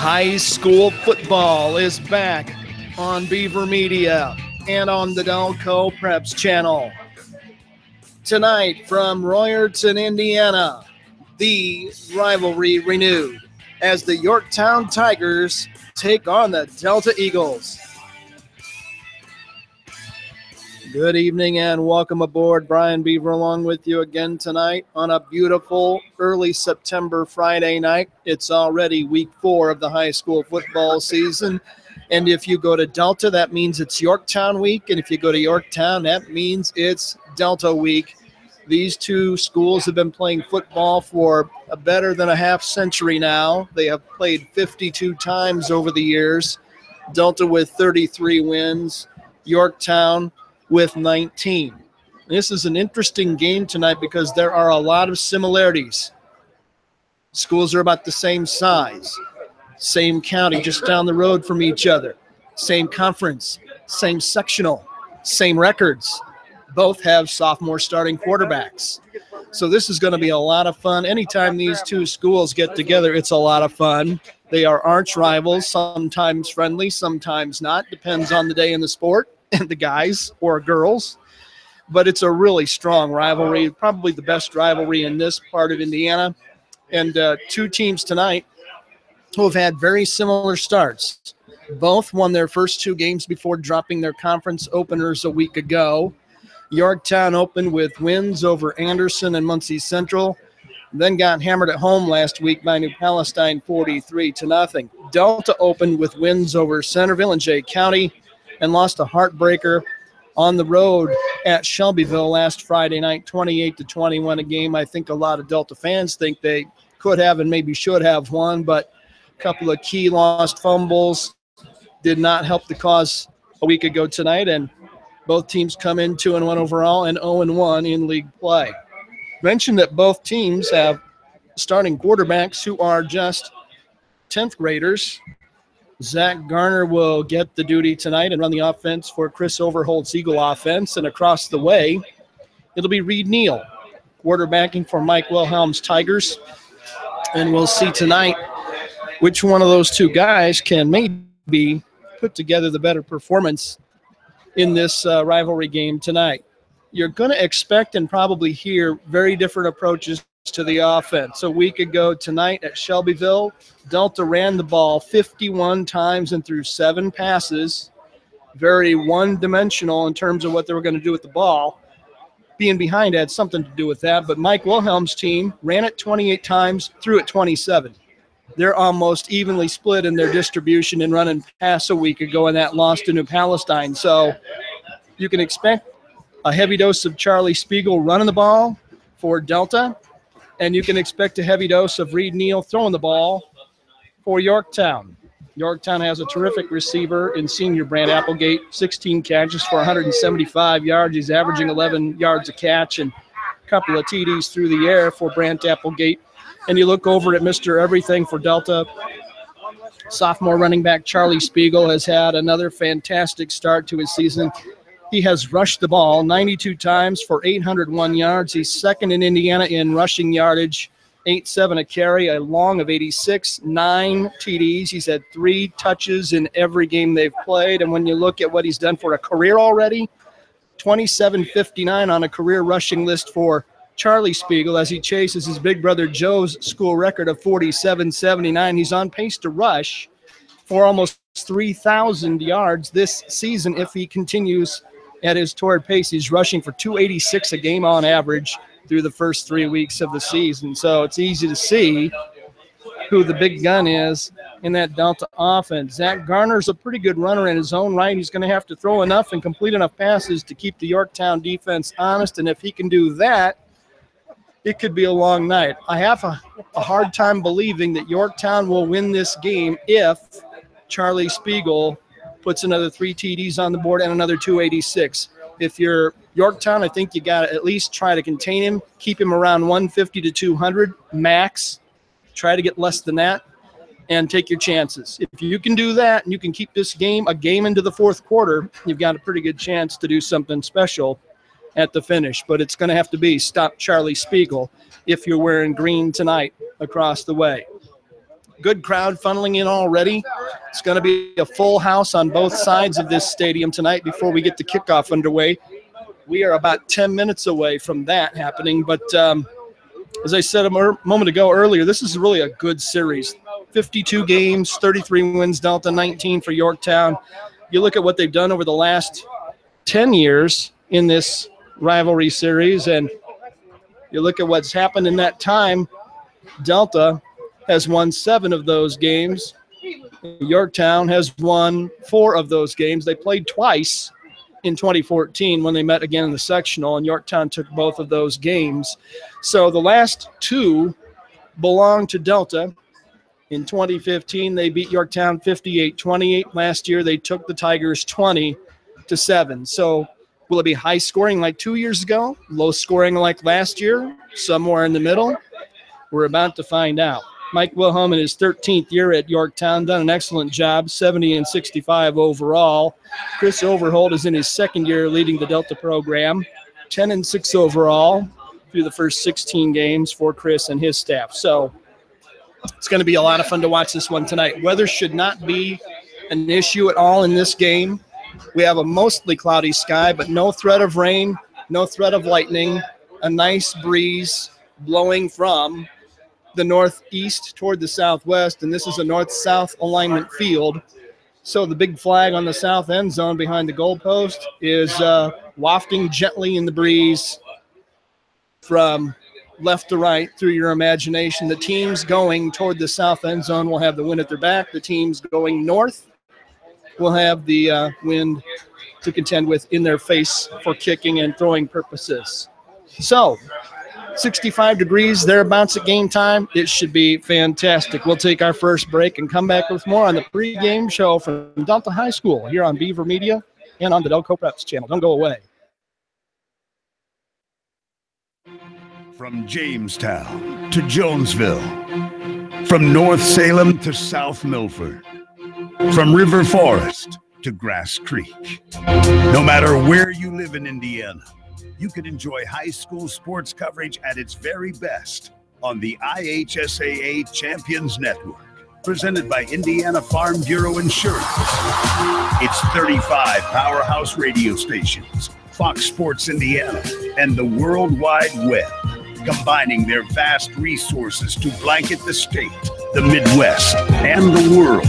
High school football is back on Beaver Media and on the Delco Preps channel. Tonight from Royerton, Indiana, the rivalry renewed as the Yorktown Tigers take on the Delta Eagles. Good evening and welcome aboard. Brian Beaver along with you again tonight on a beautiful early September Friday night. It's already week 4 of the high school football season. And if you go to Delta, that means it's Yorktown week. And if you go to Yorktown, that means it's Delta week. These two schools have been playing football for better than a half century now. They have played 52 times over the years. Delta with 33 wins. Yorktown with 19. This is an interesting game tonight because there are a lot of similarities. Schools are about the same size, same county just down the road from each other, same conference, same sectional, same records. Both have sophomore starting quarterbacks. So this is going to be a lot of fun. Anytime these two schools get together, it's a lot of fun. They are arch rivals, sometimes friendly, sometimes not. Depends on the day in the sport and the guys or girls. But it's a really strong rivalry, probably the best rivalry in this part of Indiana. And two teams tonight who have had very similar starts. Both won their first 2 games before dropping their conference openers a week ago. Yorktown opened with wins over Anderson and Muncie Central, then got hammered at home last week by New Palestine 43-0. Delta opened with wins over Centerville and Jay County and lost a heartbreaker on the road at Shelbyville last Friday night, 28-21, a game I think a lot of Delta fans think they could have and maybe should have won, but a couple of key lost fumbles did not help the cause a week ago tonight, and both teams come in 2-1 overall and 0-1 in league play. Mentioned that both teams have starting quarterbacks who are just 10th graders. Zach Garner will get the duty tonight and run the offense for Chris Overholt's Eagle offense. And across the way, it'll be Reed Neal, quarterbacking for Mike Wilhelm's Tigers. And we'll see tonight which one of those two guys can maybe put together the better performance in this rivalry game tonight. You're going to expect and probably hear very different approaches to the offense. A week ago tonight at Shelbyville, Delta ran the ball 51 times and threw 7 passes. Very one-dimensional in terms of what they were going to do with the ball. Being behind had something to do with that, but Mike Wilhelm's team ran it 28 times, threw it 27. They're almost evenly split in their distribution and run and pass a week ago, and that lost to New Palestine. So you can expect a heavy dose of Charlie Spiegel running the ball for Delta, and you can expect a heavy dose of Reed Neal throwing the ball for Yorktown. Yorktown has a terrific receiver in senior Brant Applegate, 16 catches for 175 yards. He's averaging 11 yards a catch and a couple of TDs through the air for Brant Applegate. And you look over at Mr. Everything for Delta. Sophomore running back Charlie Spiegel has had another fantastic start to his season. He has rushed the ball 92 times for 801 yards. He's second in Indiana in rushing yardage, 8.7 a carry, a long of 86, 9 TDs. He's had 3 touches in every game they've played. And when you look at what he's done for a career already, 27.59 on a career rushing list for Charlie Spiegel as he chases his big brother Joe's school record of 47.79. He's on pace to rush for almost 3,000 yards this season if he continues at his torrid pace. He's rushing for 286 a game on average through the first 3 weeks of the season. So it's easy to see who the big gun is in that Delta offense. Zach Garner's a pretty good runner in his own right. He's going to have to throw enough and complete enough passes to keep the Yorktown defense honest, and if he can do that, it could be a long night. I have a hard time believing that Yorktown will win this game if Charlie Spiegel puts another 3 TDs on the board and another 286. If you're Yorktown, I think you got to at least try to contain him, keep him around 150 to 200 max. Try to get less than that and take your chances. If you can do that and you can keep this game a game into the fourth quarter, you've got a pretty good chance to do something special at the finish. But it's going to have to be stop Charlie Spiegel if you're wearing green tonight across the way. good crowd funneling in already. It's going to be a full house on both sides of this stadium tonight before we get the kickoff underway. We are about 10 minutes away from that happening, but as I said a moment ago earlier, this is really a good series. 52 games, 33 wins, Delta 19 for Yorktown. You look at what they've done over the last 10 years in this rivalry series, and you look at what's happened in that time. Delta has won 7 of those games. Yorktown has won 4 of those games. They played twice in 2014 when they met again in the sectional, and Yorktown took both of those games. So the last 2 belong to Delta. In 2015, they beat Yorktown 58-28. Last year, they took the Tigers 20-7. So will it be high scoring like 2 years ago? Low scoring like last year? Somewhere in the middle? We're about to find out. Mike Wilhelm in his 13th year at Yorktown done an excellent job, 70-65 overall. Chris Overholt is in his 2nd year leading the Delta program, 10-6 overall through the first 16 games for Chris and his staff. So it's going to be a lot of fun to watch this one tonight. Weather should not be an issue at all in this game. We have a mostly cloudy sky, but no threat of rain, no threat of lightning, a nice breeze blowing from the northeast toward the southwest, and this is a north-south alignment field. So the big flag on the south end zone behind the goalpost is wafting gently in the breeze from left to right through your imagination. The teams going toward the south end zone will have the wind at their back. The teams going north will have the wind to contend with in their face for kicking and throwing purposes. So 65 degrees thereabouts at game time. It should be fantastic. We'll take our first break and come back with more on the pregame show from Delta High School here on Beaver Media and on the Delco Preps channel. Don't go away. From Jamestown to Jonesville, from North Salem to South Milford, from River Forest to Grass Creek. No matter where you live in Indiana, you can enjoy high school sports coverage at its very best on the IHSAA Champions Network, presented by Indiana Farm Bureau Insurance. It's 35 powerhouse radio stations, Fox Sports Indiana, and the World Wide Web, combining their vast resources to blanket the state, the Midwest, and the world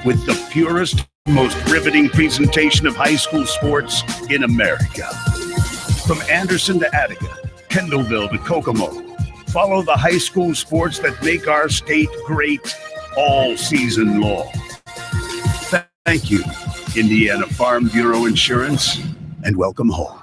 with the purest, most riveting presentation of high school sports in America. From Anderson to Attica, Kendallville to Kokomo, follow the high school sports that make our state great all season long. Thank you, Indiana Farm Bureau Insurance, and welcome home.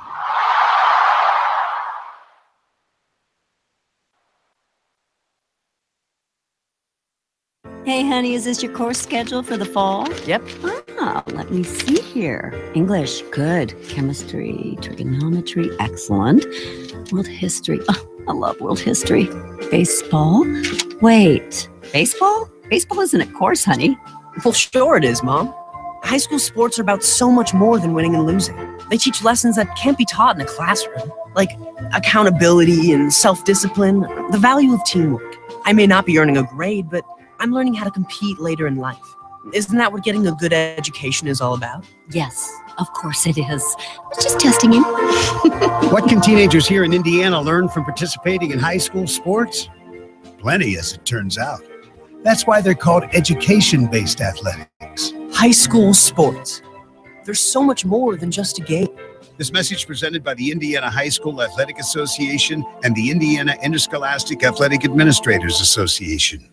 Hey, honey, is this your course schedule for the fall? Yep. Ah, let me see here. English, good. Chemistry, trigonometry, excellent. World history, oh, I love world history. Baseball? Wait, baseball? Baseball isn't a course, honey. Well, sure it is, Mom. High school sports are about so much more than winning and losing. They teach lessons that can't be taught in a classroom, like accountability and self-discipline, the value of teamwork. I may not be earning a grade, but I'm learning how to compete later in life. Isn't that what getting a good education is all about? Yes, of course it is. I was just testing you. What can teenagers here in Indiana learn from participating in high school sports? Plenty, as it turns out. That's why they're called education-based athletics. High school sports. There's so much more than just a game. This message presented by the Indiana High School Athletic Association and the Indiana Interscholastic Athletic Administrators Association.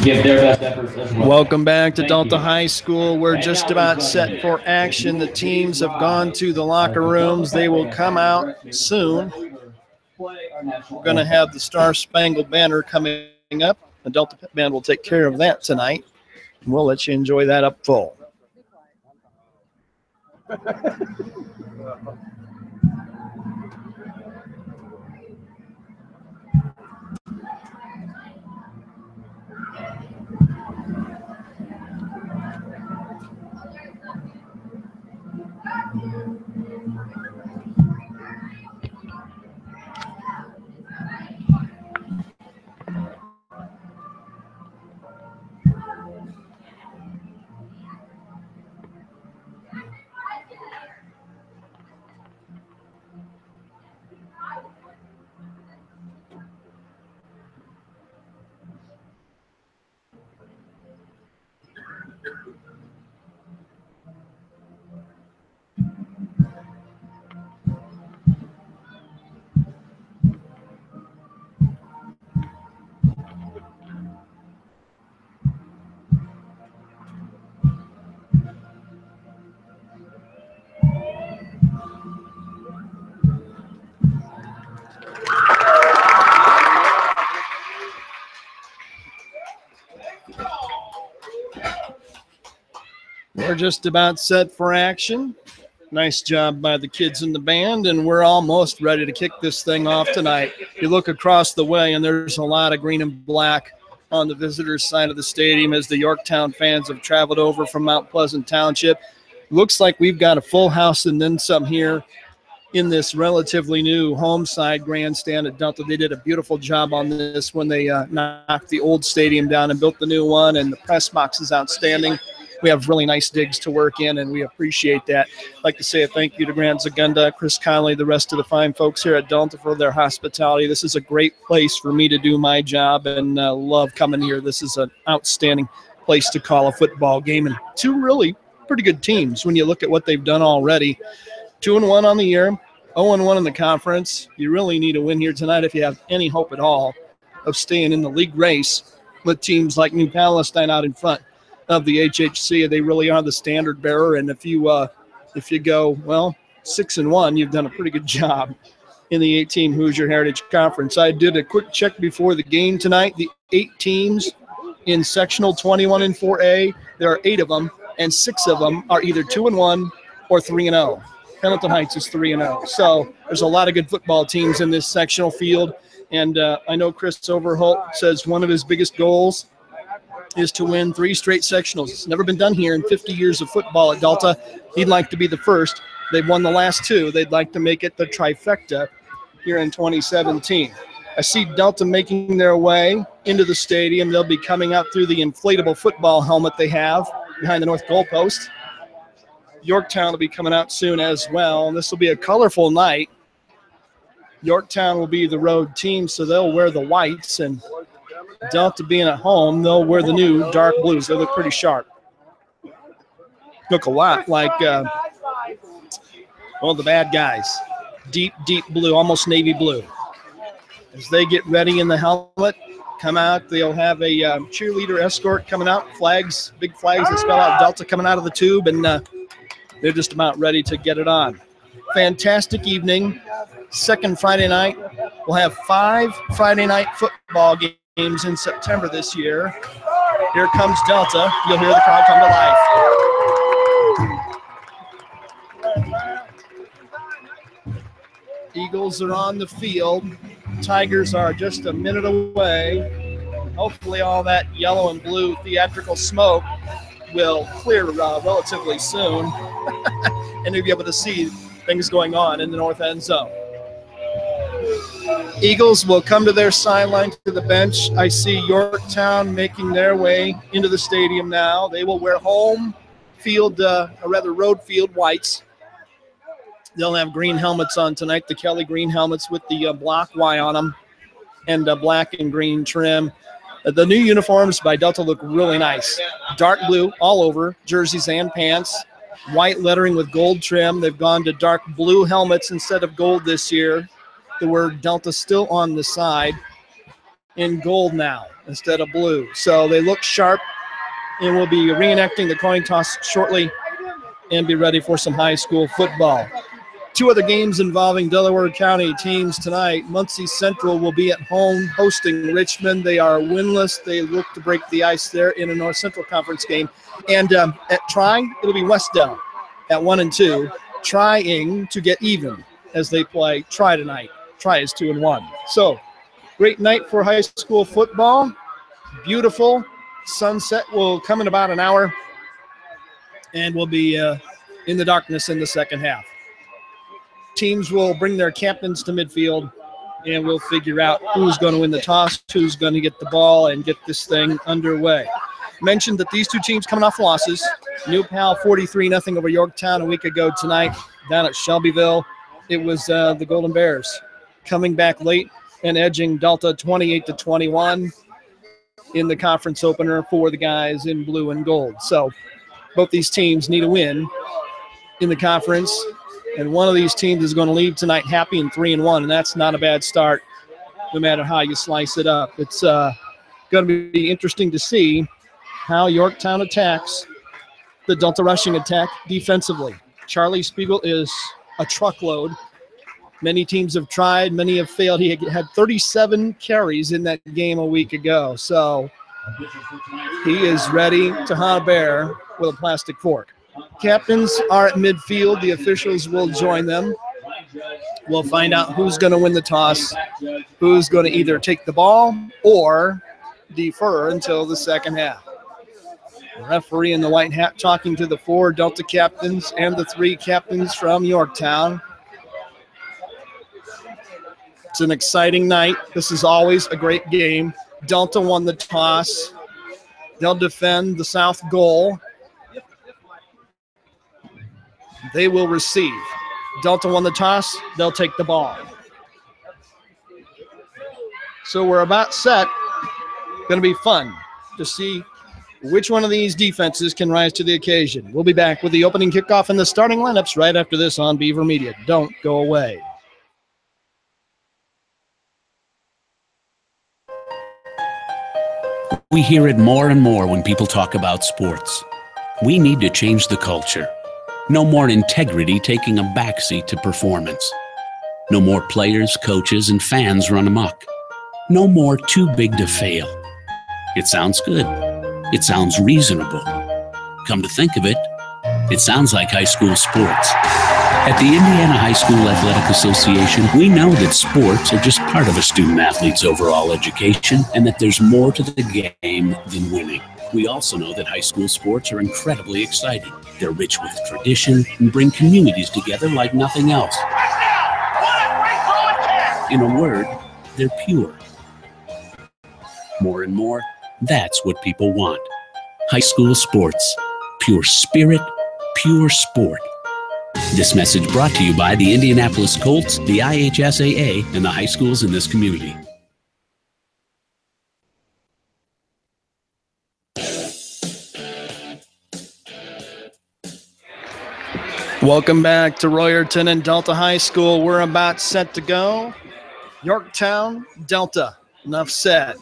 Give their best efforts as well. Welcome back to Delta High School. We're just about set for action. The teams have gone to the locker rooms. They will come out soon. We're going to have the Star Spangled Banner coming up. The Delta Pep Band will take care of that tonight. We'll let you enjoy that up full. We're just about set for action. Nice job by the kids in the band, and we're almost ready to kick this thing off tonight. You look across the way, and there's a lot of green and black on the visitors' side of the stadium as the Yorktown fans have traveled over from Mount Pleasant Township. Looks like we've got a full house and then some here in this relatively new home side grandstand at Delta. They did a beautiful job on this when they knocked the old stadium down and built the new one, and the press box is outstanding. We have really nice digs to work in, and we appreciate that. I'd like to say a thank you to Grant Zagunda, Chris Conley, the rest of the fine folks here at Delta for their hospitality. This is a great place for me to do my job, and love coming here. This is an outstanding place to call a football game, and two really pretty good teams when you look at what they've done already. 2-1 on the year, 0-1 in the conference. You really need a win here tonight if you have any hope at all of staying in the league race with teams like New Palestine out in front of the HHC. They really are the standard bearer, and if you go, well, 6-1, you've done a pretty good job in the 8-team Hoosier Heritage Conference. I did a quick check before the game tonight. The 8 teams in sectional 21 and 4A, there are 8 of them, and 6 of them are either 2-1 or 3-0. Pendleton Heights is 3-0. So there's a lot of good football teams in this sectional field, and I know Chris Overholt says one of his biggest goals is to win 3 straight sectionals. It's never been done here in 50 years of football at Delta. He'd like to be the first. They've won the last 2. They'd like to make it the trifecta here in 2017. I see Delta making their way into the stadium. They'll be coming out through the inflatable football helmet they have behind the north goalpost. Yorktown will be coming out soon as well, and this will be a colorful night. Yorktown will be the road team, so they'll wear the whites, and Delta being at home, they'll wear the new dark blues. They look pretty sharp. Look a lot like, the bad guys. Deep, deep blue, almost navy blue. As they get ready in the helmet, come out, they'll have a cheerleader escort coming out, flags, big flags that spell out Delta coming out of the tube, and they're just about ready to get it on. Fantastic evening. Second Friday night. We'll have 5 Friday night football games in September this year. Here comes Delta. You'll hear the crowd come to life. Eagles are on the field. Tigers are just a minute away. Hopefully all that yellow and blue theatrical smoke will clear relatively soon. And you'll be able to see things going on in the north end zone. Eagles will come to their sideline to the bench. I see Yorktown making their way into the stadium now. They will wear home field, road field whites. They'll have green helmets on tonight, the Kelly green helmets with the block Y on them and black and green trim. The new uniforms by Delta look really nice. Dark blue all over, jerseys and pants. White lettering with gold trim. They've gone to dark blue helmets instead of gold this year. The word Delta still on the side in gold now instead of blue. So they look sharp, and we'll be reenacting the coin toss shortly and be ready for some high school football. 2 other games involving Delaware County teams tonight. Muncie Central will be at home hosting Richmond. They are winless. They look to break the ice there in a North Central Conference game. And at Tri, it'll be Westdell at 1-2, trying to get even as they play Tri tonight. Tri is 2-1. So, great night for high school football. Beautiful. Sunset will come in about an hour, and we'll be in the darkness in the second half. Teams will bring their captains to midfield, and we'll figure out who's going to win the toss, who's going to get the ball, and get this thing underway. Mentioned that these 2 teams coming off losses. New Pal 43-0 over Yorktown a week ago tonight down at Shelbyville. It was the Golden Bears coming back late and edging Delta 28-21 in the conference opener for the guys in blue and gold. So both these teams need a win in the conference, and one of these teams is going to leave tonight happy and 3-1, and that's not a bad start no matter how you slice it up. It's going to be interesting to see how Yorktown attacks the Delta rushing attack defensively. Charlie Spiegel is a truckload. Many teams have tried, many have failed. He had 37 carries in that game a week ago. So He is ready to hot bear with a plastic fork. Captains are at midfield. The officials will join them. We'll find out who's going to win the toss, who's going to either take the ball or defer until the second half. The referee in the white hat talking to the 4 Delta captains and the 3 captains from Yorktown. It's an exciting night. This is always a great game. Delta won the toss. They'll defend the south goal. They will receive. Delta won the toss. They'll take the ball. So we're about set. Going to be fun to see which one of these defenses can rise to the occasion. We'll be back with the opening kickoff and the starting lineups right after this on Beaver Media. Don't go away. We hear it more and more when people talk about sports. We need to change the culture. No more integrity taking a backseat to performance. No more players, coaches, and fans run amok. No more too big to fail. It sounds good. It sounds reasonable. Come to think of it, it sounds like high school sports. At the Indiana High School Athletic Association, we know that sports are just part of a student-athlete's overall education and that there's more to the game than winning. We also know that high school sports are incredibly exciting. They're rich with tradition and bring communities together like nothing else. In a word, they're pure. More and more, that's what people want. High school sports. Pure spirit, pure sport. This message brought to you by the Indianapolis Colts, the IHSAA, and the high schools in this community. Welcome back to Royerton and Delta High School. We're about set to go. Yorktown, Delta. Enough said.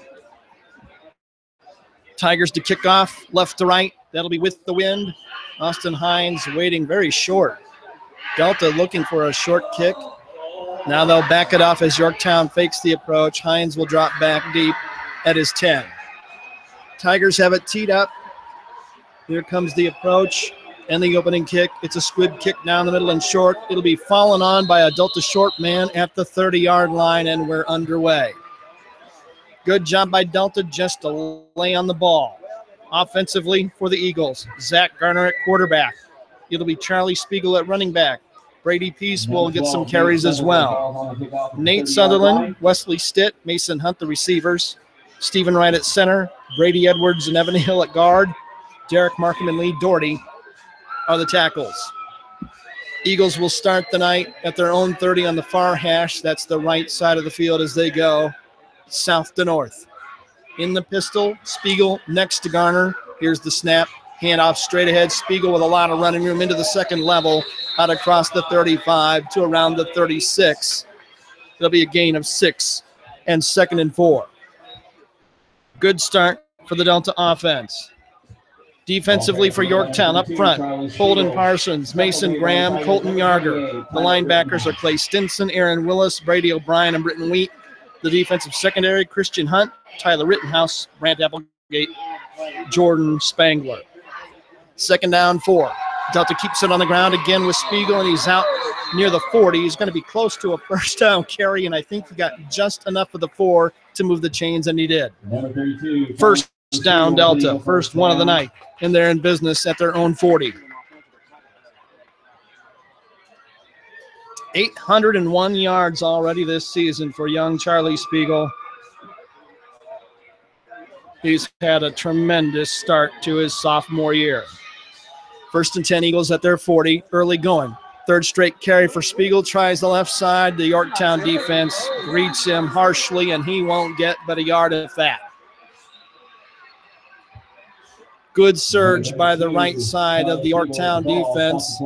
Tigers to kick off left to right. That'll be with the wind. Austin Hines waiting very short. Delta looking for a short kick. Now they'll back it off as Yorktown fakes the approach. Hines will drop back deep at his 10. Tigers have it teed up. Here comes the approach and the opening kick. It's a squib kick down the middle and short. It'll be fallen on by a Delta short man at the 30-yard line, and we're underway. Good job by Delta just to lay on the ball. Offensively for the Eagles, Zach Garner at quarterback. It'll be Charlie Spiegel at running back. Brady Peace will get some carries as well. Nate Sutherland, Wesley Stitt, Mason Hunt the receivers. Stephen Wright at center. Brady Edwards and Evan Hill at guard. Derek Markham and Lee Doherty are the tackles. Eagles will start the night at their own 30 on the far hash. That's the right side of the field as they go south to north. In the pistol, Spiegel next to Garner. Here's the snap. Handoff straight ahead. Spiegel with a lot of running room into the second level, out across the 35 to around the 36. There'll be a gain of 6 and 2nd and 4. Good start for the Delta offense. Defensively for Yorktown up front, Holden Parsons, Mason Graham, Colton Yarger. The linebackers are Clay Stinson, Aaron Willis, Brady O'Brien, and Britton Wheat. The defensive secondary, Christian Hunt, Tyler Rittenhouse, Brant Applegate, Jordan Spangler. 2nd down 4. Delta keeps it on the ground again with Spiegel, and he's out near the 40. He's going to be close to a first down carry, and I think he got just enough of the 4 to move the chains, and he did. First down, Delta. First one of the night, and they're in business at their own 40. 801 yards already this season for young Charlie Spiegel. He's had a tremendous start to his sophomore year. 1st and 10 Eagles at their 40, early going. 3rd straight carry for Spiegel, tries the left side. The Yorktown defense greets him harshly, and he won't get but a yard of that. Good surge by the right side of the Yorktown defense.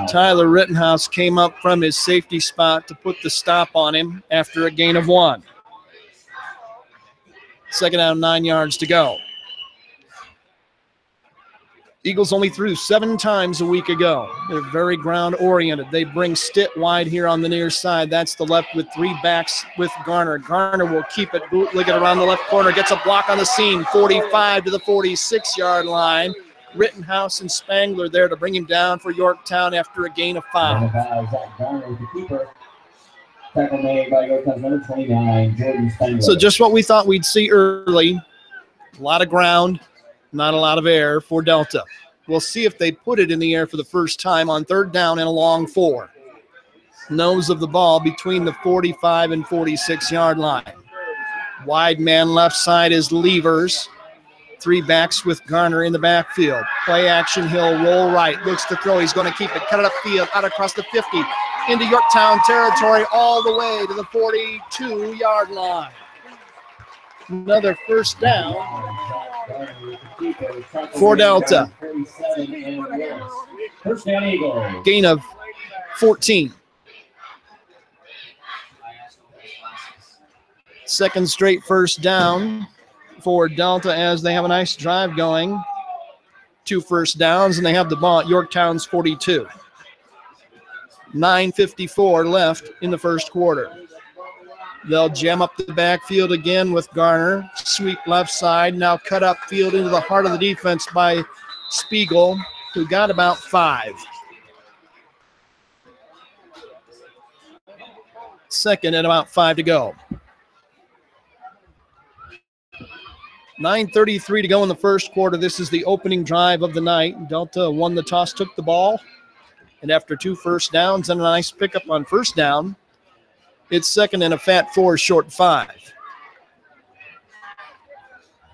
Tyler Rittenhouse came up from his safety spot to put the stop on him after a gain of 1. 2nd down, 9 yards to go. Eagles only threw 7 times a week ago. They're very ground-oriented. They bring Stitt wide here on the near side. That's the left with 3 backs with Garner. Garner will keep it, bootleg it around the left corner, gets a block on the seam, 45 to the 46-yard line. Rittenhouse and Spangler there to bring him down for Yorktown after a gain of 5. Garner with the keeper. Tackle made by Yorktown's number 29, Jordan Spangler. So just what we thought we'd see early. A lot of ground, not a lot of air for Delta. We'll see if they put it in the air for the first time on 3rd down and a long 4. Nose of the ball between the 45 and 46-yard line. Wide man left side is Levers. 3 backs with Garner in the backfield. Play action, he'll roll right. Looks to throw. He's going to keep it. Cut it upfield, out across the 50. Into Yorktown territory all the way to the 42-yard line. Another first down for Delta. First down, Eagles. Gain of 14. Second straight first down for Delta as they have a nice drive going. 2 first downs, and they have the ball at Yorktown's 42. 9:54 left in the first quarter. They'll jam up the backfield again with Garner. Sweep left side, now cut up field into the heart of the defense by Spiegel, who got about 5. Second and about 5 to go. 9:33 to go in the first quarter. This is the opening drive of the night. Delta won the toss, took the ball, and after 2 first downs and a nice pickup on first down, it's second and a fat 4, short 5.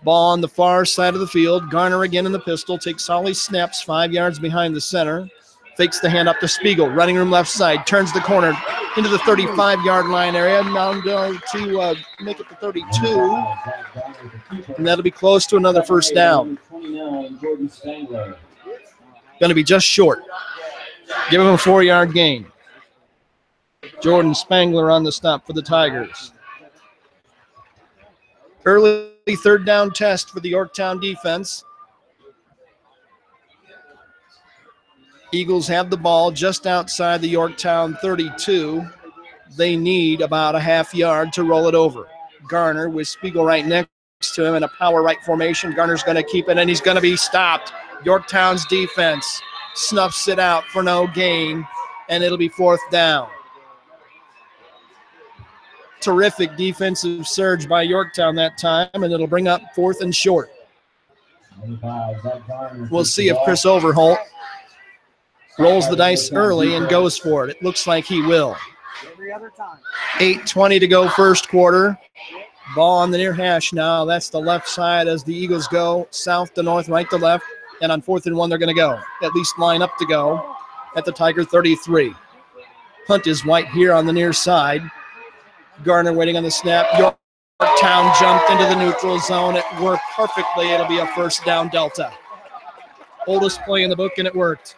Ball on the far side of the field. Garner again in the pistol. Takes solid snaps 5 yards behind the center. Fakes the hand up to Spiegel. Running room left side. Turns the corner into the 35-yard line area. Now going to make it to 32. And that'll be close to another first down. Going to be just short. Give him a 4-yard gain. Jordan Spangler on the stop for the Tigers. Early 3rd down test for the Yorktown defense. Eagles have the ball just outside the Yorktown 32. They need about a half yard to roll it over. Garner with Spiegel right next to him in a power right formation. Garner's going to keep it, and he's going to be stopped. Yorktown's defense snuffs it out for no gain, and it'll be 4th down. Terrific defensive surge by Yorktown that time, and it'll bring up 4th and short. We'll see if Chris Overholt rolls the dice early and goes for it. It looks like he will. 8:20 to go first quarter. Ball on the near hash now. That's the left side as the Eagles go south to north, right to left. And on 4th and 1, they're going to go. At least line up to go at the Tiger 33. Punt is white here on the near side. Garner waiting on the snap. Yorktown jumped into the neutral zone. It worked perfectly. It'll be a first down Delta. Oldest play in the book, and it worked.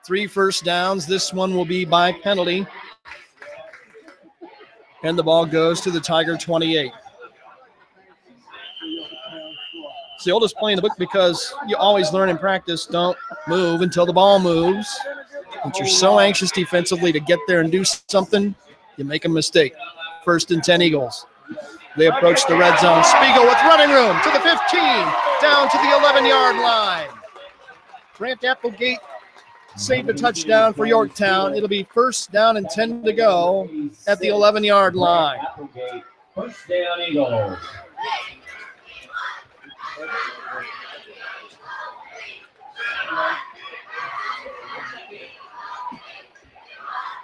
3 first downs. This one will be by penalty. And the ball goes to the Tiger 28. It's the oldest play in the book because you always learn in practice, don't move until the ball moves. But you're so anxious defensively to get there and do something, you make a mistake. 1st and 10 Eagles. They approach the red zone. Spiegel with running room to the 15, down to the 11-yard line. Grant Applegate saved a touchdown for Yorktown. It'll be 1st down and 10 to go at the 11-yard line. First down, Eagles.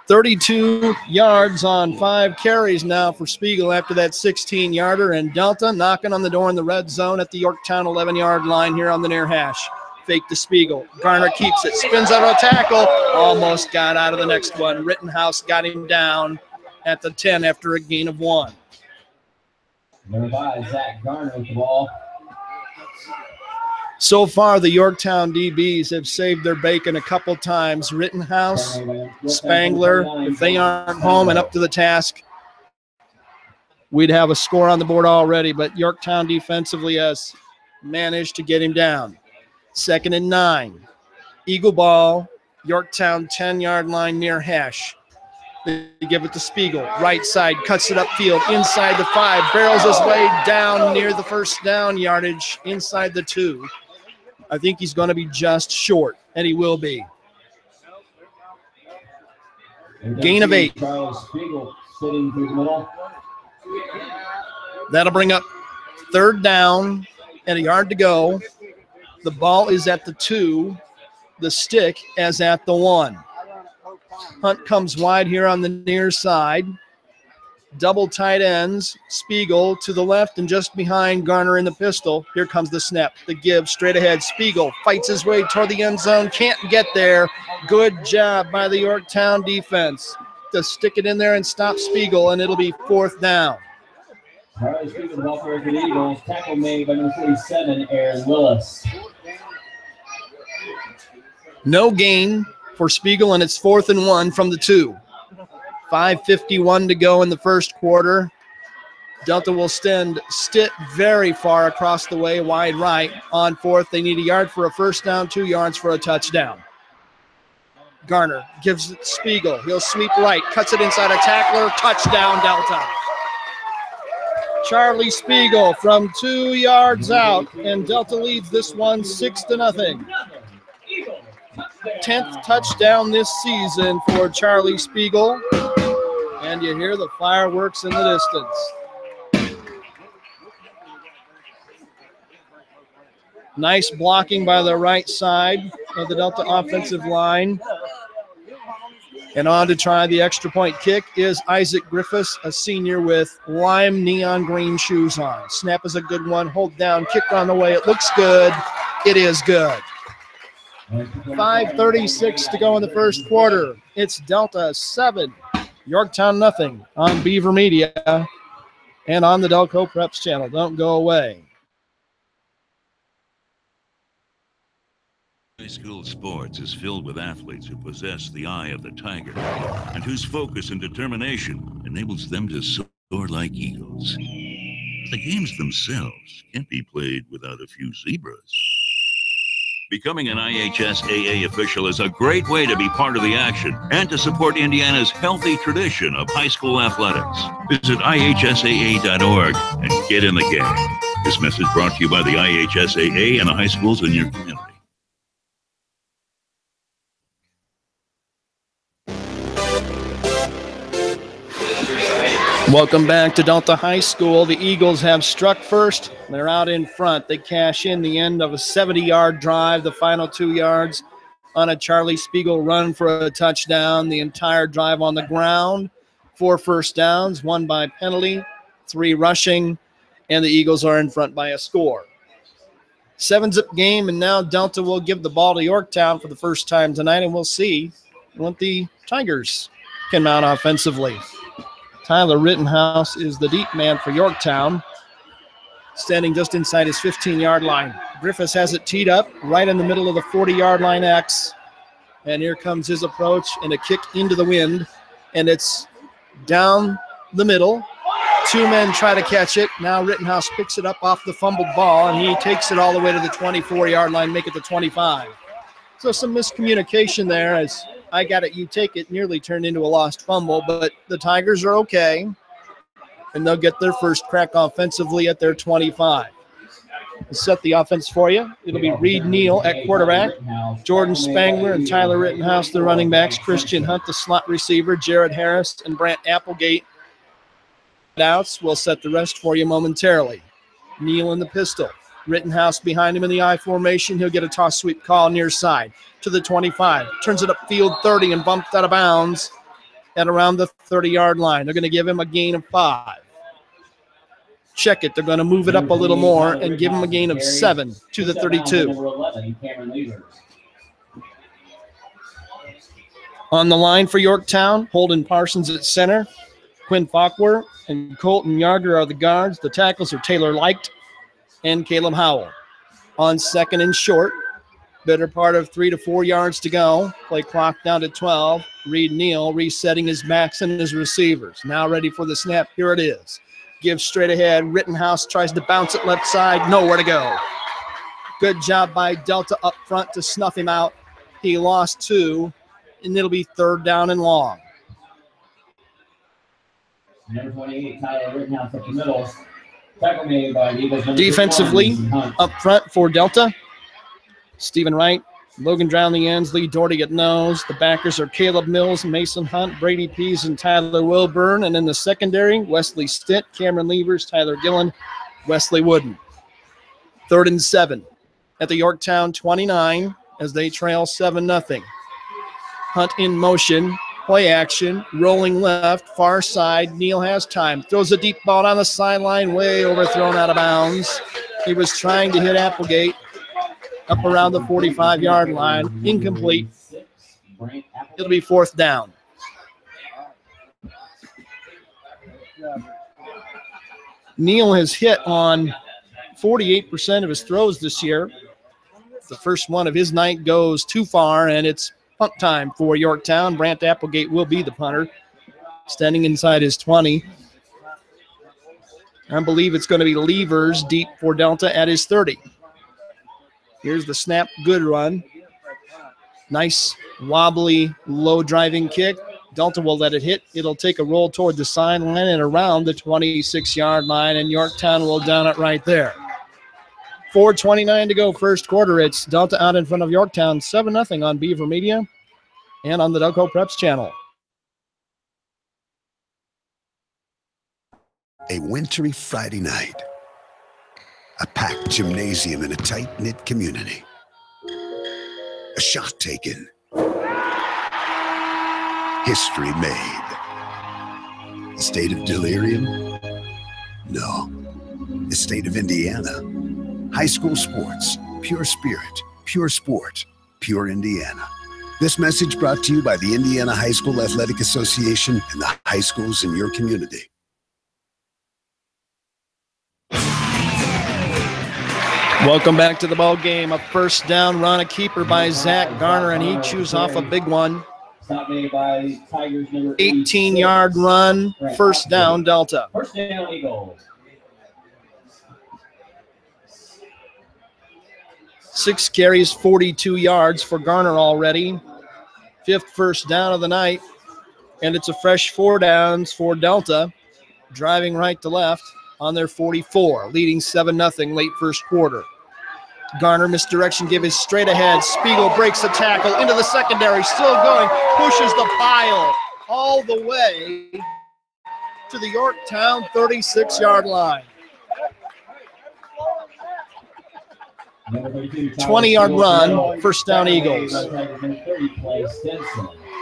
32 yards on 5 carries now for Spiegel after that 16-yarder, and Delta knocking on the door in the red zone at the Yorktown 11-yard line here on the near hash. Fake to Spiegel. Garner keeps it, spins out of a tackle, almost got out of the next one. Rittenhouse got him down at the 10 after a gain of 1. Number 5, Zach Garner with the ball. So far, the Yorktown DBs have saved their bacon a couple times. Rittenhouse, Spangler, if they aren't home and up to the task, we'd have a score on the board already, but Yorktown defensively has managed to get him down. 2nd and 9. Eagle ball, Yorktown 10-yard line near hash. They give it to Spiegel. Right side, cuts it upfield, inside the 5, barrels his way down near the first down yardage, inside the 2. I think he's going to be just short, and he will be. Gain of 8. Charles Spiegel sitting through the middle. That'll bring up 3rd down and a yard to go. The ball is at the 2. The stick is at the 1. Hunt comes wide here on the near side. Double tight ends. Spiegel to the left and just behind Garner in the pistol. Here comes the snap. The give straight ahead. Spiegel fights his way toward the end zone. Can't get there. Good job by the Yorktown defense to stick it in there and stop Spiegel, and it'll be 4th down. Charlie Spiegel, the ball for the Eagles. Tackle made by number 47, Aaron Willis. No gain for Spiegel, and it's 4th and 1 from the 2. 5:51 to go in the first quarter. Delta will send Stitt very far across the way, wide right. On 4th, they need a yard for a first down, 2 yards for a touchdown. Garner gives it Spiegel. He'll sweep right, cuts it inside a tackler, touchdown Delta. Charlie Spiegel from 2 yards out, and Delta leads this one 6-0. 10th touchdown this season for Charlie Spiegel. And you hear the fireworks in the distance. Nice blocking by the right side of the Delta offensive line. And on to try the extra point kick is Isaac Griffiths, a senior with lime neon green shoes on. Snap is a good one. Hold down, kick on the way. It looks good. It is good. 5:36 to go in the first quarter. It's Delta 7, Yorktown nothing on Beaver Media and on the Delco Preps channel. Don't go away. High school sports is filled with athletes who possess the eye of the tiger and whose focus and determination enables them to soar like eagles. The games themselves can't be played without a few zebras. Becoming an IHSAA official is a great way to be part of the action and to support Indiana's healthy tradition of high school athletics. Visit IHSAA.org and get in the game. This message brought to you by the IHSAA and the high schools in your community. Welcome back to Delta High School. The Eagles have struck first. They're out in front. They cash in the end of a 70-yard drive, the final 2 yards on a Charlie Spiegel run for a touchdown. The entire drive on the ground. 4 first downs, 1 by penalty, 3 rushing, and the Eagles are in front by a score. 7-zip game, and now Delta will give the ball to Yorktown for the first time tonight, and we'll see what the Tigers can mount offensively. Tyler Rittenhouse is the deep man for Yorktown, standing just inside his 15-yard line. Griffiths has it teed up right in the middle of the 40-yard line X. And here comes his approach and a kick into the wind. And it's down the middle. 2 men try to catch it. Now Rittenhouse picks it up off the fumbled ball, and he takes it all the way to the 24-yard line, make it the 25. So some miscommunication there as I got it, you take it, nearly turned into a lost fumble, but the Tigers are okay, and they'll get their first crack offensively at their 25. We'll set the offense for you. It'll be Reed Neal at quarterback, Jordan Spangler and Tyler Rittenhouse, the running backs, Christian Hunt, the slot receiver, Jared Harris and Brant Applegate. Outs. We'll set the rest for you momentarily. Neal in the pistol. Rittenhouse behind him in the I formation. He'll get a toss sweep call near side to the 25. Turns it upfield 30 and bumped out of bounds at around the 30-yard line. They're going to give him a gain of 5. Check it. They're going to move it up a little more and give him a gain of 7 to the 32. On the line for Yorktown, Holden Parsons at center. Quinn Falkwer and Colton Yarger are the guards. The tackles are Taylor Leicht and Caleb Howell. On second and short, better part of 3 to 4 yards to go. Play clock down to 12. Reed Neal resetting his backs and his receivers. Now ready for the snap. Here it is. Gives straight ahead. Rittenhouse tries to bounce it left side. Nowhere to go. Good job by Delta up front to snuff him out. He lost 2, and it'll be 3rd down and long. Number 28, Tyler Rittenhouse up the middle. Tackle made by the Eagles. Defensively, up front for Delta, Stephen Wright, Logan Drown the ends, Lee Doherty at nose. The backers are Caleb Mills, Mason Hunt, Brady Pease, and Tyler Wilburn. And in the secondary, Wesley Stitt, Cameron Levers, Tyler Gillen, Wesley Wooden. 3rd and 7 at the Yorktown 29 as they trail 7-0. Hunt in motion, play action, rolling left, far side. Neal has time, throws a deep ball on the sideline, way overthrown out of bounds. He was trying to hit Applegate up around the 45-yard line. Incomplete. It'll be 4th down. Neal has hit on 48% of his throws this year. The first one of his night goes too far, and it's punt time for Yorktown. Brant Applegate will be the punter, standing inside his 20. I believe it's going to be Levers deep for Delta at his 30. Here's the snap, good run. Nice, wobbly, low driving kick. Delta will let it hit. It'll take a roll toward the sideline and around the 26-yard line, and Yorktown will down it right there. 4:29 to go, first quarter. It's Delta out in front of Yorktown, 7-0 on Beaver Media and on the Delco Preps channel. A wintry Friday night. A packed gymnasium in a tight-knit community. A shot taken. History made. A state of delirium? No. The state of Indiana. High school sports. Pure spirit. Pure sport. Pure Indiana. This message brought to you by the Indiana High School Athletic Association and the high schools in your community. Welcome back to the ball game. A first down run, a keeper by Zach Garner, and he chews off a big one. 18-yard run, first down, Delta. First down, Eagles. 6 carries, 42 yards for Garner already. 5th first down of the night, and it's a fresh 4 downs for Delta, driving right to left on their 44, leading 7-0 late first quarter. Garner misdirection, give his straight ahead. Spiegel breaks the tackle into the secondary, still going, pushes the pile all the way to the Yorktown 36-yard line. 20-yard run, first down Eagles.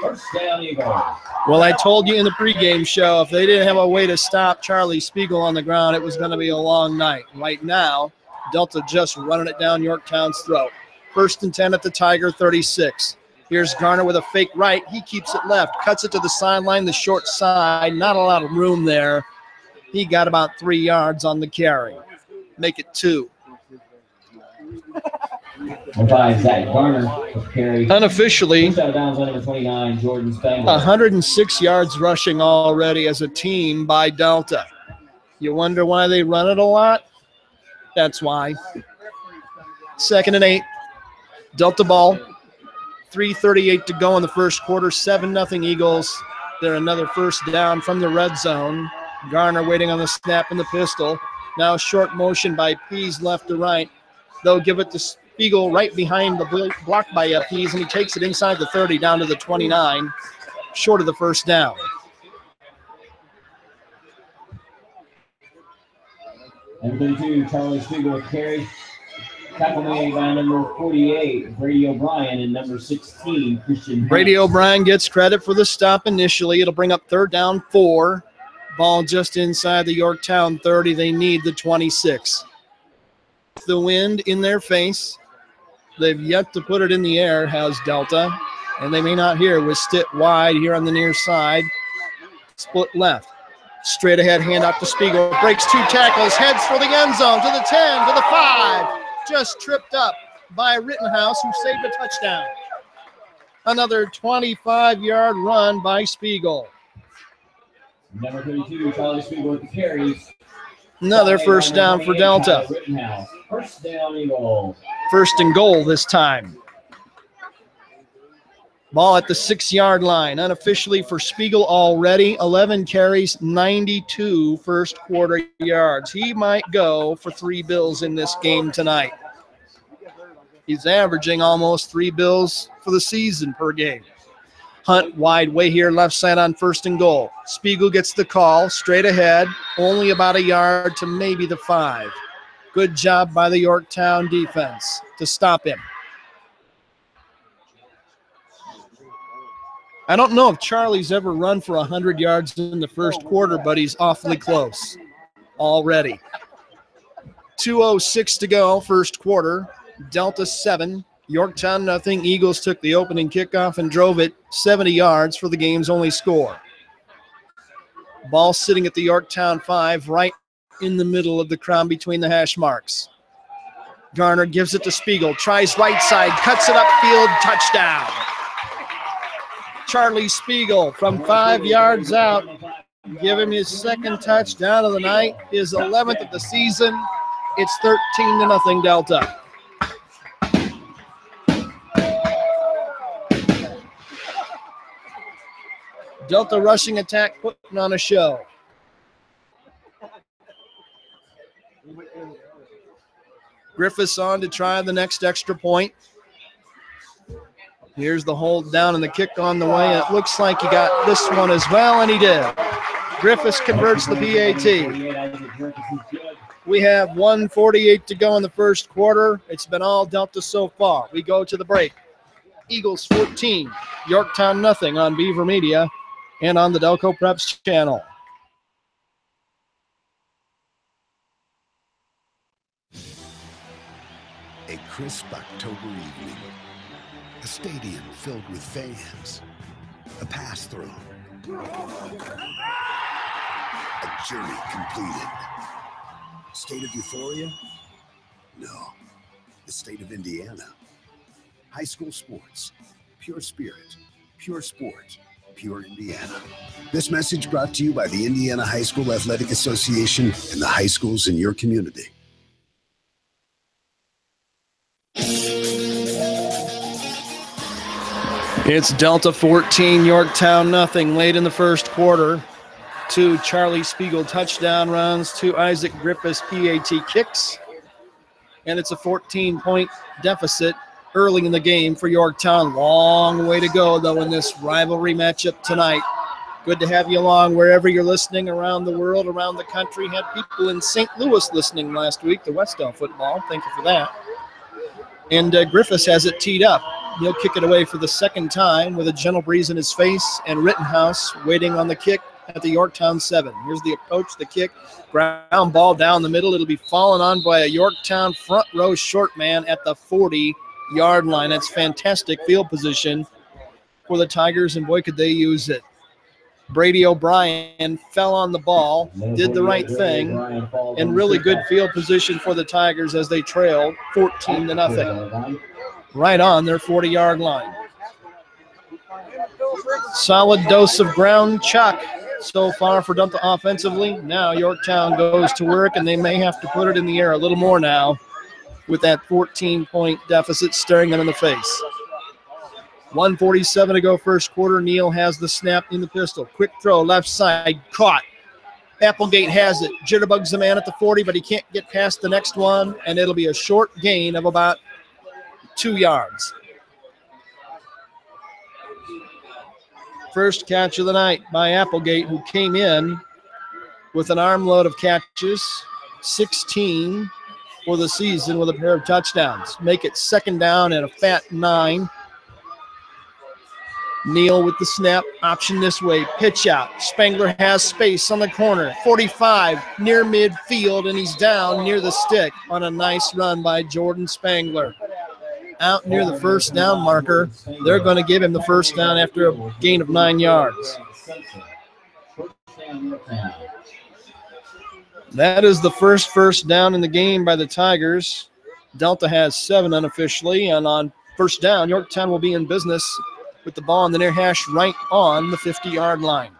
First down, Eagles. Well, I told you in the pregame show, if they didn't have a way to stop Charlie Spiegel on the ground, it was going to be a long night. Right now, Delta just running it down Yorktown's throat. 1st and 10 at the Tiger 36. Here's Garner with a fake right. He keeps it left, cuts it to the sideline, the short side. Not a lot of room there. He got about 3 yards on the carry. Make it 2. Zach Garner carry. Unofficially, 29, Jordan Spangler. 106 yards rushing already as a team by Delta. You wonder why they run it a lot? That's why. 2nd and 8. Delta ball. 3:38 to go in the first quarter. 7-0 Eagles. They're another first down from the red zone. Garner waiting on the snap and the pistol. Now short motion by Pease left to right. They'll give it to Spiegel right behind the block by Pease, and he takes it inside the 30 down to the 29, short of the first down. Number 32, Charlie Spiegel with carry. Tackle made by number 48, Brady O'Brien, and number 16, Christian. Brady O'Brien gets credit for the stop initially. It'll bring up 3rd down 4. Ball just inside the Yorktown 30. They need the 26. The wind in their face. They've yet to put it in the air, has Delta, and they may not here with Stitt wide here on the near side. Split left. Straight ahead, hand off to Spiegel. Breaks 2 tackles, heads for the end zone, to the 10, to the 5. Just tripped up by Rittenhouse, who saved a touchdown. Another 25-yard run by Spiegel. Number 32, Charlie Spiegel with the carries. Another first down for Delta. First down, Eagle. First and goal this time. Ball at the 6-yard line. Unofficially for Spiegel already. 11 carries, 92 first quarter yards. He might go for 3 bills in this game tonight. He's averaging almost 3 bills for the season per game. Hunt wide way here, left side on first and goal. Spiegel gets the call, straight ahead, only about a yard to maybe the 5. Good job by the Yorktown defense to stop him. I don't know if Charlie's ever run for 100 yards in the first quarter, but he's awfully close already. 2:06 to go, first quarter. Delta 7, Yorktown nothing. Eagles took the opening kickoff and drove it 70 yards for the game's only score. Ball sitting at the Yorktown 5, right in the middle of the crowd between the hash marks. Garner gives it to Spiegel, tries right side, cuts it upfield, touchdown. Charlie Spiegel from 5 yards out. Give him his second touchdown of the night, his 11th of the season. It's 13-0 Delta. Delta rushing attack putting on a show. Griffiths on to try the next extra point. Here's the hold down and the kick on the way. It looks like he got this one as well, and he did. Griffiths converts the PAT. We have 1:48 to go in the first quarter. It's been all Delta so far. We go to the break. Eagles 14, Yorktown nothing on Beaver Media and on the Delco Preps channel. A crisp October evening. A stadium filled with fans. A pass-through. A journey completed. State of euphoria? No. The state of Indiana. High school sports. Pure spirit. Pure sport. Pure Indiana. This message brought to you by the Indiana High School Athletic Association and the high schools in your community. It's Delta 14, Yorktown nothing. Late in the first quarter. 2 Charlie Spiegel touchdown runs, 2 Isaac Griffiths PAT kicks. And it's a 14-point deficit early in the game for Yorktown. Long way to go, though, in this rivalry matchup tonight. Good to have you along wherever you're listening around the world, around the country. Had people in St. Louis listening last week to Westdale football. Thank you for that. And Griffiths has it teed up. He'll kick it away for the second time with a gentle breeze in his face, and Rittenhouse waiting on the kick at the Yorktown 7. Here's the approach, the kick, ground ball down the middle. It'll be fallen on by a Yorktown front row short man at the 40-yard line. That's fantastic field position for the Tigers, and boy, could they use it. Brady O'Brien fell on the ball, did the right thing, and really good field position for the Tigers as they trailed 14-0. Right on their 40-yard line. Solid dose of ground chuck so far for Delta offensively. Now Yorktown goes to work, and they may have to put it in the air a little more now with that 14-point deficit staring them in the face. 1:47 to go first quarter. Neal has the snap in the pistol. Quick throw, left side, caught. Applegate has it. Jitterbugs the man at the 40, but he can't get past the next one, and it'll be a short gain of about 2 yards. First catch of the night by Applegate, who came in with an armload of catches, 16 for the season with a pair of touchdowns. Make it second down and a fat 9. Neal with the snap, option this way, pitch out. Spangler has space on the corner, 45 near midfield, and he's down near the stick on a nice run by Jordan Spangler. Out near the first down marker. They're going to give him the first down after a gain of 9 yards. That is the first down in the game by the Tigers. Delta has 7 unofficially, and on first down, Yorktown will be in business with the ball on the near hash right on the 50-yard line.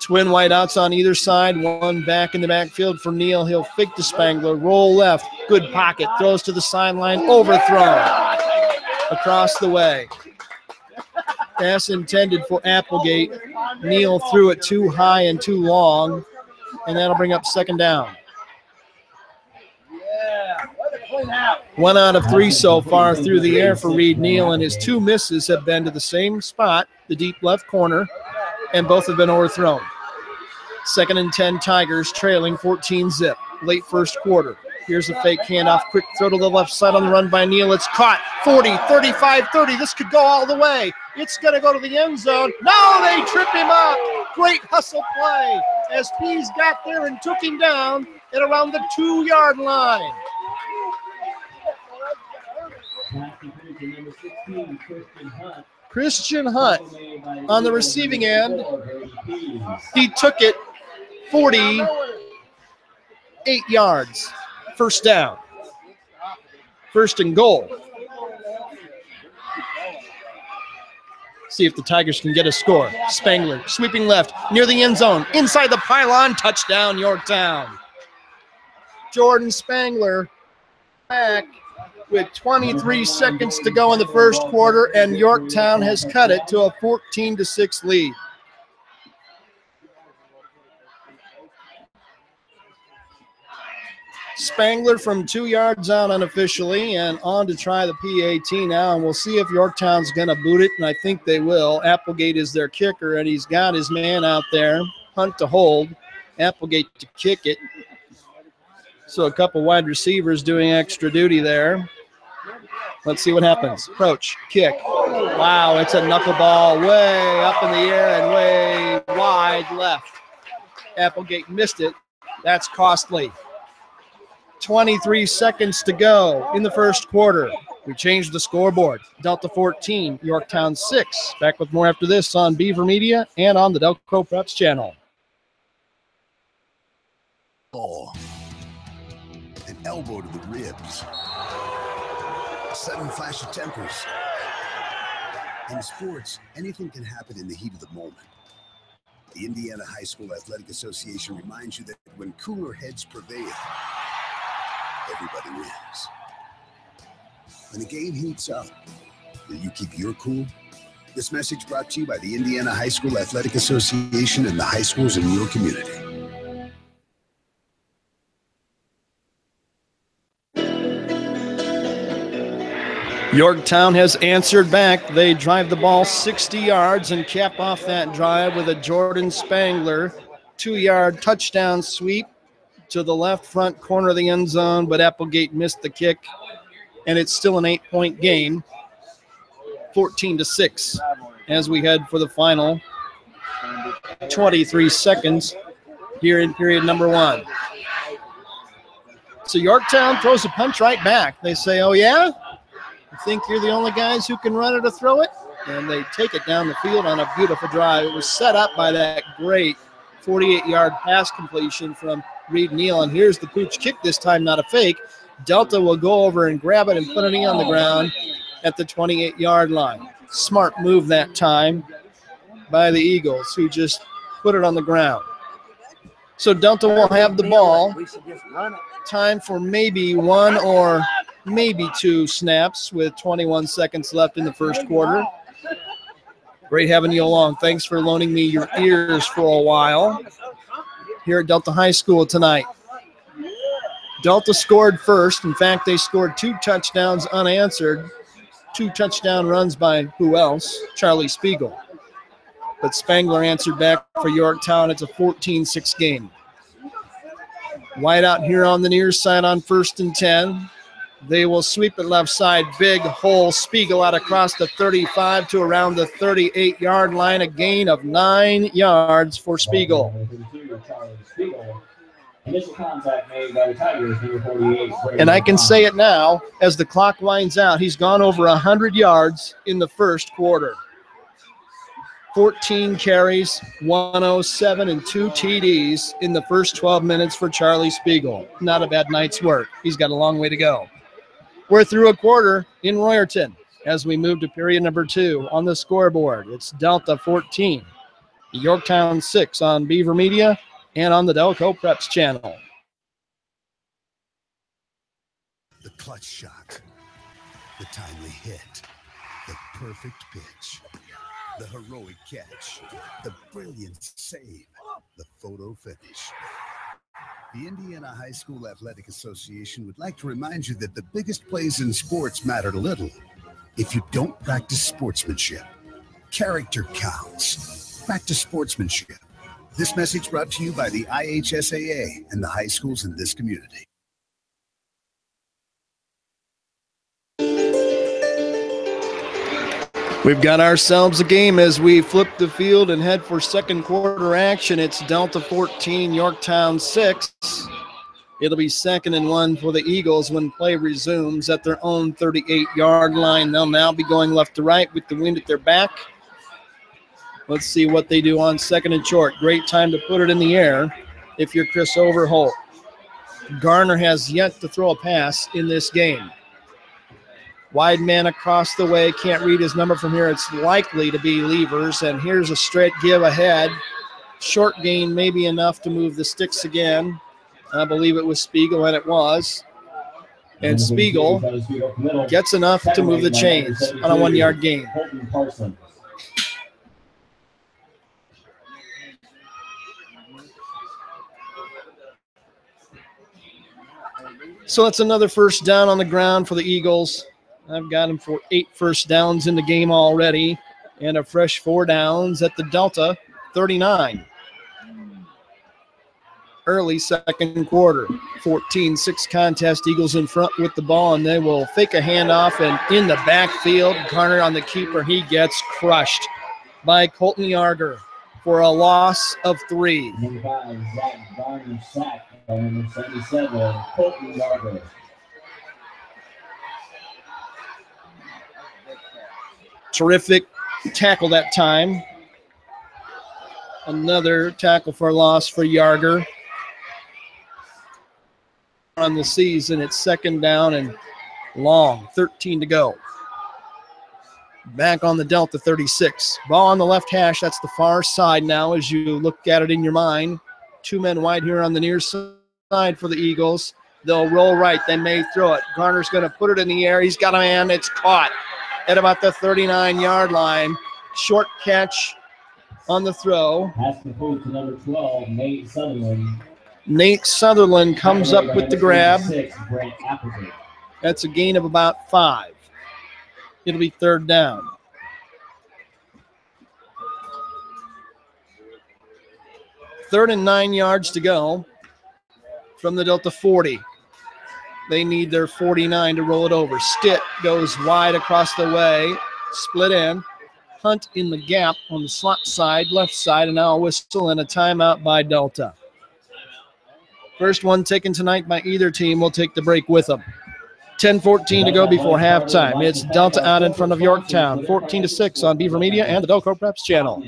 Twin wideouts on either side. One back in the backfield for Neal. He'll fake to Spangler. Roll left. Good pocket. Throws to the sideline. Overthrown. Across the way. Pass intended for Applegate. Neal threw it too high and too long. And that'll bring up second down. 1 out of 3 so far through the air for Reed Neal, and his 2 misses have been to the same spot, the deep left corner, and both have been overthrown. 2nd and 10 Tigers trailing 14-zip, late first quarter. Here's a fake handoff, quick throw to the left side on the run by Neal. It's caught, 40, 35, 30. This could go all the way. It's going to go to the end zone. No, they trip him up. Great hustle play as Pease got there and took him down at around the 2-yard line. Christian Hunt on the receiving end. He took it 48 yards. First down. First and goal. See if the Tigers can get a score. Spangler sweeping left near the end zone. Inside the pylon. Touchdown, Yorktown. Jordan Spangler back with 23 seconds to go in the first quarter, and Yorktown has cut it to a 14-6 lead. Spangler from 2 yards out unofficially and on to try the PAT now, and we'll see if Yorktown's going to boot it, and I think they will. Applegate is their kicker, and he's got his man out there. Hunt to hold, Applegate to kick it. So a couple wide receivers doing extra duty there. Let's see what happens. Approach, kick. Wow, it's a knuckleball way up in the air and way wide left. Applegate missed it. That's costly. 23 seconds to go in the first quarter. We changed the scoreboard. Delta 14, Yorktown 6. Back with more after this on Beaver Media and on the Delco Preps channel. Ball. An elbow to the ribs. A sudden flash of tempers. In sports, anything can happen in the heat of the moment. The Indiana High School Athletic Association reminds you that when cooler heads prevail, everybody wins. When the game heats up, will you keep your cool? This message brought to you by the Indiana High School Athletic Association and the high schools in your community. Yorktown has answered back. They drive the ball 60 yards and cap off that drive with a Jordan Spangler 2-yard touchdown sweep to the left front corner of the end zone, but Applegate missed the kick, and it's still an 8-point game, 14-6, as we head for the final 23 seconds here in period number 1. So Yorktown throws a punch right back. They say, oh, yeah? You think you're the only guys who can run it or throw it? And they take it down the field on a beautiful drive. It was set up by that great 48-yard pass completion from Reed Neal, and here's the pooch kick this time, not a fake. Delta will go over and grab it and put it on the ground at the 28-yard line. Smart move that time by the Eagles, who just put it on the ground. So Delta will have the ball. Time for maybe 1 or maybe 2 snaps with 21 seconds left in the first quarter. Great having you along. Thanks for loaning me your ears for a while here at Delta High School tonight. Delta scored first. In fact, they scored 2 touchdowns unanswered. 2 touchdown runs by who else? Charlie Spiegel. But Spangler answered back for Yorktown. It's a 14-6 game. Wide out here on the near side on 1st and 10. They will sweep it left side. Big hole. Spiegel out across the 35 to around the 38-yard line. A gain of 9 yards for Spiegel. Initial contact made by the Tigers, number 48. And I can say it now, as the clock winds out, he's gone over 100 yards in the first quarter. 14 carries, 107, and 2 TDs in the first 12 minutes for Charlie Spiegel. Not a bad night's work. He's got a long way to go. We're through a quarter in Royerton as we move to period number 2 on the scoreboard. It's Delta 14, Yorktown 6 on Beaver Media and on the Delco Preps channel. The clutch shot, the timely hit, the perfect pitch, the heroic catch, the brilliant save, the photo finish. The Indiana High School Athletic Association would like to remind you that the biggest plays in sports matter little if you don't practice sportsmanship. Character counts. Practice sportsmanship. This message brought to you by the IHSAA and the high schools in this community. We've got ourselves a game as we flip the field and head for second quarter action. It's Delta 14, Yorktown 6. It'll be 2nd and 1 for the Eagles when play resumes at their own 38-yard line. They'll now be going left to right with the wind at their back. Let's see what they do on 2nd and short. Great time to put it in the air if you're Chris Overholt. Garner has yet to throw a pass in this game. Wide man across the way. Can't read his number from here. It's likely to be Levers. And here's a straight give ahead. Short gain may be enough to move the sticks again. I believe it was Spiegel, and it was. And Spiegel gets enough to move the chains on a 1-yard gain. So that's another first down on the ground for the Eagles. I've got him for 8 first downs in the game already and a fresh 4 downs at the Delta 39. Early second quarter, 14-6 contest. Eagles in front with the ball, and they will fake a handoff, and in the backfield, Garner on the keeper. He gets crushed by Colton Yarger for a loss of 3. Number 5, Zach Garner sacked by number 77, Colton Yarger. Terrific tackle that time. Another tackle for loss for Yarger. On the season, it's 2nd down and long, 13 to go. Back on the Delta 36. Ball on the left hash. That's the far side now as you look at it in your mind. 2 men wide here on the near side for the Eagles. They'll roll right. They may throw it. Garner's going to put it in the air. He's got a man. It's caught at about the 39-yard line. Short catch on the throw. Pass complete to number 12, Nate Sutherland. Nate Sutherland comes up with the grab. 6, Brent Appleton. That's a gain of about 5. It'll be 3rd down. Third and 9 yards to go from the Delta 40. They need their 49 to roll it over. Stitt goes wide across the way, split end. Hunt in the gap on the slot side, left side, and now a whistle and a timeout by Delta. First one taken tonight by either team. Will take the break with them. 10-14 to go before halftime. It's Delta out in front of Yorktown, 14-6 on Beaver Media and the Delco Preps channel.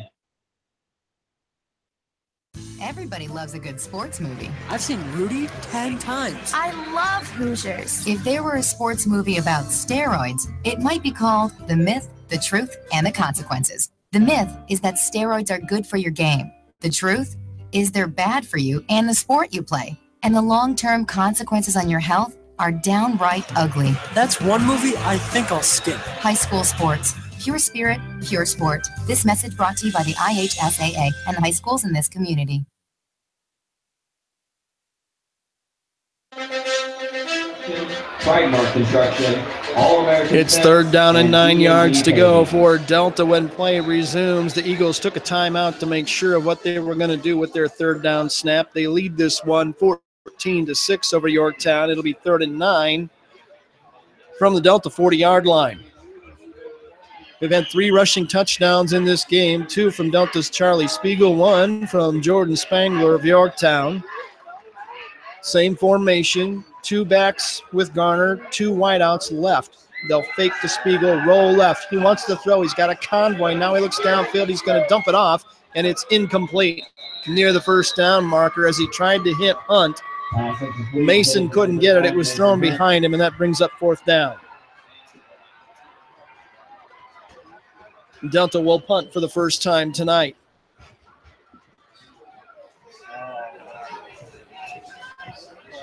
Everybody loves a good sports movie. I've seen Rudy 10 times. I love Hoosiers. If there were a sports movie about steroids, it might be called The Myth, the Truth, and the Consequences. The myth is that steroids are good for your game. The truth is they're bad for you and the sport you play. And the long-term consequences on your health are downright ugly. That's one movie I think I'll skip. High school sports. Pure spirit, pure sport. This message brought to you by the IHSAA and the high schools in this community. Trademark construction. All-American. It's 3rd down and 9 yards to go for Delta when play resumes. The Eagles took a timeout to make sure of what they were going to do with their 3rd down snap. They lead this one 14-6 over Yorktown. It'll be 3rd and 9 from the Delta 40-yard line. We've had 3 rushing touchdowns in this game, 2 from Delta's Charlie Spiegel, 1 from Jordan Spangler of Yorktown. Same formation, 2 backs with Garner, 2 wideouts left. They'll fake to Spiegel, roll left. He wants to throw. He's got a convoy. Now he looks downfield. He's going to dump it off, and it's incomplete near the first down marker as he tried to hit Hunt. Mason couldn't get it. It was thrown behind him, and that brings up 4th down. Delta will punt for the first time tonight.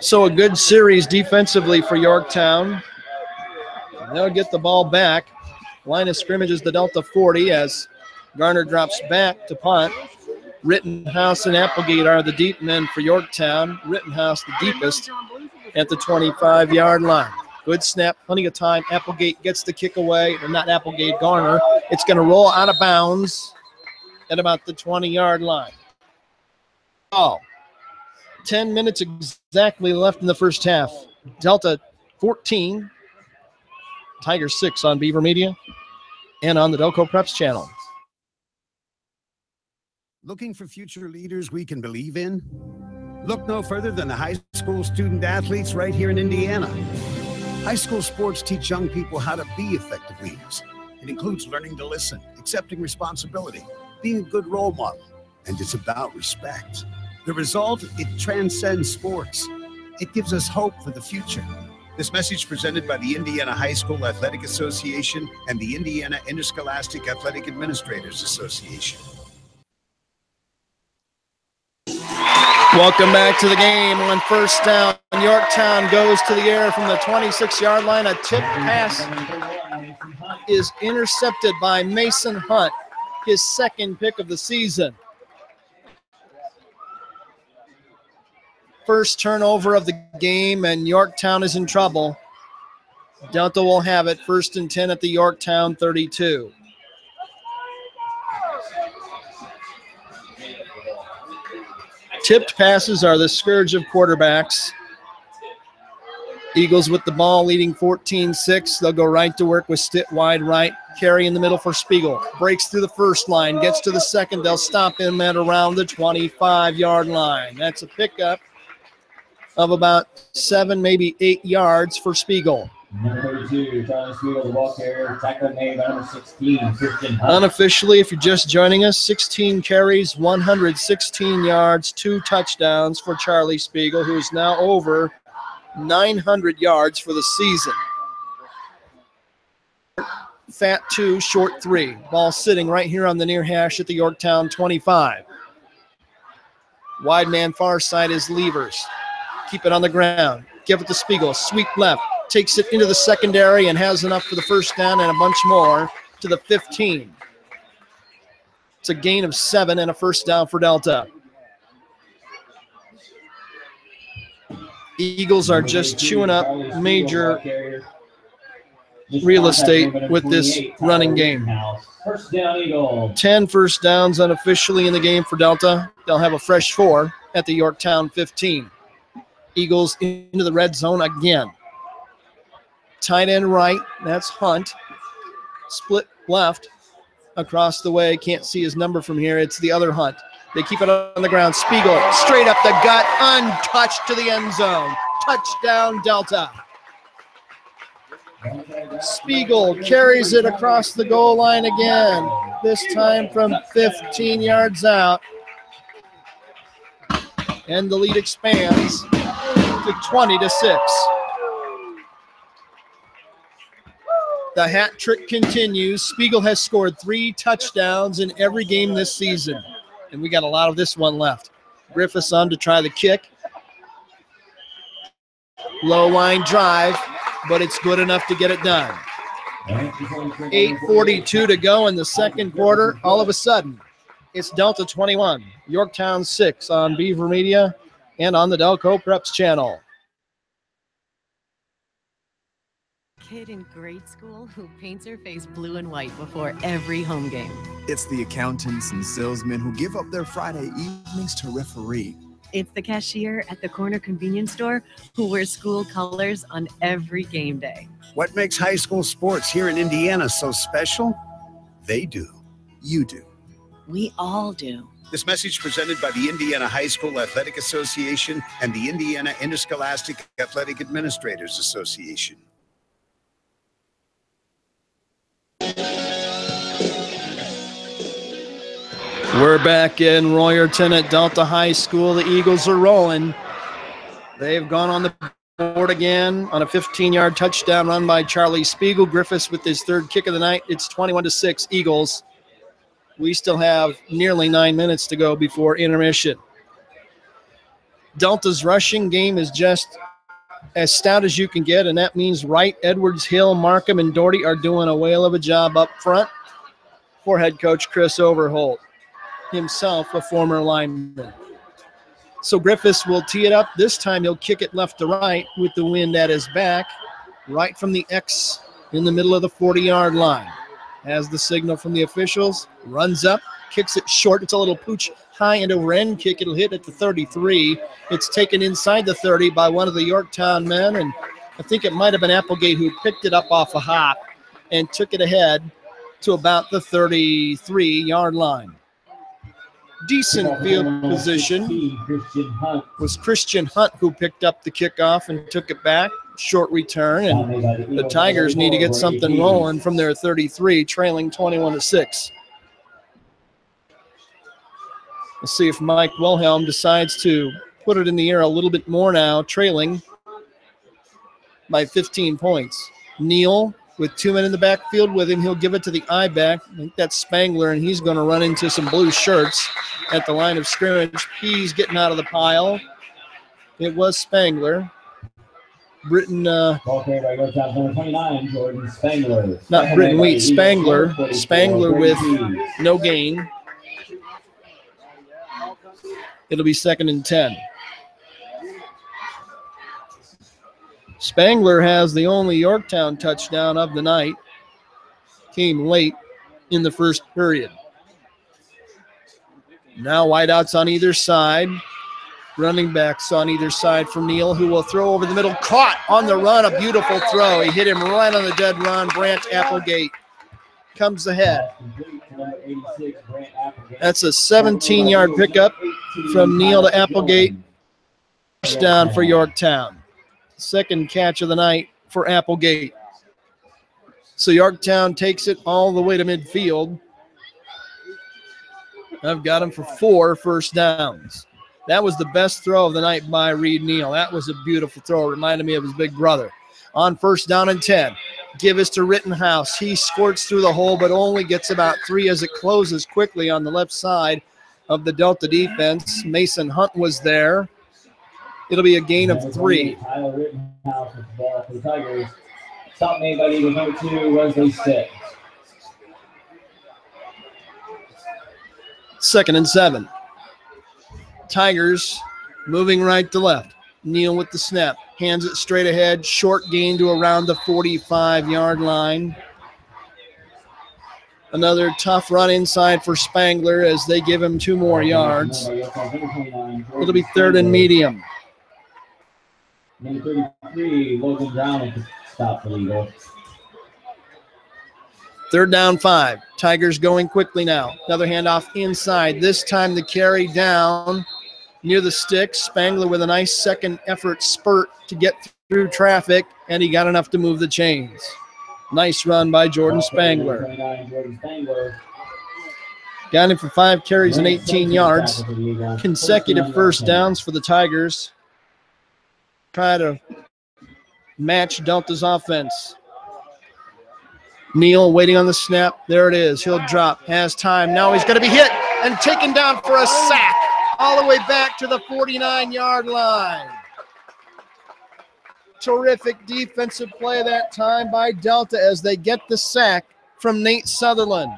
So a good series defensively for Yorktown. They'll get the ball back. Line of scrimmage is the Delta 40 as Garner drops back to punt. Rittenhouse and Applegate are the deep men for Yorktown. Rittenhouse the deepest at the 25-yard line. Good snap, plenty of time. Applegate gets the kick away, or not Applegate, Garner. It's going to roll out of bounds at about the 20-yard line. Oh, 10 minutes exactly left in the first half. Delta 14, Tiger 6 on Beaver Media and on the Delco Preps channel. Looking for future leaders we can believe in? Look no further than the high school student athletes right here in Indiana. High school sports teach young people how to be effective leaders. It includes learning to listen, accepting responsibility, being a good role model, and it's about respect. The result, it transcends sports. It gives us hope for the future. This message presented by the Indiana High School Athletic Association and the Indiana Interscholastic Athletic Administrators Association. Welcome back to the game. On first down, Yorktown goes to the air from the 26-yard line. A tip pass is intercepted by Mason Hunt, his second pick of the season. First turnover of the game, and Yorktown is in trouble. Delta will have it 1st and 10 at the Yorktown 32. Tipped passes are the scourge of quarterbacks. Eagles with the ball leading 14-6. They'll go right to work with Stitt wide right. Carry in the middle for Spiegel. Breaks through the first line. Gets to the second. They'll stop him at around the 25-yard line. That's a pickup of about 7, maybe 8 yards for Spiegel. Number 32, Charlie Spiegel, the ball carrier. Tackle made by number 16, Christian Hunt. Unofficially, if you're just joining us, 16 carries, 116 yards, 2 touchdowns for Charlie Spiegel, who is now over 900 yards for the season. Fat 2, short 3. Ball sitting right here on the near hash at the Yorktown 25. Wide man far side is Levers. Keep it on the ground. Give it to Spiegel. Sweep left. Takes it into the secondary and has enough for the first down and a bunch more to the 15. It's a gain of 7 and a first down for Delta. Eagles are just chewing up major real estate with this running game. First down, Eagle. 10 first downs unofficially in the game for Delta. They'll have a fresh 4 at the Yorktown 15. Eagles into the red zone again. Tight end right, that's Hunt. Split left across the way. Can't see his number from here. It's the other Hunt. They keep it on the ground. Spiegel straight up the gut, untouched to the end zone. Touchdown, Delta. Spiegel carries it across the goal line again, this time from 15 yards out. And the lead expands to 20-6. The hat trick continues. Spiegel has scored 3 touchdowns in every game this season, and we got a lot of this one left. Griffiths on to try the kick. Low line drive, but it's good enough to get it done. 8:42 to go in the second quarter. All of a sudden, it's Delta 21, Yorktown 6 on Beaver Media and on the Delco Preps channel. Kid in grade school who paints her face blue and white before every home game. It's the accountants and salesmen who give up their Friday evenings to referee. It's the cashier at the corner convenience store who wears school colors on every game day. What makes high school sports here in Indiana so special? They do. You do. We all do. This message presented by the Indiana High School Athletic Association and the Indiana Interscholastic Athletic Administrators Association. We're back in Royerton at Delta High School. The Eagles are rolling. They've gone on the board again on a 15-yard touchdown run by Charlie Spiegel. Griffiths with his 3rd kick of the night. It's 21-6 Eagles. We still have nearly 9 minutes to go before intermission. Delta's rushing game is just as stout as you can get, and that means Wright, Edwards, Hill, Markham, and Doherty are doing a whale of a job up front for head coach Chris Overholt, himself a former lineman. So Griffiths will tee it up. This time he'll kick it left to right with the wind at his back, right from the X in the middle of the 40-yard line. Has the signal from the officials, runs up, kicks it short. It's a little pooch high and over end kick. It'll hit at the 33. It's taken inside the 30 by one of the Yorktown men, and I think it might have been Applegate who picked it up off a hop and took it ahead to about the 33-yard line. Decent field position was Christian Hunt, who picked up the kickoff and took it back. Short return, and the Tigers need to get something rolling from their 33, trailing 21-6. Let's see if Mike Wilhelm decides to put it in the air a little bit more now, trailing by 15 points. Neal with 2 men in the backfield with him. He'll give it to the I-back. I think that's Spangler, and he's going to run into some blue shirts at the line of scrimmage. He's getting out of the pile. It was Spangler. Britton, not Britton Wheat, Spangler. Spangler with no gain. It'll be 2nd and 10. Spangler has the only Yorktown touchdown of the night. Came late in the first period. Now wideouts on either side. Running backs on either side for Neal, who will throw over the middle. Caught on the run, a beautiful throw. He hit him right on the dead run. Brant Applegate comes ahead. That's a 17-yard pickup from Neal to Applegate. Touchdown for Yorktown. Second catch of the night for Applegate. So Yorktown takes it all the way to midfield. I've got him for 4 first downs. That was the best throw of the night by Reed Neal. That was a beautiful throw. It reminded me of his big brother. On 1st down and 10. Givens to Rittenhouse. He squirts through the hole, but only gets about 3 as it closes quickly on the left side of the Delta defense. Mason Hunt was there. It'll be a gain of 3. Tyler Rittenhouse with the ball for the Tigers. Stop made by Eagle number 2, Wesley Stitt. 2nd and 7. Tigers moving right to left. Neal with the snap. Hands it straight ahead. Short gain to around the 45-yard line. Another tough run inside for Spangler as they give him 2 more yards. It'll be 3rd and medium. Number 33, Logan Brown at the stop for the Eagle. 3rd down 5. Tigers going quickly now. Another handoff inside. This time the carry down near the sticks. Spangler with a nice second effort spurt to get through traffic, and he got enough to move the chains. Nice run by Jordan Spangler. Got him for 5 carries and 18 yards. Consecutive first downs for the Tigers. Try to match Delta's offense. Neal waiting on the snap. There it is. He'll drop. Has time. Now he's going to be hit and taken down for a sack all the way back to the 49-yard line. Terrific defensive play that time by Delta as they get the sack from Nate Sutherland.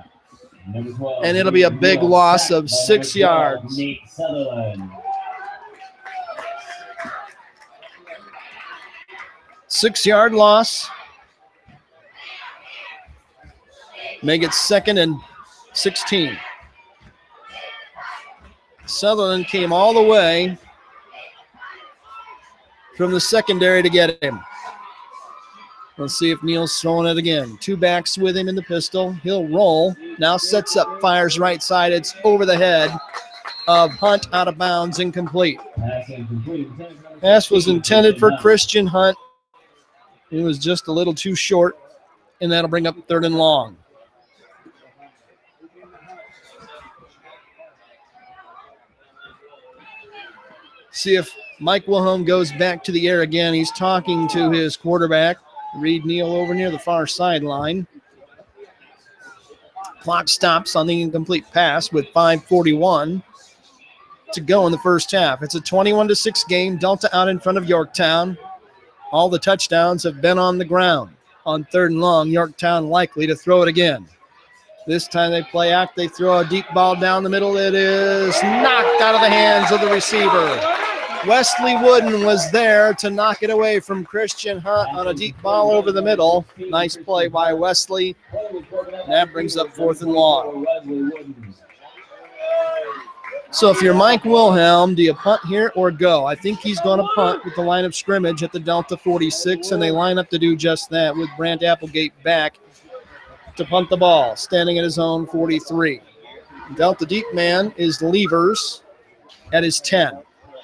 And it'll be a big loss of 6 yards. Nate Sutherland. 6-yard loss. Make it 2nd and 16. Sutherland came all the way from the secondary to get him. Let's see if Neal's throwing it again. 2 backs with him in the pistol. He'll roll. Now sets up, fires right side. It's over the head of Hunt, out of bounds, incomplete. Pass was intended for Christian Hunt. It was just a little too short, and that'll bring up 3rd and long. See if Mike Wilhelm goes back to the air again. He's talking to his quarterback, Reed Neal, over near the far sideline. Clock stops on the incomplete pass with 5:41 to go in the first half. It's a 21-6 game. Delta out in front of Yorktown. All the touchdowns have been on the ground. On 3rd and long, Yorktown likely to throw it again. This time they play act. They throw a deep ball down the middle. It is knocked out of the hands of the receiver. Wesley Wooden was there to knock it away from Christian Hunt on a deep ball over the middle. Nice play by Wesley. And that brings up 4th and long. So if you're Mike Wilhelm, do you punt here or go? I think he's going to punt with the line of scrimmage at the Delta 46, and they line up to do just that with Brant Applegate back to punt the ball, standing at his own 43. Delta deep man is Levers at his 10.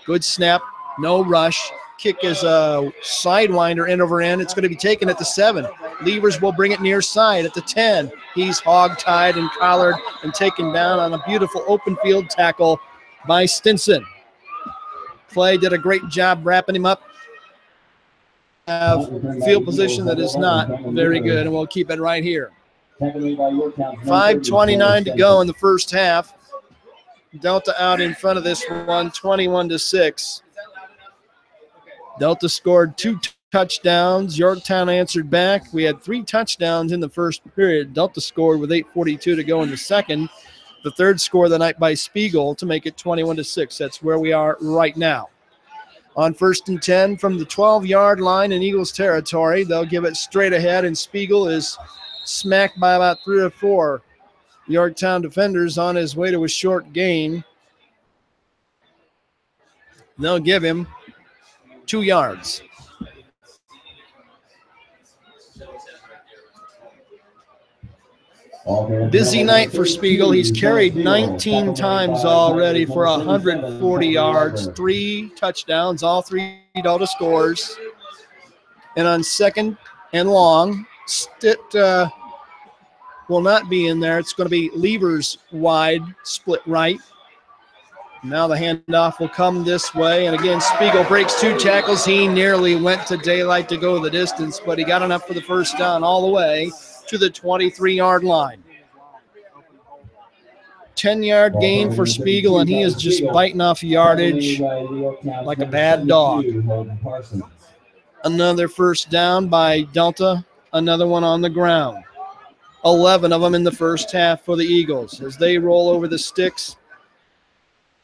Good snap, no rush. Kick is a sidewinder end over end. It's going to be taken at the 7. Levers will bring it near side at the 10. He's hog-tied and collared and taken down on a beautiful open field tackle by Stinson. Clay did a great job wrapping him up. Have field position that is not very good, and we'll keep it right here. 5:29 to go in the first half. Delta out in front of this one, 21-6. Delta scored 2 touchdowns. Yorktown answered back. We had 3 touchdowns in the first period. Delta scored with 8:42 to go in the second. The third score of the night by Spiegel to make it 21-6. That's where we are right now. On 1st and 10 from the 12-yard line in Eagles territory, they'll give it straight ahead, and Spiegel is smacked by about 3 or 4 Yorktown defenders on his way to a short gain. They'll give him 2 yards. Busy night for Spiegel. He's carried 19 times already for 140 yards, 3 touchdowns, all 3 Delta scores. And on 2nd and long, Stitt will not be in there. It's going to be Levers wide, split right. Now the handoff will come this way. And again, Spiegel breaks 2 tackles. He nearly went to daylight to go the distance, but he got enough for the first down all the way to the 23-yard line. 10-yard gain for Spiegel, and he is just biting off yardage like a bad dog. Another first down by Delta, another one on the ground. 11 of them in the first half for the Eagles as they roll over the sticks.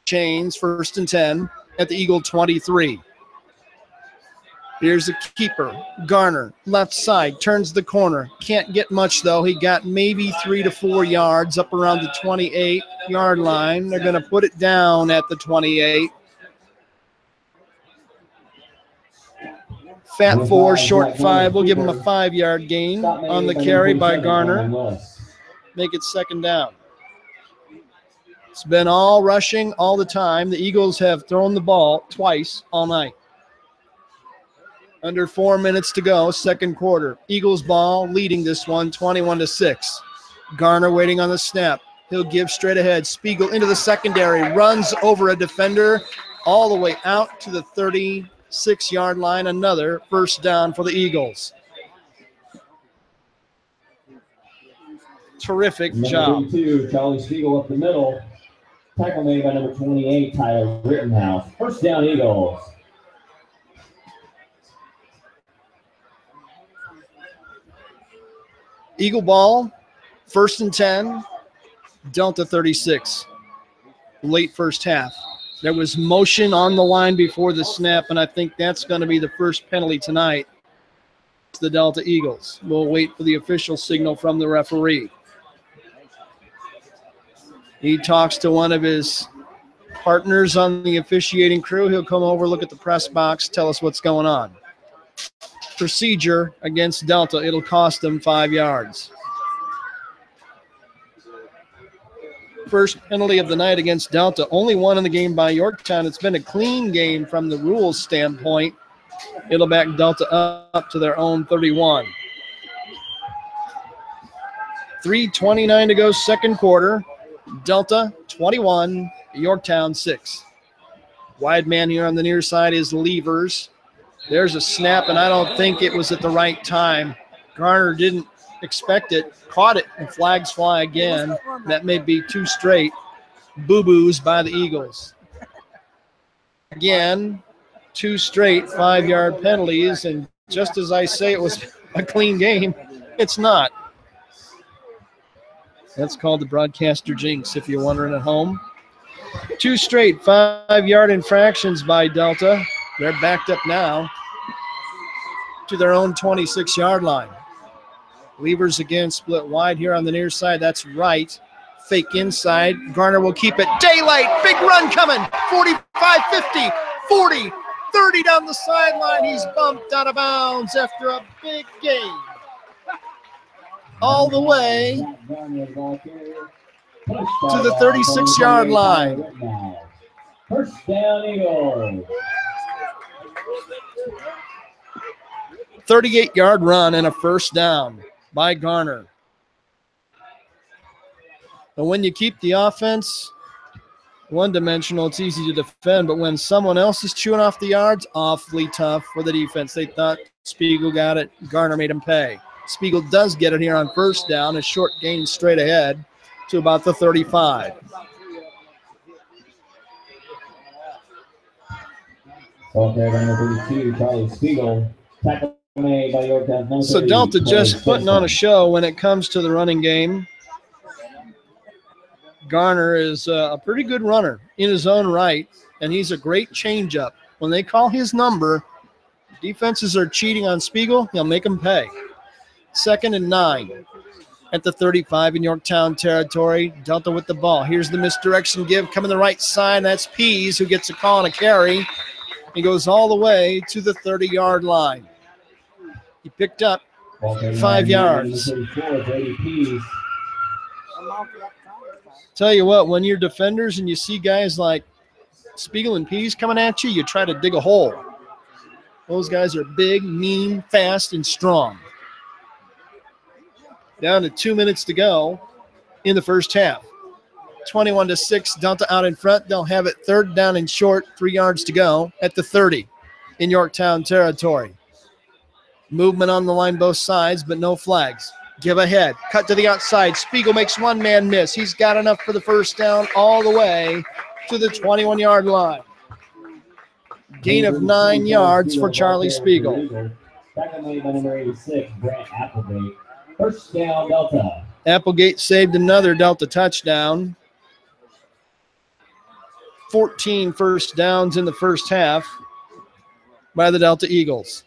Chains, 1st and 10 at the Eagle 23. Here's the keeper, Garner, left side, turns the corner. Can't get much, though. He got maybe 3 to 4 yards up around the 28-yard line. They're going to put it down at the 28. Fat 4, short 5. We'll give him a 5-yard gain on the carry by Garner. Make it 2nd down. It's been all rushing all the time. The Eagles have thrown the ball twice all night. Under 4 minutes to go, 2nd quarter. Eagles ball leading this one, 21-6. Garner waiting on the snap. He'll give straight ahead. Spiegel into the secondary, runs over a defender all the way out to the 36-yard line. Another first down for the Eagles. Terrific job. Charlie Spiegel up the middle. Tackle made by number 28, Tyler Rittenhouse. First down, Eagles. Eagle ball, 1st and 10, Delta 36. Late first half. There was motion on the line before the snap, and I think that's going to be the first penalty tonight. It's the Delta Eagles. We'll wait for the official signal from the referee. He talks to one of his partners on the officiating crew. He'll come over, look at the press box, tell us what's going on. Procedure against Delta. It'll cost them 5 yards. First penalty of the night against Delta. Only one in the game by Yorktown. It's been a clean game from the rules standpoint. It'll back Delta up to their own 31. 3:29 to go, 2nd quarter. Delta 21, Yorktown 6. Wide man here on the near side is Levers. There's a snap, and I don't think it was at the right time. Garner didn't expect it, caught it, and flags fly again. That may be 2 straight boo-boos by the Eagles. again, 2 straight 5-yard penalties, and just as I say it was a clean game, it's not. That's called the broadcaster jinx, if you're wondering at home. 2 straight 5-yard infractions by Delta. They're backed up now to their own 26-yard line. Weavers again split wide here on the near side. That's right. Fake inside. Garner will keep it. Daylight. Big run coming. 45, 50, 40, 30 down the sideline. He's bumped out of bounds after a big gain. All the way to the 36-yard line. First down, Eagles. 38-yard run and a first down by Garner. And when you keep the offense one-dimensional, it's easy to defend, but when someone else is chewing off the yards, awfully tough for the defense. They thought Spiegel got it. Garner made him pay. Spiegel does get it here on first down, a short gain straight ahead to about the 35. Okay, number 32, Charlie Spiegel. Tackle made by Yorktown. So Delta just putting on a show when it comes to the running game. Garner is a pretty good runner in his own right, and he's a great changeup. When they call his number, defenses are cheating on Spiegel, he'll make them pay. 2nd and 9 at the 35 in Yorktown territory. Delta with the ball. Here's the misdirection give coming the right side. That's Pease who gets a call and a carry. He goes all the way to the 30-yard line. He picked up 5 yards. Tell you what, when you're defenders and you see guys like Spiegel and Pease coming at you, you try to dig a hole. Those guys are big, mean, fast, and strong. Down to 2 minutes to go in the first half. 21-6, Delta out in front. They'll have it 3rd down and short, 3 yards to go at the 30 in Yorktown territory. Movement on the line both sides, but no flags. Give ahead. Cut to the outside. Spiegel makes one man miss. He's got enough for the first down all the way to the 21-yard line. Gain of 9 yards for Charlie Spiegel. Tackle made by number 86, Brant Applegate. First down, Delta. Applegate saved another Delta touchdown. 14 first downs in the first half by the Delta Eagles.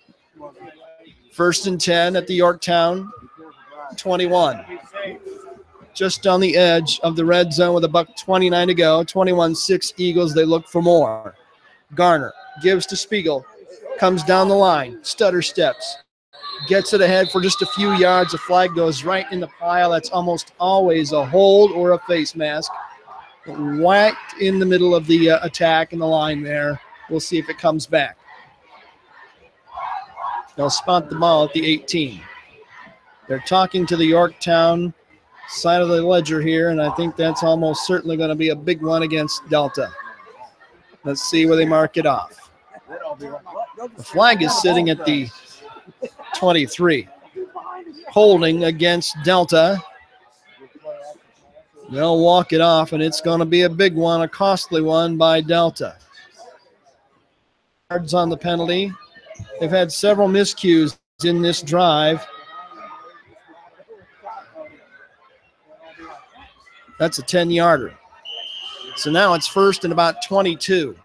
1st and 10 at the Yorktown 21. Just on the edge of the red zone with $1:29 to go. 21-6 Eagles. They look for more. Garner gives to Spiegel. Comes down the line. Stutter steps. Gets it ahead for just a few yards. A flag goes right in the pile. That's almost always a hold or a face mask. Whacked in the middle of the attack in the line there. We'll see if it comes back. They'll spot the ball at the 18. They're talking to the Yorktown side of the ledger here, and I think that's almost certainly going to be a big one against Delta. Let's see where they mark it off. The flag is sitting at the 23. Holding against Delta. They'll walk it off, and it's going to be a big one, a costly one by Delta. Yards on the penalty. They've had several miscues in this drive. That's a 10-yarder. So now it's 1st and about 22.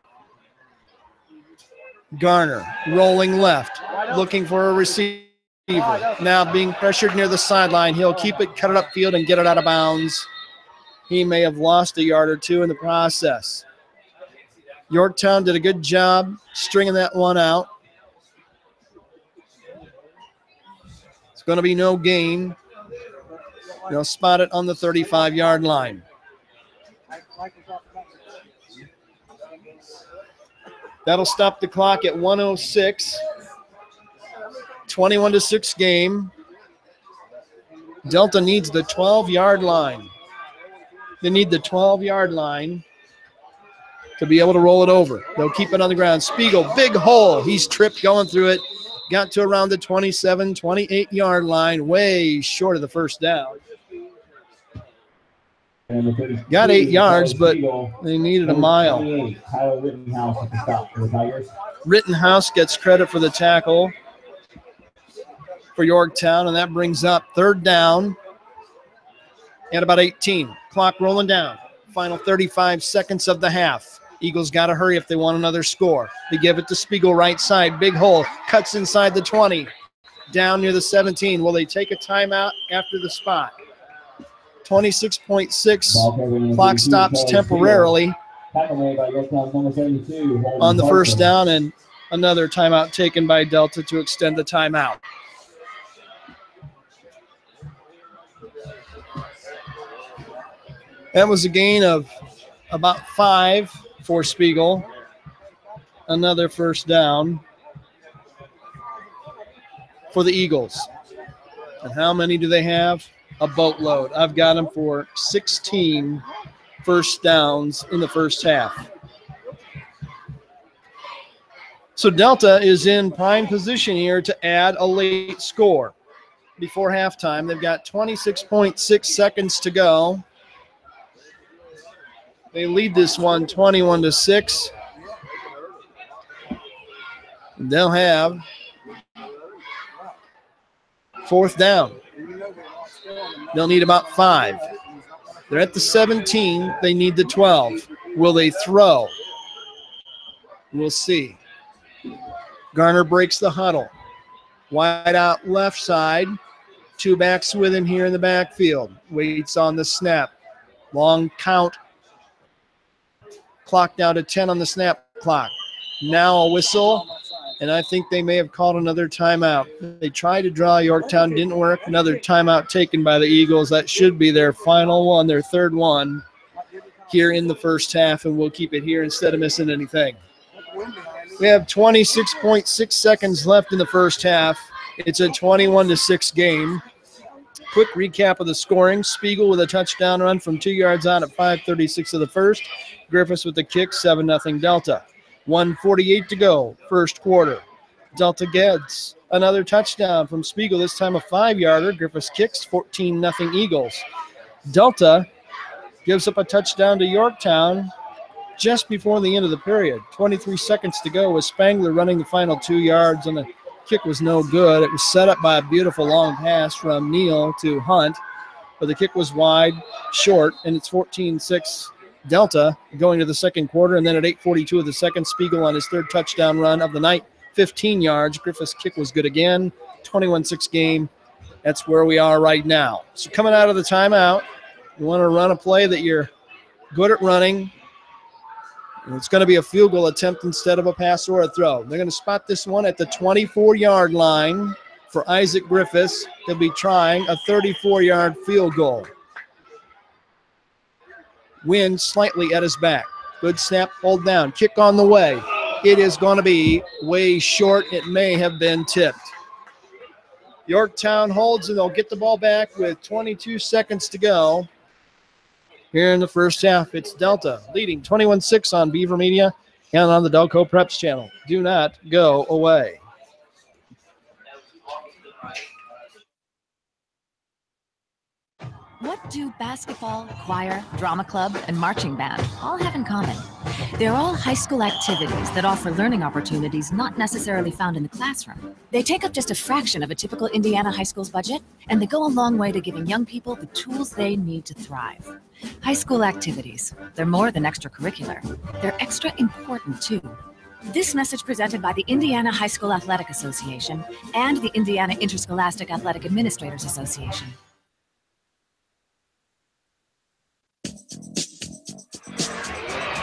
Garner rolling left, looking for a receiver. Now being pressured near the sideline. He'll keep it, cut it upfield, and get it out of bounds. He may have lost a yard or two in the process. Yorktown did a good job stringing that one out. It's going to be no gain. They'll spot it on the 35-yard line. That'll stop the clock at 1:06. 21-6 game. Delta needs the 12-yard line. They need the 12-yard line to be able to roll it over. They'll keep it on the ground. Spiegel, big hole. He's tripped going through it. Got to around the 27, 28-yard line, way short of the first down. Got 8 yards, but they needed a mile. Rittenhouse gets credit for the tackle for Yorktown, and that brings up 3rd down at about 18. Clock rolling down. Final 35 seconds of the half. Eagles got to hurry if they want another score. They give it to Spiegel, right side. Big hole. Cuts inside the 20. Down near the 17. Will they take a timeout after the spot? 26.6. Clock stops temporarily on the 1st down, and another timeout taken by Delta to extend the timeout. That was a gain of about 5 for Spiegel. Another 1st down for the Eagles. And how many do they have? A boatload. I've got them for 16 1st downs in the first half. So Delta is in prime position here to add a late score before halftime. They've got 26.6 seconds to go. They lead this one 21-6. They'll have 4th down. They'll need about 5. They're at the 17. They need the 12. Will they throw? We'll see. Garner breaks the huddle. Wide out left side. 2 backs with him here in the backfield. Waits on the snap. Long count. Clock down to 10 on the snap clock. Now a whistle, and I think they may have called another timeout. They tried to draw Yorktown, didn't work. Another timeout taken by the Eagles. That should be their final one, their 3rd one here in the first half, and we'll keep it here instead of missing anything. We have 26.6 seconds left in the first half. It's a 21-6 game. Quick recap of the scoring. Spiegel with a touchdown run from 2 yards out at 5:36 of the first. Griffiths with the kick, 7-0 Delta. 1:48 to go, first quarter. Delta gets another touchdown from Spiegel, this time a 5-yarder. Griffiths kicks, 14-0 Eagles. Delta gives up a touchdown to Yorktown just before the end of the period. 23 seconds to go with Spangler running the final 2 yards, and the kick was no good. It was set up by a beautiful long pass from Neal to Hunt, but the kick was wide, short, and it's 14-6 Delta going to the second quarter. And then at 8:42 of the second, Spiegel on his 3rd touchdown run of the night, 15 yards. Griffith's kick was good again. 21-6 game. That's where we are right now. So coming out of the timeout, you want to run a play that you're good at running. And it's going to be a field goal attempt instead of a pass or a throw. They're going to spot this one at the 24-yard line for Isaac Griffiths. He'll be trying a 34-yard field goal. Wind slightly at his back. Good snap, hold down. Kick on the way. It is going to be way short. It may have been tipped. Yorktown holds, and they'll get the ball back with 22 seconds to go. Here in the first half, it's Delta leading 21-6 on Beaver Media and on the Delco Preps channel. Do not go away. What do basketball, choir, drama club, and marching band all have in common? They're all high school activities that offer learning opportunities not necessarily found in the classroom. They take up just a fraction of a typical Indiana high school's budget, and they go a long way to giving young people the tools they need to thrive. High school activities, they're more than extracurricular. They're extra important, too. This message presented by the Indiana High School Athletic Association and the Indiana Interscholastic Athletic Administrators Association.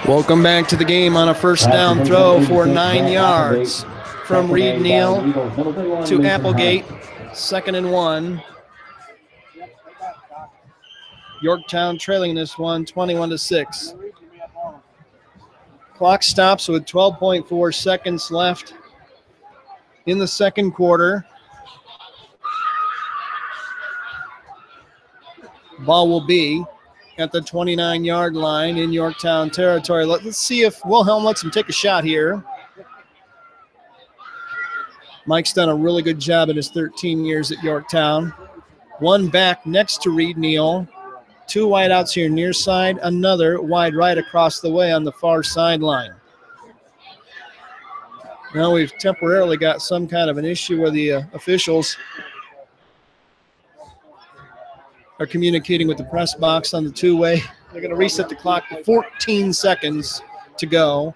Welcome back to the game on a first down throw for 9 yards from Reed Neal to Applegate. 2nd and 1. Yorktown trailing this one 21-6. Clock stops with 12.4 seconds left in the second quarter. Ball will be at the 29-yard line in Yorktown territory. Let's see if Wilhelm lets him take a shot here. Mike's done a really good job in his 13 years at Yorktown. One back next to Reed Neal 2 wideouts here near side, another wide right across the way on the far sideline. Now we've temporarily got some kind of an issue where the officials are communicating with the press box on the 2-way. They're going to reset the clock to 14 seconds to go.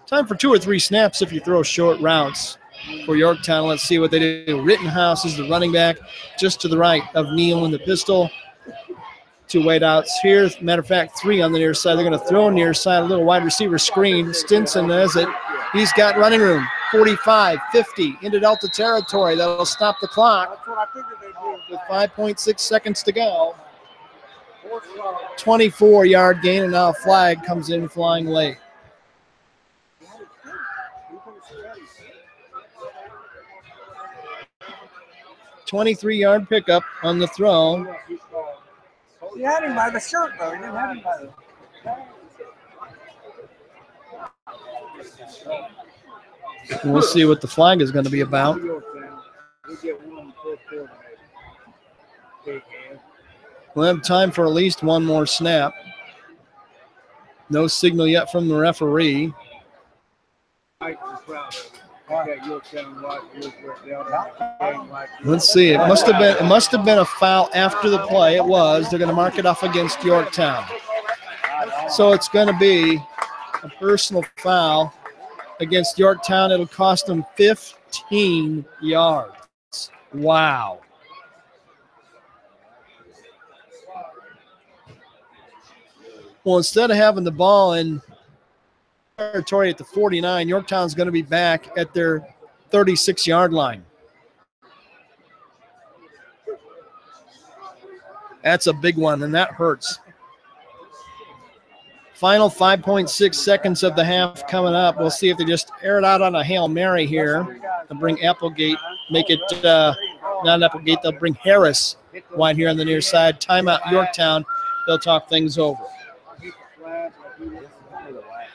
Time for 2 or 3 snaps if you throw short routes for Yorktown. Let's see what they do. Rittenhouse is the running back just to the right of Neal in the pistol. 2 wideouts here. Matter of fact, 3 on the near side. They're going to throw near side, a little wide receiver screen. Stinson has it. He's got running room. 45, 50 into Delta territory. That'll stop the clock with 5.6 seconds to go. 24-yard gain, and now a flag comes in flying late. $23-yard pickup on the throw. You had him by the shirt, though. You had him by the... We'll see what the flag is going to be about. We'll have time for at least one more snap. No signal yet from the referee. Let's see. It must have been a foul after the play. It was. They're going to mark it off against Yorktown. So it's going to be a personal foul against Yorktown. It'll cost them 15 yards. Wow. Well, instead of having the ball in territory at the 49, Yorktown's going to be back at their 36-yard line. That's a big one, and that hurts. Final 5.6 seconds of the half coming up. We'll see if they just air it out on a Hail Mary here and bring Applegate, make it not Applegate, they'll bring Harris wide here on the near side. Timeout Yorktown. They'll talk things over.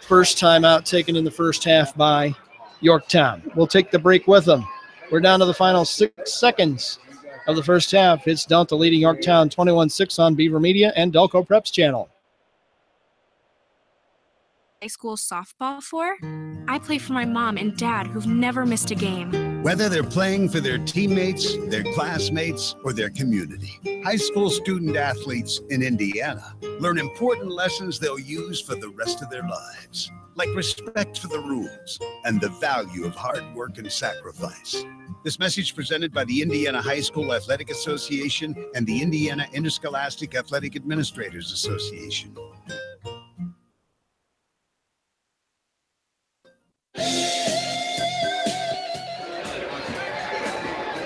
First timeout taken in the first half by Yorktown. We'll take the break with them. We're down to the final 6 seconds of the first half. It's Delta leading Yorktown 21-6 on Beaver Media and Delco Preps channel. High school softball for? I play for my mom and dad who've never missed a game. Whether they're playing for their teammates, their classmates, or their community, high school student athletes in Indiana learn important lessons they'll use for the rest of their lives, like respect for the rules and the value of hard work and sacrifice. This message presented by the Indiana High School Athletic Association and the Indiana Interscholastic Athletic Administrators Association.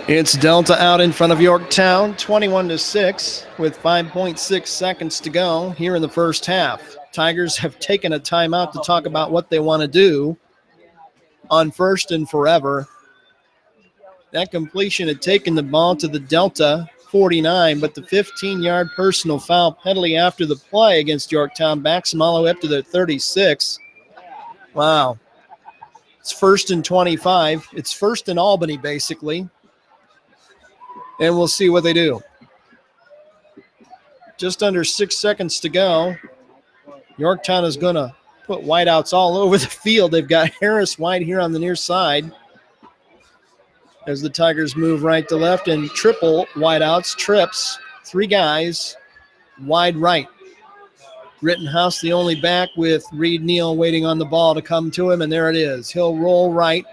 It's Delta out in front of Yorktown, 21-6, with 5.6 seconds to go here in the first half. Tigers have taken a timeout to talk about what they want to do on first and forever. That completion had taken the ball to the Delta 49, but the 15-yard personal foul penalty after the play against Yorktown backs them all the way up to the 36. Wow. It's first and 25. It's first in Albany, basically. And we'll see what they do. Just under 6 seconds to go. Yorktown is going to put wideouts all over the field. They've got Harris wide here on the near side as the Tigers move right to left, and triple wideouts, trips, 3 guys wide right. Rittenhouse the only back with Reed Neal waiting on the ball to come to him, and there it is. He'll roll right,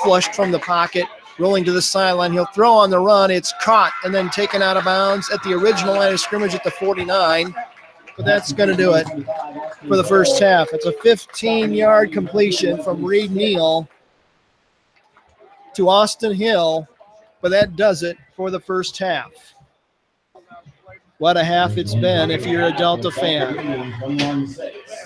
flushed from the pocket, rolling to the sideline. He'll throw on the run. It's caught and then taken out of bounds at the original line of scrimmage at the 49. But that's going to do it for the first half. It's a 15-yard completion from Reed Neal to Austin Hill, but that does it for the first half. What a half it's been if you're a Delta fan.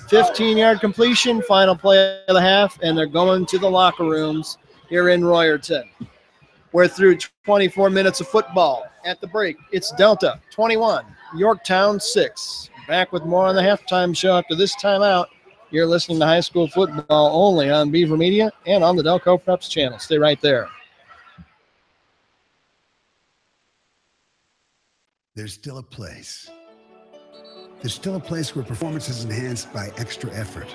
15-yard completion, final play of the half, and they're going to the locker rooms here in Royerton. We're through 24 minutes of football. At the break, it's Delta 21, Yorktown 6. Back with more on the halftime show after this timeout. You're listening to high school football only on Beaver Media and on the Delco Preps channel. Stay right there. There's still a place There's still a place where performance is enhanced by extra effort,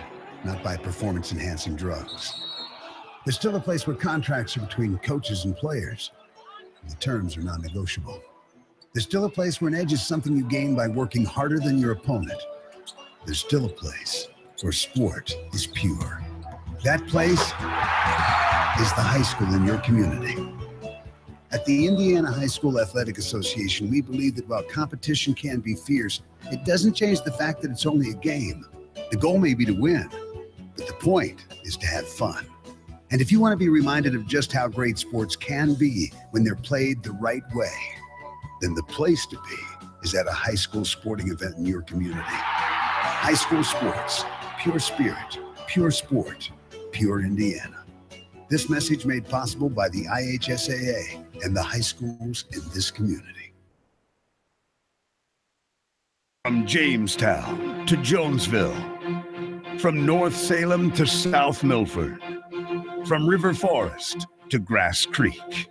not by performance-enhancing drugs. There's still a place where contracts are between coaches and players, and the terms are non-negotiable. There's still a place where an edge is something you gain by working harder than your opponent. There's still a place where sport is pure. That place is the high school in your community. At the Indiana High School Athletic Association, we believe that while competition can be fierce, it doesn't change the fact that it's only a game. The goal may be to win, but the point is to have fun. And if you want to be reminded of just how great sports can be when they're played the right way, then the place to be is at a high school sporting event in your community. High school sports, pure spirit, pure sport, pure Indiana. This message made possible by the IHSAA and the high schools in this community. From Jamestown to Jonesville, from North Salem to South Milford, from River Forest to Grass Creek.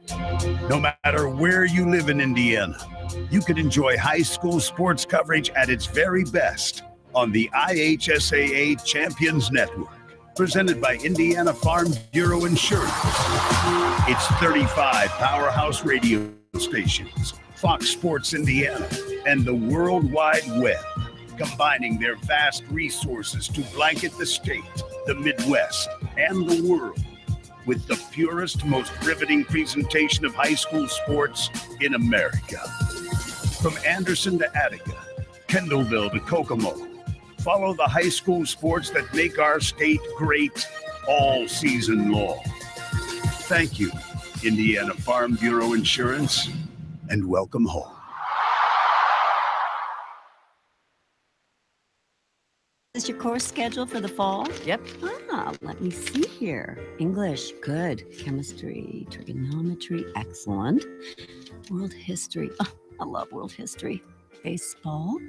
No matter where you live in Indiana, you can enjoy high school sports coverage at its very best on the IHSAA Champions Network, presented by Indiana Farm Bureau Insurance. It's 35 powerhouse radio stations, Fox Sports Indiana, and the World Wide Web, combining their vast resources to blanket the state, the Midwest, and the world with the purest, most riveting presentation of high school sports in America. From Anderson to Attica, Kendallville to Kokomo, follow the high school sports that make our state great all season long. Thank you, Indiana Farm Bureau Insurance, and welcome home. Is your course schedule for the fall? Yep. Let me see here. English, good. Chemistry, trigonometry, excellent. World history, I love world history. Baseball,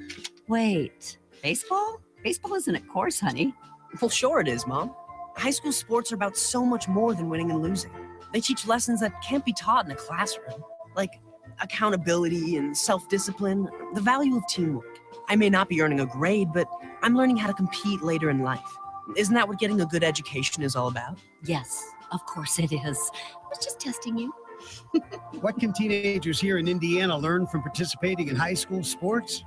wait, baseball? Baseball isn't a course, honey. Well, sure it is, Mom. High school sports are about so much more than winning and losing. They teach lessons that can't be taught in a classroom, like accountability and self-discipline, the value of teamwork. I may not be earning a grade, but I'm learning how to compete later in life. Isn't that what getting a good education is all about? Yes, of course it is. I was just testing you. What can teenagers here in Indiana learn from participating in high school sports?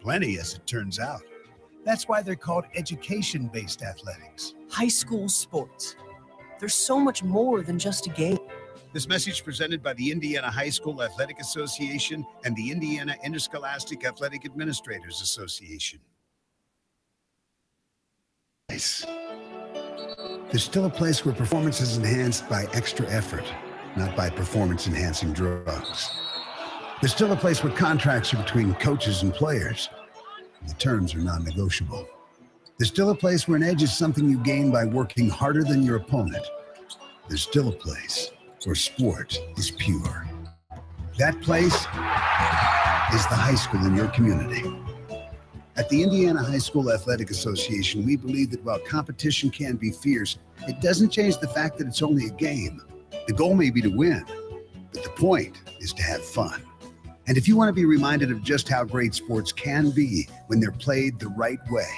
Plenty, as it turns out. That's why they're called education-based athletics. High school sports. There's so much more than just a game. This message presented by the Indiana High School Athletic Association and the Indiana Interscholastic Athletic Administrators Association. There's still a place where performance is enhanced by extra effort, not by performance-enhancing drugs. There's still a place where contracts are between coaches and players, and the terms are non-negotiable. There's still a place where an edge is something you gain by working harder than your opponent. There's still a place where sport is pure. That place is the high school in your community. At the Indiana High School Athletic Association, we believe that while competition can be fierce, it doesn't change the fact that it's only a game. The goal may be to win, but the point is to have fun. And if you want to be reminded of just how great sports can be when they're played the right way,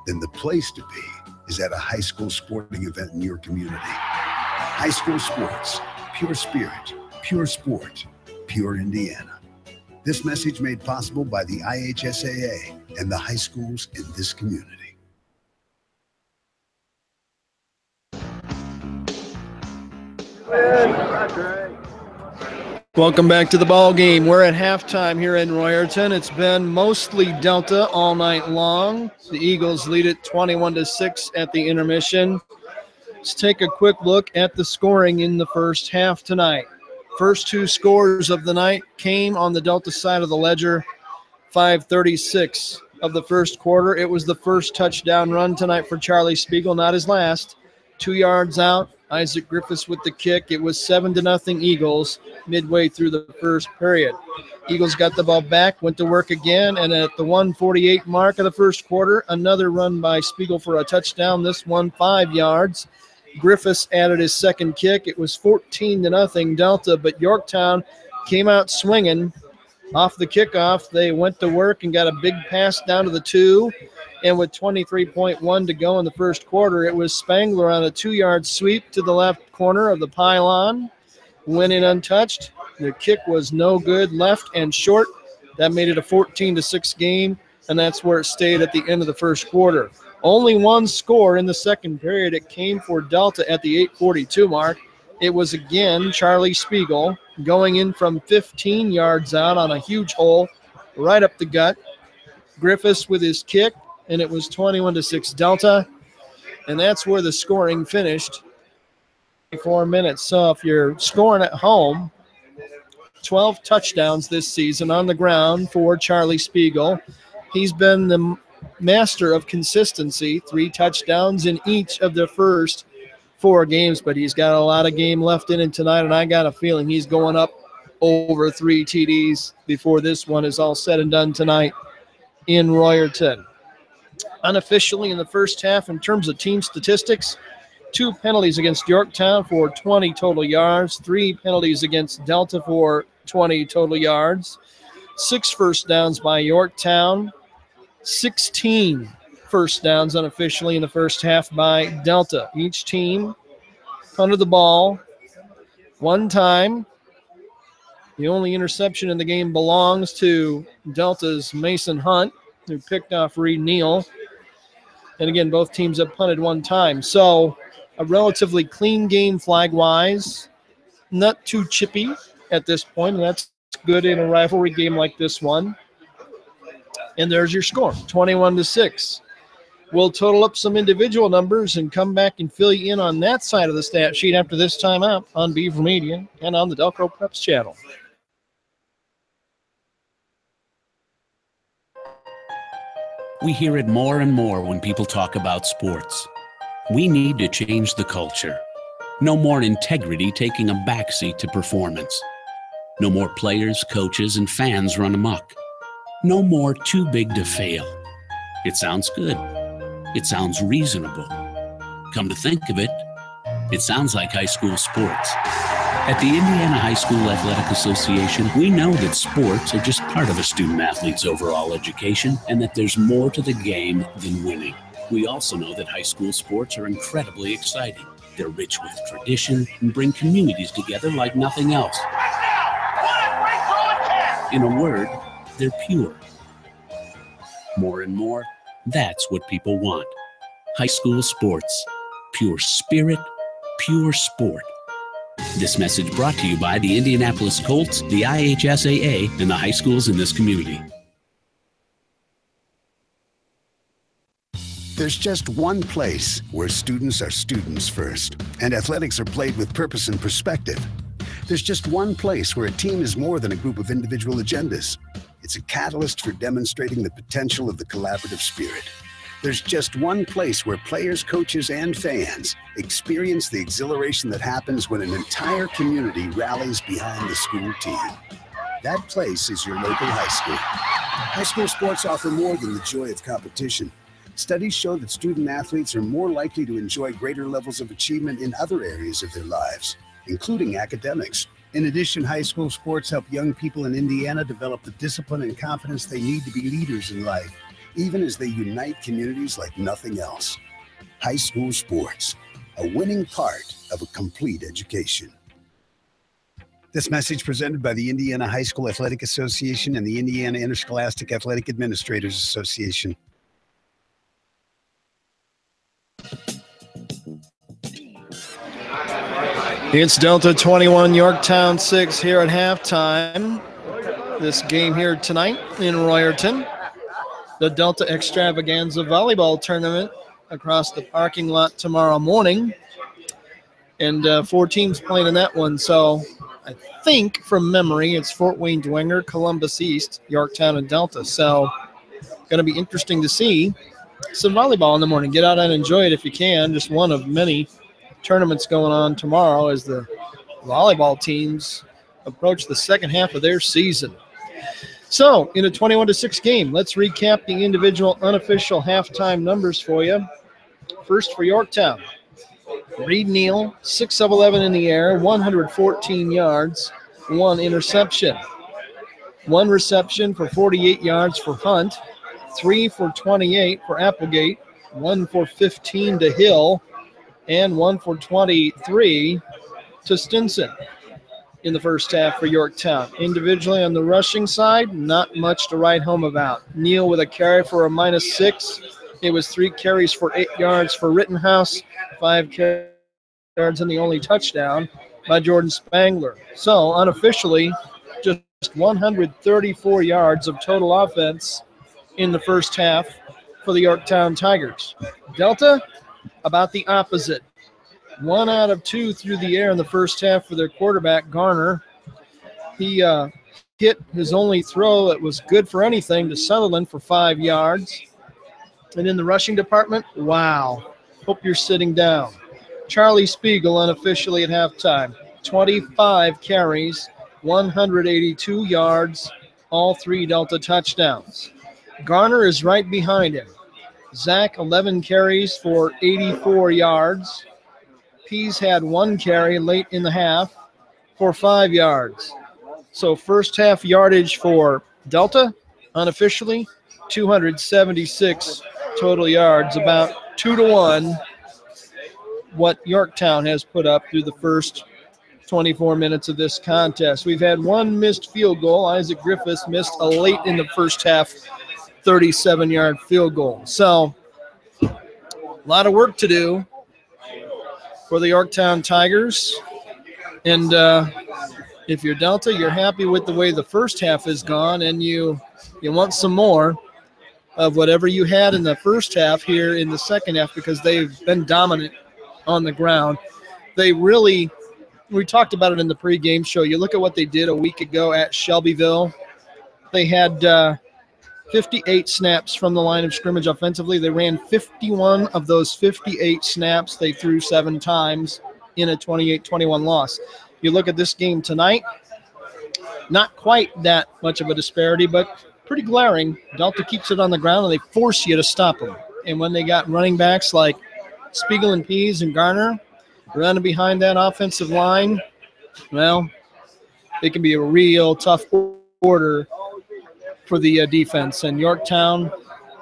then the place to be is at a high school sporting event in your community. High school sports, pure spirit, pure sport, pure Indiana. This message made possible by the IHSAA and the high schools in this community. Welcome back to the ball game. We're at halftime here in Royerton. It's been mostly Delta all night long. The Eagles lead it 21-6 at the intermission. Let's take a quick look at the scoring in the first half tonight. First two scores of the night came on the Delta side of the ledger. 5:36 of the first quarter. It was the first touchdown run tonight for Charlie Spiegel, not his last. 2 yards out, Isaac Griffiths with the kick. It was 7-0 Eagles midway through the first period. Eagles got the ball back, went to work again, and at the 1:48 mark of the first quarter, another run by Spiegel for a touchdown, this one 5 yards. Griffiths added his second kick. It was 14-0 Delta, but Yorktown came out swinging Off the kickoff, they went to work and got a big pass down to the 2. And with 23.1 to go in the first quarter, it was Spangler on a 2-yard sweep to the left corner of the pylon. Went in untouched. The kick was no good, left and short. That made it a 14-6 game, and that's where it stayed at the end of the first quarter. Only one score in the second period. It came for Delta at the 8:42 mark. It was again Charlie Spiegel going in from 15 yards out on a huge hole right up the gut. Griffiths with his kick, and it was 21-6 Delta, and that's where the scoring finished. 4 minutes. So if you're scoring at home, 12 touchdowns this season on the ground for Charlie Spiegel. He's been the master of consistency, 3 touchdowns in each of the first 4 games, but he's got a lot of game left in him tonight, and I got a feeling he's going up over 3 TDs before this one is all said and done tonight in Royerton. Unofficially in the first half, in terms of team statistics, 2 penalties against Yorktown for 20 total yards, 3 penalties against Delta for 20 total yards, 6 first downs by Yorktown, 16 first downs unofficially in the first half by Delta. Each team punted the ball 1 time. The only interception in the game belongs to Delta's Mason Hunt, who picked off Reed Neal. And again, both teams have punted 1 time. So a relatively clean game flag-wise, not too chippy at this point, and that's good in a rivalry game like this one. And there's your score, 21-6. We'll total up some individual numbers and come back and fill you in on that side of the stat sheet after this timeout on Beaver Media and on the Delco Preps channel. We hear it more and more when people talk about sports. We need to change the culture. No more integrity taking a backseat to performance. No more players, coaches, and fans run amok. No more too big to fail. It sounds good. It sounds reasonable. Come to think of it, it sounds like high school sports. At the Indiana High School Athletic Association, we know that sports are just part of a student-athlete's overall education and that there's more to the game than winning. We also know that high school sports are incredibly exciting. They're rich with tradition and bring communities together like nothing else. In a word, they're pure. More and more, that's what people want. High school sports. Pure spirit, pure sport. This message brought to you by the Indianapolis Colts, the IHSAA, and the high schools in this community. There's just one place where students are students first, and athletics are played with purpose and perspective. There's just one place where a team is more than a group of individual agendas. It's a catalyst for demonstrating the potential of the collaborative spirit. There's just one place where players, coaches, and fans experience the exhilaration that happens when an entire community rallies behind the school team. That place is your local high school. High school sports offer more than the joy of competition. Studies show that student athletes are more likely to enjoy greater levels of achievement in other areas of their lives, including academics. In addition, high school sports help young people in Indiana develop the discipline and confidence they need to be leaders in life, even as they unite communities like nothing else. High school sports, a winning part of a complete education. This message presented by the Indiana High School Athletic Association and the Indiana Interscholastic Athletic Administrators Association. It's Delta 21, Yorktown 6 here at halftime. This game here tonight in Royerton. The Delta Extravaganza Volleyball Tournament across the parking lot tomorrow morning. And 4 teams playing in that one. So I think from memory, it's Fort Wayne Dwenger, Columbus East, Yorktown, and Delta. So going to be interesting to see some volleyball in the morning. Get out and enjoy it if you can. Just one of many tournaments going on tomorrow as the volleyball teams approach the second half of their season. So in a 21-6 game, let's recap the individual unofficial halftime numbers for you. First for Yorktown, Reed Neal, 6 of 11 in the air, 114 yards, 1 interception. 1 reception for 48 yards for Hunt, 3 for 28 for Applegate, 1 for 15 to Hill, and 1 for 23 to Stinson in the first half for Yorktown. Individually on the rushing side, not much to write home about. Neal with a carry for a -6. It was 3 carries for 8 yards for Rittenhouse, 5 yards, and the only touchdown by Jordan Spangler. So unofficially, just 134 yards of total offense in the first half for the Yorktown Tigers. Delta, about the opposite. 1 out of 2 through the air in the first half for their quarterback, Garner. He hit his only throw that was good for anything to Sutherland for 5 yards. And in the rushing department, wow, hope you're sitting down. Charlie Spiegel unofficially at halftime. 25 carries, 182 yards, all 3 Delta touchdowns. Garner is right behind him. Zach, 11 carries for 84 yards. Pease had 1 carry late in the half for 5 yards. So first half yardage for Delta, unofficially, 276 total yards, about 2-to-1 what Yorktown has put up through the first 24 minutes of this contest. We've had 1 missed field goal. Isaac Griffiths missed a late in the first half 37-yard field goal. So a lot of work to do for the Yorktown Tigers. And if you're Delta, you're happy with the way the first half has gone, and you want some more of whatever you had in the first half here in the second half, because they've been dominant on the ground. They really, we talked about it in the pregame show. You look at what they did a week ago at Shelbyville. They had 58 snaps from the line of scrimmage offensively. They ran 51 of those 58 snaps. They threw 7 times in a 28-21 loss. You look at this game tonight, not quite that much of a disparity, but pretty glaring. Delta keeps it on the ground, and they force you to stop them. And when they got running backs like Spiegel and Pease and Garner running behind that offensive line, well, it can be a real tough order for the defense. And Yorktown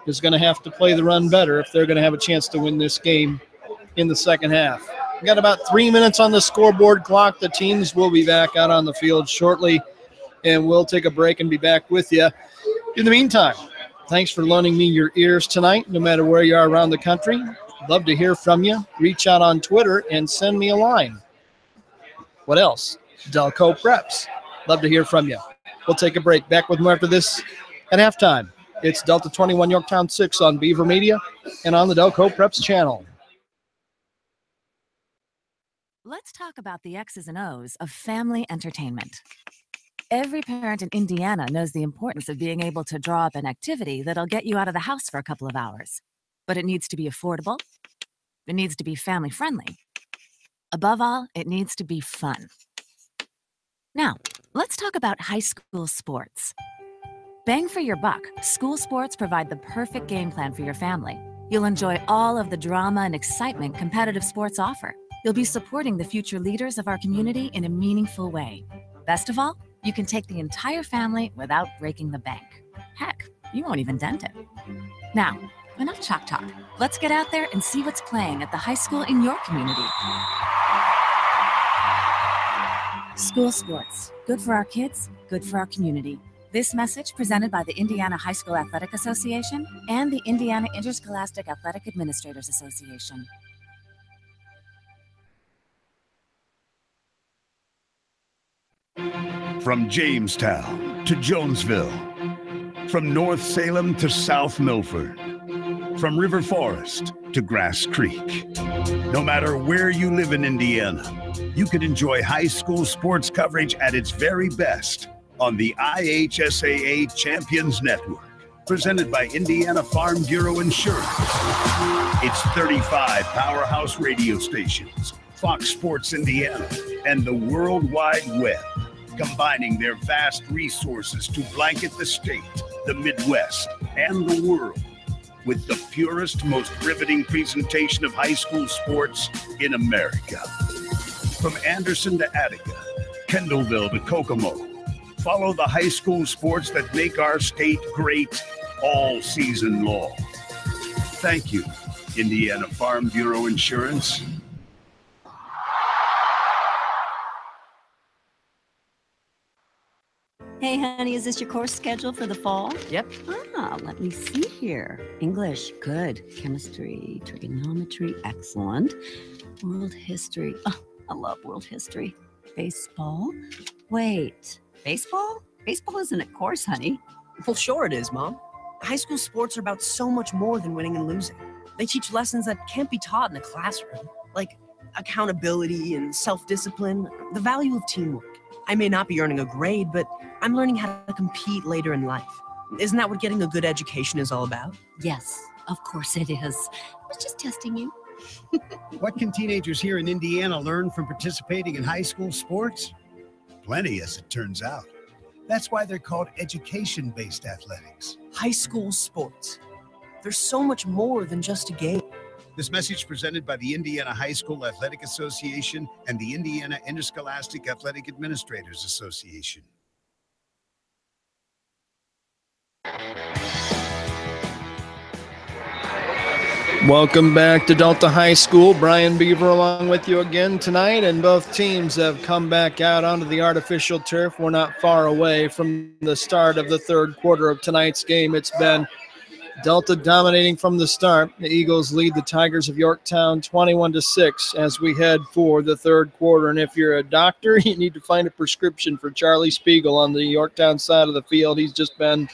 is going to have to play the run better if they're going to have a chance to win this game in the second half. We got about 3 minutes on the scoreboard clock. The teams will be back out on the field shortly, and we'll take a break and be back with you. In the meantime, thanks for loaning me your ears tonight, no matter where you are around the country. Love to hear from you. Reach out on Twitter and send me a line. What else? Delco Preps. Love to hear from you. We'll take a break. Back with more after this at halftime. It's Delta 21, Yorktown 6 on Beaver Media and on the Delco Preps channel. Let's talk about the X's and O's of family entertainment. Every parent in Indiana knows the importance of being able to draw up an activity that'll get you out of the house for a couple of hours. But it needs to be affordable. It needs to be family-friendly. Above all, it needs to be fun. Now, let's talk about high school sports. Bang for your buck, school sports provide the perfect game plan for your family. You'll enjoy all of the drama and excitement competitive sports offer. You'll be supporting the future leaders of our community in a meaningful way. Best of all, you can take the entire family without breaking the bank. Heck, you won't even dent it. Now, enough chalk talk. Let's get out there and see what's playing at the high school in your community. School sports. Good for our kids, good for our community. This message presented by the Indiana High School Athletic Association and the Indiana Interscholastic Athletic Administrators Association. From Jamestown to Jonesville, from North Salem to South Milford, from River Forest to Grass Creek. No matter where you live in Indiana, you can enjoy high school sports coverage at its very best on the IHSAA Champions Network, presented by Indiana Farm Bureau Insurance. It's 35 powerhouse radio stations, Fox Sports Indiana, and the World Wide Web, combining their vast resources to blanket the state, the Midwest, and the world with the purest, most riveting presentation of high school sports in America. From Anderson to Attica, Kendallville to Kokomo, Follow the high school sports that make our state great all season long. Thank you, Indiana Farm Bureau Insurance. Hey, honey, is this your course schedule for the fall? Yep. Let me see here. English, good. Chemistry, trigonometry, excellent. World history, I love world history. Baseball, wait, baseball? Baseball isn't a course, honey. Well, sure it is, Mom. High school sports are about so much more than winning and losing. They teach lessons that can't be taught in a classroom, like accountability and self-discipline, the value of teamwork. I may not be earning a grade, but I'm learning how to compete later in life. Isn't that what getting a good education is all about? Yes, of course it is. I was just testing you. What can teenagers here in Indiana learn from participating in high school sports? Plenty, as it turns out. That's why they're called education-based athletics. High school sports. There's so much more than just a game. This message presented by the Indiana High School Athletic Association and the Indiana Interscholastic Athletic Administrators Association. Welcome back to Delta High School. Brian Beaver along with you again tonight, and both teams have come back out onto the artificial turf. We're not far away from the start of the third quarter of tonight's game. It's been Delta dominating from the start. The Eagles lead the Tigers of Yorktown 21-6 as we head for the third quarter. And if you're a doctor, you need to find a prescription for Charlie Spiegel on the Yorktown side of the field. He's just been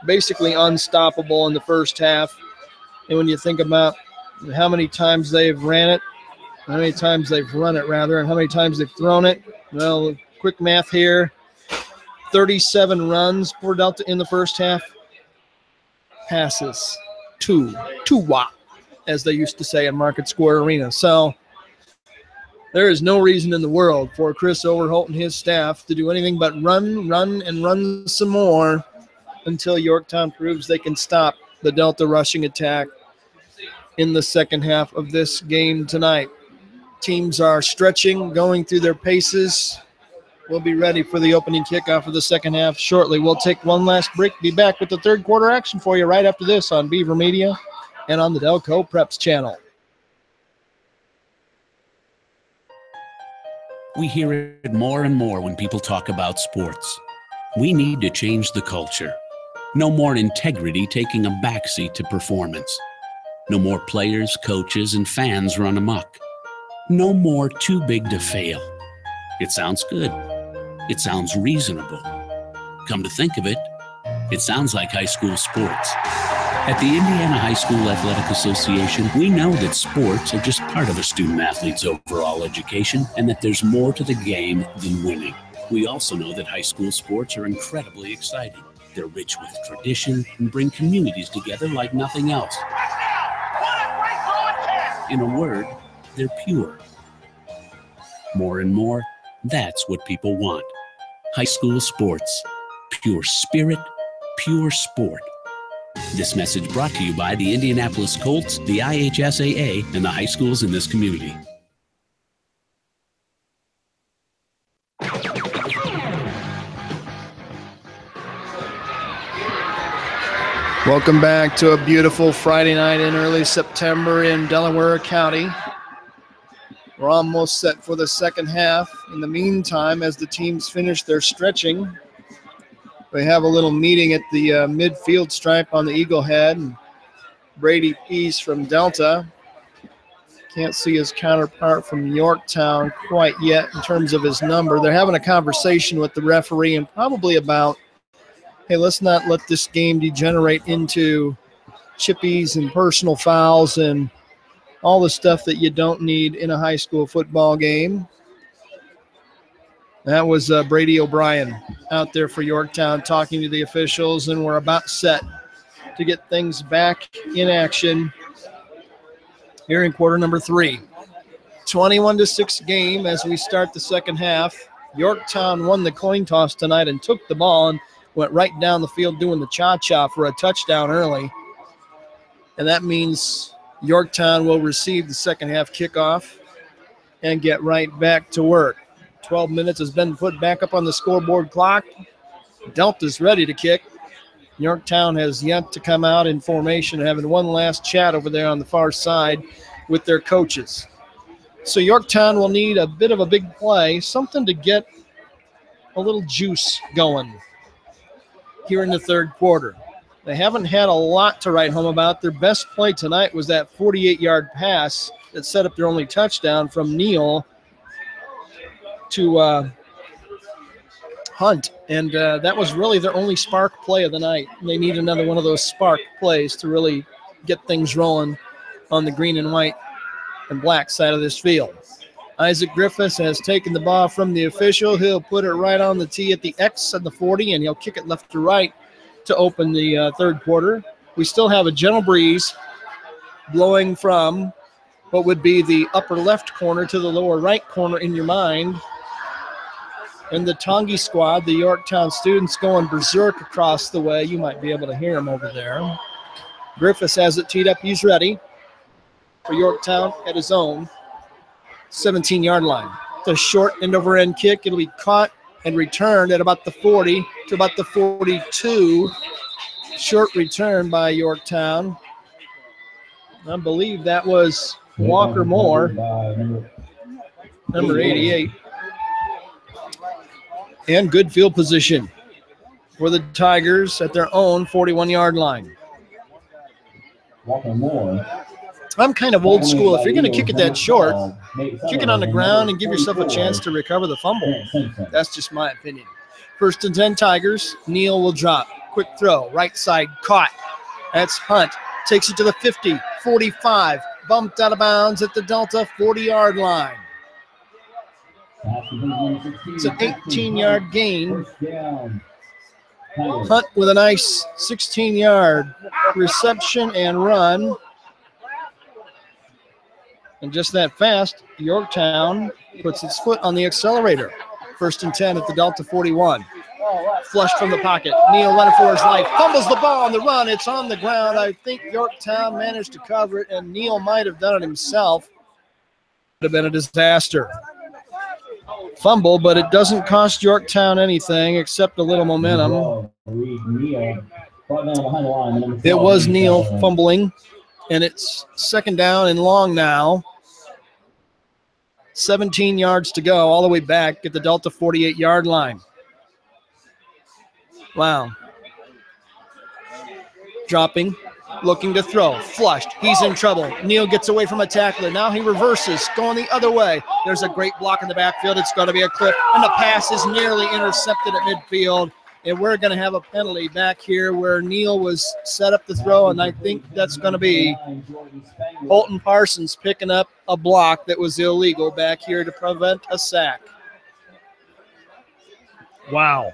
basically unstoppable in the first half. And when you think about how many times they've ran it, how many times they've run it rather, and how many times they've thrown it, well, quick math here, 37 runs for Delta in the first half. Passes, two wop, as they used to say in Market Square Arena. So there is no reason in the world for Chris Overholt and his staff to do anything but run some more until Yorktown proves they can stop the Delta rushing attack in the second half of this game tonight. Teams are stretching, going through their paces. We'll be ready for the opening kickoff of the second half shortly. We'll take one last break, be back with the third quarter action for you right after this on Beaver Media and on the Delco Preps channel. We hear it more and more when people talk about sports. We need to change the culture. No more integrity taking a backseat to performance. No more players, coaches, and fans run amok. No more too big to fail. It sounds good. It sounds reasonable. Come to think of it, it sounds like high school sports. At the Indiana High School Athletic Association, we know that sports are just part of a student athlete's overall education and that there's more to the game than winning. We also know that high school sports are incredibly exciting. They're rich with tradition and bring communities together like nothing else. In a word, they're pure. More and more, that's what people want. High school sports. Pure spirit, pure sport. This message brought to you by the Indianapolis Colts, the IHSAA, and the high schools in this community. Welcome back to a beautiful Friday night in early September in Delaware County. We're almost set for the second half. In the meantime, as the teams finish their stretching, we have a little meeting at the midfield stripe on the Eagle Head. And Brady Pease from Delta. Can't see his counterpart from Yorktown quite yet in terms of his number. They're having a conversation with the referee and probably about, hey, let's not let this game degenerate into chippies and personal fouls and all the stuff that you don't need in a high school football game. That was Brady O'Brien out there for Yorktown talking to the officials, and we're about set to get things back in action here in quarter number 3. 21-6 game as we start the second half. Yorktown won the coin toss tonight and took the ball and went right down the field doing the cha-cha for a touchdown early. And that means Yorktown will receive the second half kickoff and get right back to work. 12 minutes has been put back up on the scoreboard clock. Delta's ready to kick. Yorktown has yet to come out in formation, having one last chat over there on the far side with their coaches. So Yorktown will need a bit of a big play, something to get a little juice going here in the third quarter. They haven't had a lot to write home about. Their best play tonight was that 48-yard pass that set up their only touchdown from Neal to Hunt. And that was really their only spark play of the night. They need another one of those spark plays to really get things rolling on the green and white and black side of this field. Isaac Griffiths has taken the ball from the official. He'll put it right on the tee at the X of the 40, and he'll kick it left to right to open the third quarter. We still have a gentle breeze blowing from what would be the upper left corner to the lower right corner in your mind. And the Tongi squad, the Yorktown students, going berserk across the way. You might be able to hear them over there. Griffiths has it teed up. He's ready for Yorktown at his own 17-yard line. The short end-over-end kick. It'll be caught and returned at about the 40 to about the 42. Short return by Yorktown. I believe that was Walker Moore, number 88. And good field position for the Tigers at their own 41-yard line. Walker Moore. I'm kind of old school. If you're going to kick it that short, kick it on the ground and give yourself a chance to recover the fumble. That's just my opinion. 1st and 10 Tigers. Neal will drop. Quick throw. Right side caught. That's Hunt. Takes it to the 50, 45. Bumped out of bounds at the Delta 40-yard line. It's an 18-yard gain. Hunt with a nice 16-yard reception and run. And just that fast, Yorktown puts its foot on the accelerator. 1st and 10 at the Delta 41. Flushed from the pocket. Neal running for his life. Fumbles the ball on the run. It's on the ground. I think Yorktown managed to cover it, and Neal might have done it himself. Would have been a disaster. Fumble, but it doesn't cost Yorktown anything except a little momentum. It was Neal fumbling, and it's 2nd down and long now. 17 yards to go, all the way back at the Delta 48-yard line. Wow. Dropping, looking to throw, flushed. He's in trouble. Neal gets away from a tackler. Now he reverses, going the other way. There's a great block in the backfield. It's going to be a clip, and the pass is nearly intercepted at midfield. And we're going to have a penalty back here where Neal was set up to throw, and I think that's going to be Holton Parsons picking up a block that was illegal back here to prevent a sack. Wow.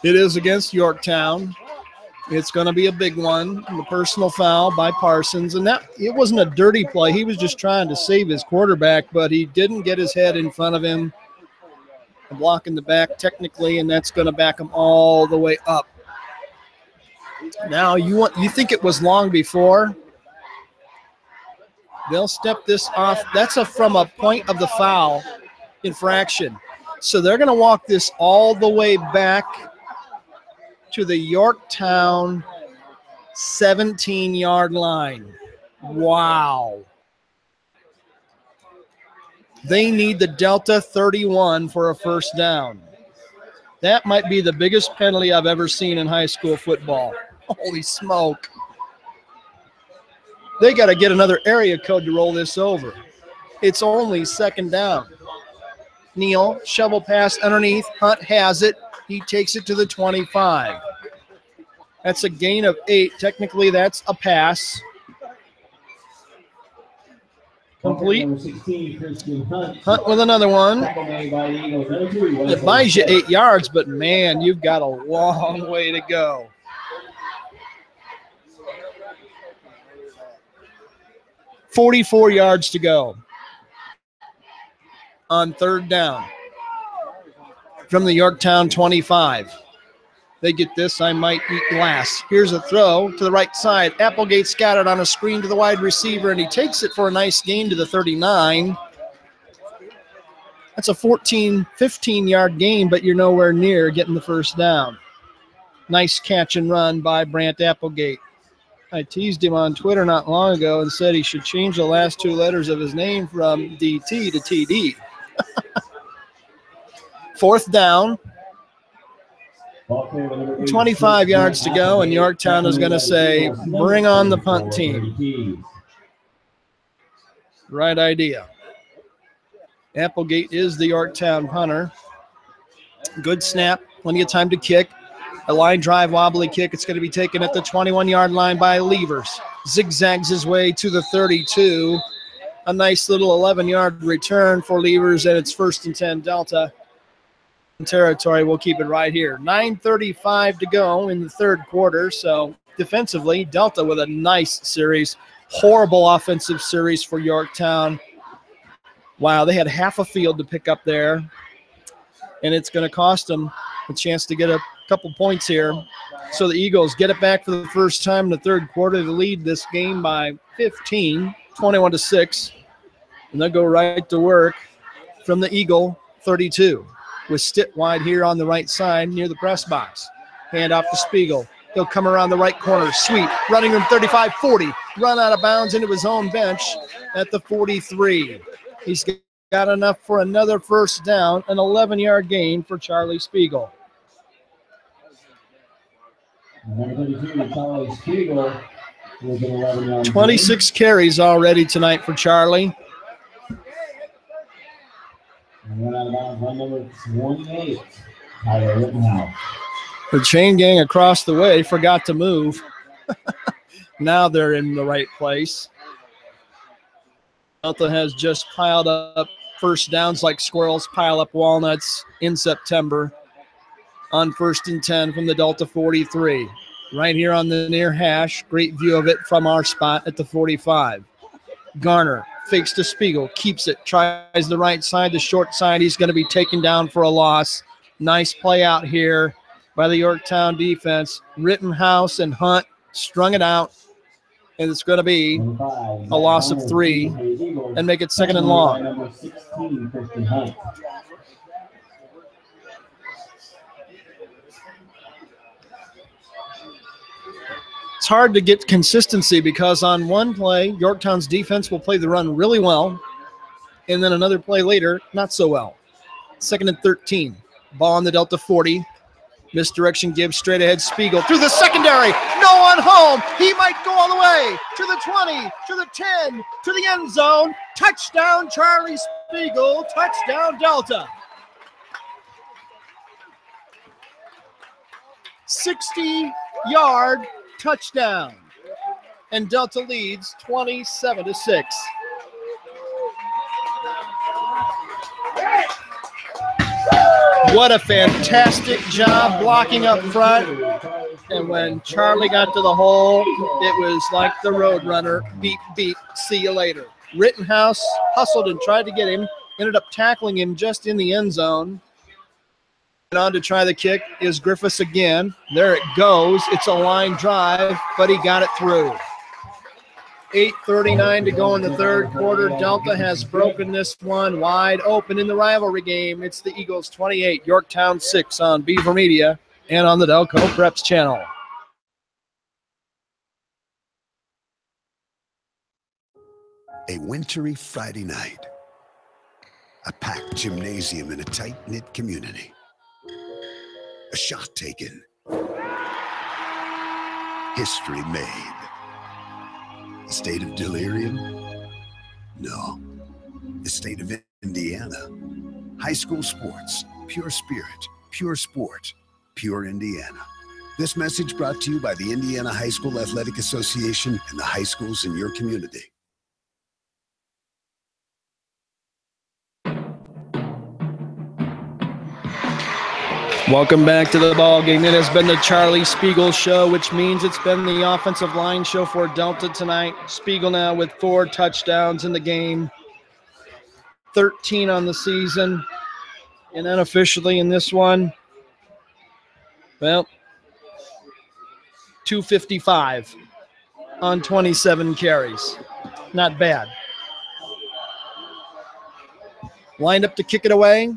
It is against Yorktown. It's going to be a big one. The personal foul by Parsons. And that it wasn't a dirty play. He was just trying to save his quarterback, but he didn't get his head in front of him. A block in the back technically, and that's going to back him all the way up. Now you think it was long before. They'll step this off. That's from a point of the foul infraction. So they're going to walk this all the way back to the Yorktown 17-yard line. Wow. They need the Delta 31 for a 1st down. That might be the biggest penalty I've ever seen in high school football. Holy smoke. They got to get another area code to roll this over. It's only 2nd down. Neal, shovel pass underneath. Hunt has it. He takes it to the 25. That's a gain of 8. Technically, that's a pass. Complete. Hunt with another one. It buys you 8 yards, but, man, you've got a long way to go. .44 yards to go on 3rd down from the Yorktown 25. they get this, I might eat glass. Here's a throw to the right side. Applegate's got it on a screen to the wide receiver, and he takes it for a nice gain to the 39. That's a 14, 15-yard gain, but you're nowhere near getting the first down. Nice catch and run by Brant Applegate. I teased him on Twitter not long ago and said he should change the last two letters of his name from DT to TD. Fourth down. 25 yards to go, and Yorktown is going to say, bring on the punt team. Right idea. Applegate is the Yorktown punter. Good snap. Plenty of time to kick. A line drive, wobbly kick. It's going to be taken at the 21-yard line by Levers. Zigzags his way to the 32. A nice little 11-yard return for Levers, and it's 1st and 10 Delta territory. We'll keep it right here. 9:35 to go in the third quarter. So defensively, Delta with a nice series. Horrible offensive series for Yorktown. Wow, they had half a field to pick up there, and it's going to cost them a chance to get a couple points here. So the Eagles get it back for the first time in the third quarter to lead this game by 15, 21-6, and they'll go right to work from the Eagle 32. With Stitt wide here on the right side near the press box. Hand off to Spiegel. He'll come around the right corner. Sweep. Running room 35-40. Run out of bounds into his own bench at the 43. He's got enough for another first down, an 11-yard gain for Charlie Spiegel. Number 32, Charlie Spiegel, with an 11-yard 26 carries already tonight for Charlie. And run out of bounds, run number 28, Tyler Rittenhouse. The chain gang across the way forgot to move. Now they're in the right place. Delta has just piled up first downs like squirrels pile up walnuts in September on 1st and 10 from the Delta 43. Right here on the near hash. Great view of it from our spot at the 45. Garner fakes to Spiegel, keeps it, tries the right side, the short side. He's going to be taken down for a loss. Nice play out here by the Yorktown defense. Rittenhouse and Hunt strung it out, and it's going to be a loss of 3 and make it 2nd and long. Number 16, Christian Hunt. It's hard to get consistency because on one play, Yorktown's defense will play the run really well, and then another play later, not so well. 2nd and 13. Ball on the Delta 40. Misdirection gives straight ahead Spiegel through the secondary. No one home. He might go all the way to the 20, to the 10, to the end zone. Touchdown, Charlie Spiegel. Touchdown, Delta. 60-yard touchdown. And Delta leads 27-6. What a fantastic job blocking up front. And when Charlie got to the hole, it was like the Roadrunner. Beep, beep, see you later. Rittenhouse hustled and tried to get him, ended up tackling him just in the end zone. And on to try the kick is Griffiths again. There it goes. It's a line drive, but he got it through. 8:39 to go in the third quarter. Delta has broken this one wide open in the rivalry game. It's the Eagles 28, Yorktown 6 on Beaver Media and on the Delco Preps channel. A wintry Friday night. A packed gymnasium in a tight-knit community. A shot taken. History made. A state of delirium? No. The state of Indiana. High school sports. Pure spirit. Pure sport. Pure Indiana. This message brought to you by the Indiana High School Athletic Association and the high schools in your community. Welcome back to the ball game. It has been the Charlie Spiegel show, which means it's been the offensive line show for Delta tonight. Spiegel now with 4 touchdowns in the game, 13 on the season, and unofficially in this one, well, 255 on 27 carries. Not bad. Lined up to kick it away.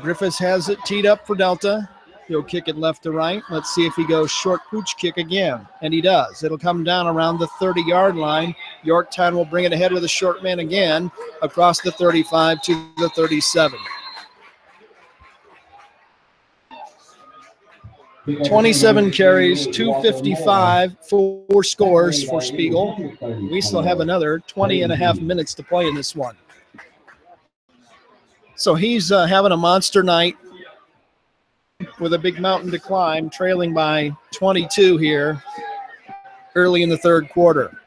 Griffiths has it teed up for Delta. He'll kick it left to right. Let's see if he goes short pooch kick again. And he does. It'll come down around the 30-yard line. Yorktown will bring it ahead with a short man again across the 35 to the 37. 27 carries, 255, 4 scores for Spiegel. We still have another 20 and a half minutes to play in this one. So he's having a monster night with a big mountain to climb, trailing by 22 here early in the third quarter.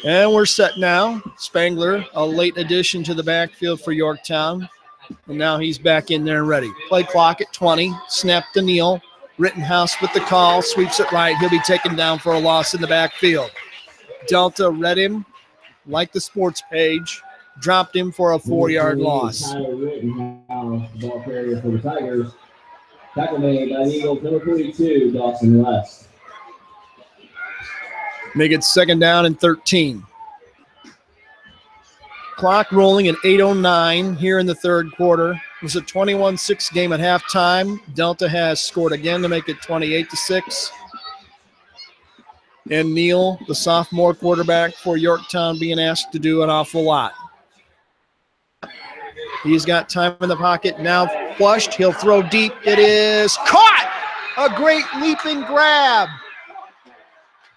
And we're set now. Spangler, a late addition to the backfield for Yorktown. And now he's back in there and ready. Play clock at 20. Snap to Neal. Rittenhouse with the call. Sweeps it right. He'll be taken down for a loss in the backfield. Delta read him like the sports page. Dropped him for a 4-yard loss. Ball carrier for the Tigers. Tackle made by the Eagles, number 42, Dawson West. Make it second down and 13. Clock rolling at 8:09 here in the third quarter. It was a 21-6 game at halftime. Delta has scored again to make it 28-6. And Neal, the sophomore quarterback for Yorktown, being asked to do an awful lot. He's got time in the pocket, now flushed. He'll throw deep. It is caught! A great leaping grab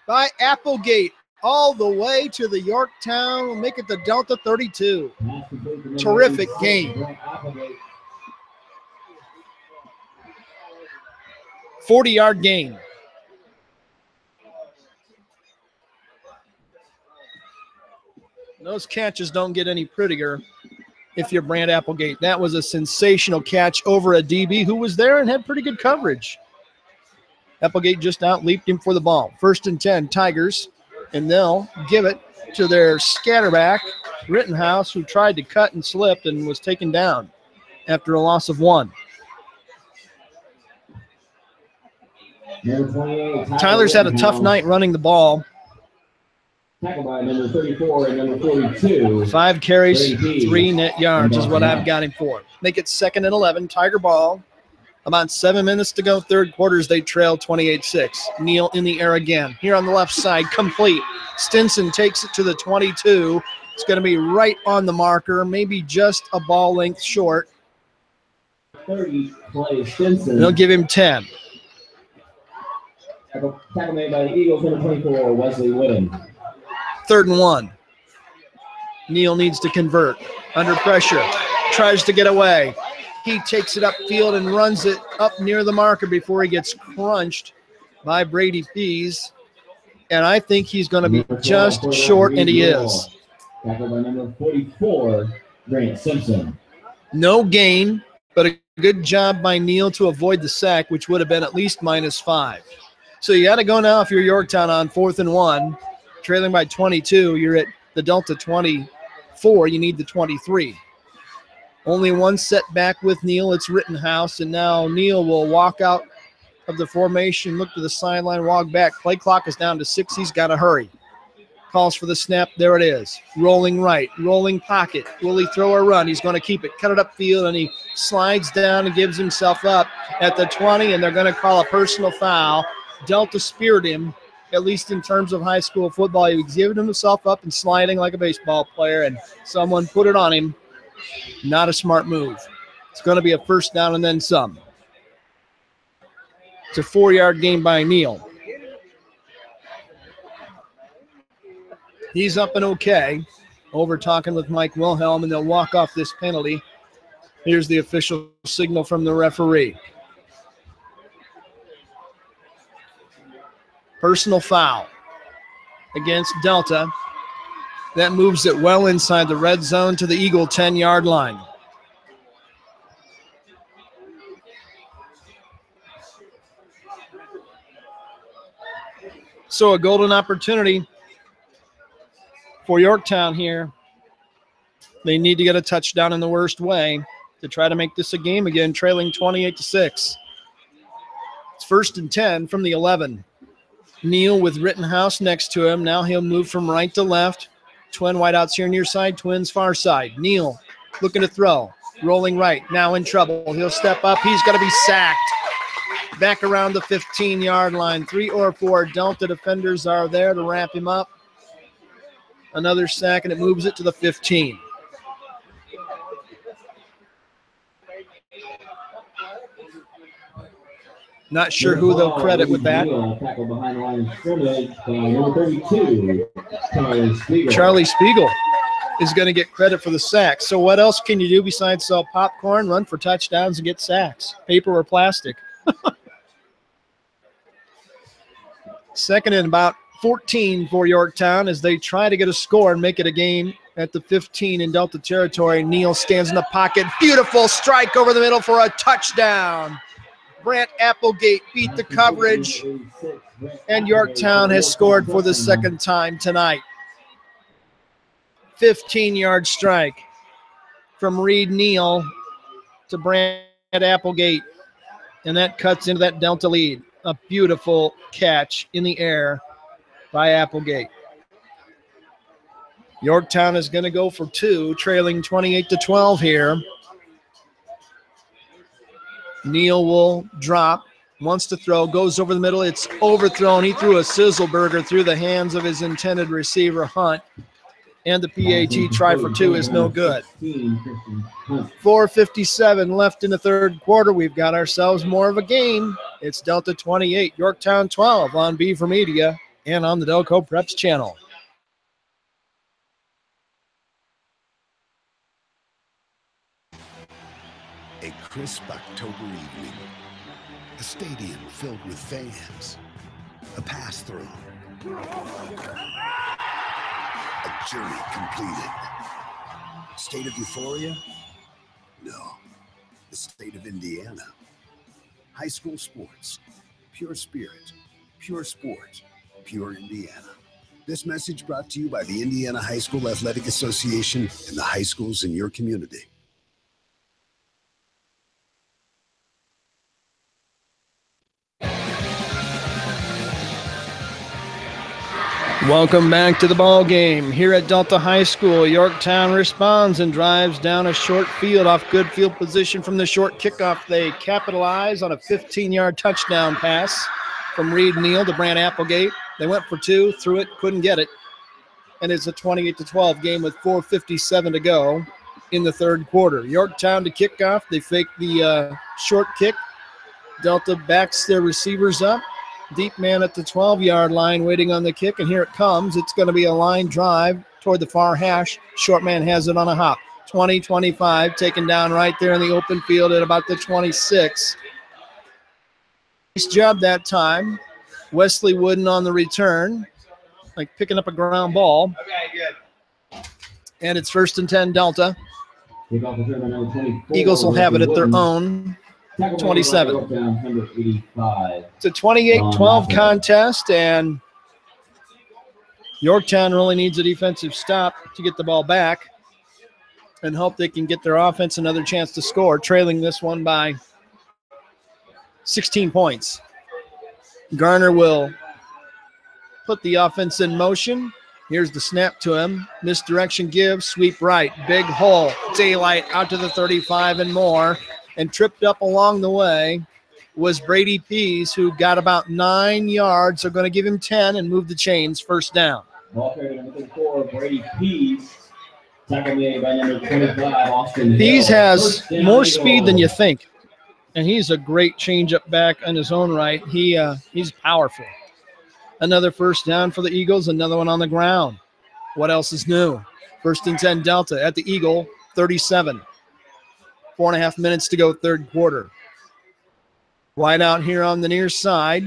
by Applegate all the way to the Yorktown. Will make it the Delta 32. Terrific game. 40-yard gain. Those catches don't get any prettier if you're Brant Applegate. That was a sensational catch over a DB who was there and had pretty good coverage. Applegate just out-leaped him for the ball. 1st and 10, Tigers, and they'll give it to their scatterback, Rittenhouse, who tried to cut and slipped and was taken down after a loss of 1. Tyler's had a tough night running the ball. Tackled by number 34 and number 42. 5 carries, 3 net yards is what I've got him for. Make it 2nd and 11, Tiger ball. About 7 minutes to go, third quarters, they trail 28-6. Neal in the air again. Here on the left side, complete. Stinson takes it to the 22. It's going to be right on the marker, maybe just a ball length short. 30 play Stinson. They'll give him 10. Tackle made by the Eagles, number 24, Wesley Wooden. 3rd and 1. Neal needs to convert. Under pressure. Tries to get away. He takes it upfield and runs it up near the marker before he gets crunched by Brady Pease. And I think he's going to be just short, and he is. Tackled by number 44, Grant Simpson. No gain, but a good job by Neal to avoid the sack, which would have been at least -5. So you got to go now if you're Yorktown on 4th and 1. Trailing by 22, you're at the Delta 24. You need the 23. Only one setback with Neal. It's Rittenhouse, and now Neal will walk out of the formation, look to the sideline, walk back. Play clock is down to 6. He's got to hurry. Calls for the snap. There it is. Rolling right, rolling pocket. Will he throw or run? He's going to keep it. Cut it upfield, and he slides down and gives himself up at the 20, and they're going to call a personal foul. Delta speared him, at least in terms of high school football. He was giving himself up and sliding like a baseball player, and someone put it on him. Not a smart move. It's going to be a first down and then some. It's a 4-yard gain by Neal. He's up and okay. Over talking with Mike Wilhelm, and they'll walk off this penalty. Here's the official signal from the referee. Personal foul against Delta. That moves it well inside the red zone to the Eagle 10-yard line. So a golden opportunity for Yorktown here. They need to get a touchdown in the worst way to try to make this a game again, trailing 28-6. It's 1st and 10 from the 11. Neal with Rittenhouse next to him. Now he'll move from right to left. Twin wideouts here near side, Twins far side. Neal looking to throw, rolling right, now in trouble. He'll step up. He's going to be sacked. Back around the 15-yard line. 3 or 4 Delta defenders are there to wrap him up. Another sack, and it moves it to the 15. Not sure who they'll credit with that. Tackle behind the line of scrimmage by number 32, Charlie Spiegel. Charlie Spiegel is going to get credit for the sack. So what else can you do besides sell popcorn, run for touchdowns, and get sacks? Paper or plastic? Second and about 14 for Yorktown as they try to get a score and make it a game at the 15 in Delta territory. Neal stands in the pocket. Beautiful strike over the middle for a touchdown. Brant Applegate beat the coverage, and Yorktown has scored for the second time tonight. 15-yard strike from Reed Neal to Brant Applegate, and that cuts into that Delta lead. A beautiful catch in the air by Applegate. Yorktown is going to go for 2, trailing 28-12 here. Neal will drop, wants to throw, goes over the middle. It's overthrown. He threw a sizzle burger through the hands of his intended receiver, Hunt. And the PAT try for 2 is no good. 4:57 left in the third quarter. We've got ourselves more of a game. It's Delta 28, Yorktown 12 on Beaver Media and on the Delco Preps channel. A crisp October evening. A stadium filled with fans. A pass-through. A journey completed. State of euphoria? No. The state of Indiana. High school sports. Pure spirit. Pure sport. Pure Indiana. This message brought to you by the Indiana High School Athletic Association and the high schools in your community. Welcome back to the ball game here at Delta High School. Yorktown responds and drives down a short field off good field position from the short kickoff. They capitalize on a 15-yard touchdown pass from Reed Neal to Brant Applegate. They went for 2, threw it, couldn't get it. And it's a 28-12 game with 4:57 to go in the third quarter. Yorktown to kick off. They fake the short kick. Delta backs their receivers up. Deep man at the 12-yard line waiting on the kick, and here it comes. It's going to be a line drive toward the far hash. Short man has it on a hop. 20-25, taken down right there in the open field at about the 26. Nice job that time. Wesley Wooden on the return, like picking up a ground ball. Okay, good. And it's 1st and 10 Delta. Eagles will have it at their own 27. It's a 28-12 contest, and Yorktown really needs a defensive stop to get the ball back and hope they can get their offense another chance to score, trailing this one by 16 points. Garner will put the offense in motion. Here's the snap to him. Misdirection give, sweep right. Big hole, daylight out to the 35 and more. And tripped up along the way was Brady Pease, who got about 9 yards. They're going to give him 10 and move the chains. First down. Ball carrier number 4, Brady Pease. Tackle made by number 25, Austin Pease Hill. has more speed than you think, and he's a great change-up back on his own right. He's powerful. Another first down for the Eagles, another one on the ground. What else is new? 1st and 10 Delta at the Eagle, 37. 4.5 minutes to go, third quarter. Wide out here on the near side.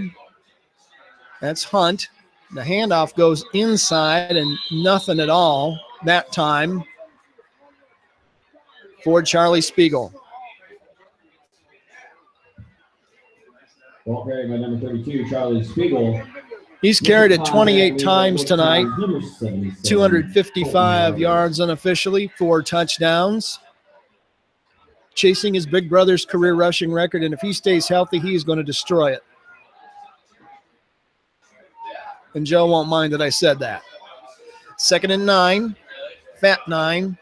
That's Hunt. The handoff goes inside and nothing at all that time for Charlie Spiegel. Ball carried by number 32, Charlie Spiegel. He's carried it 28 times tonight, 255 yards unofficially, 4 touchdowns. Chasing his big brother's career rushing record, and if he stays healthy, he's going to destroy it. And Joe won't mind that I said that. 2nd and 9, fat 9.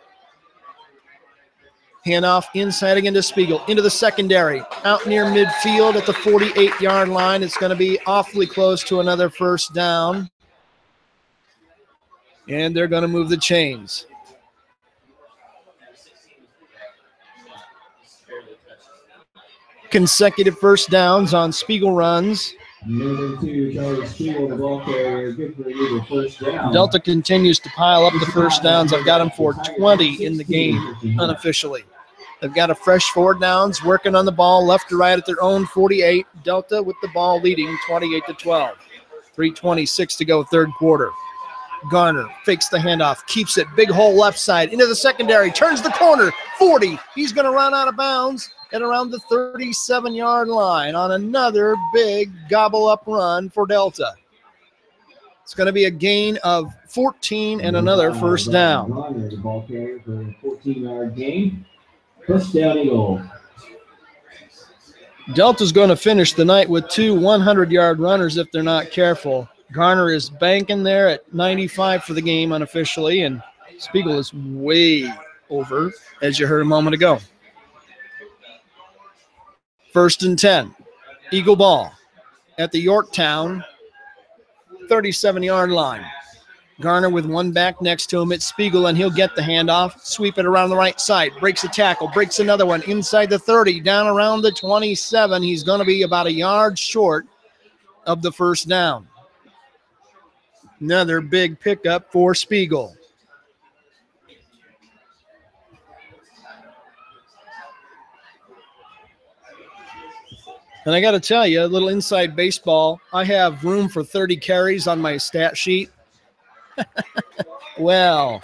Handoff inside again to Spiegel, into the secondary, out near midfield at the 48-yard line. It's going to be awfully close to another first down. And they're going to move the chains. Consecutive first downs on Spiegel runs. Number 2, Charlie Spiegel, the ball carrier, good for you, first down. Delta continues to pile up the first downs. I've got them for 20 in the game unofficially. They've got a fresh 4 downs, working on the ball left to right at their own 48. Delta with the ball leading 28-12. 3:26 to go, third quarter. Garner fakes the handoff, keeps it, big hole left side, into the secondary, turns the corner, 40. He's going to run out of bounds at around the 37-yard line on another big gobble-up run for Delta. It's going to be a gain of 14 and another first down. Garner, the ball carrier for a 14-yard gain. First down, Eagle. Delta's going to finish the night with 2 100-yard runners if they're not careful. Garner is banking there at 95 for the game unofficially, and Spiegel is way over, as you heard a moment ago. 1st and 10. Eagle ball at the Yorktown 37-yard line. Garner with one back next to him. It's Spiegel, and he'll get the handoff, sweep it around the right side, breaks a tackle, breaks another one inside the 30, down around the 27. He's going to be about a yard short of the first down. Another big pickup for Spiegel. And I got to tell you, a little inside baseball, I have room for 30 carries on my stat sheet. Well,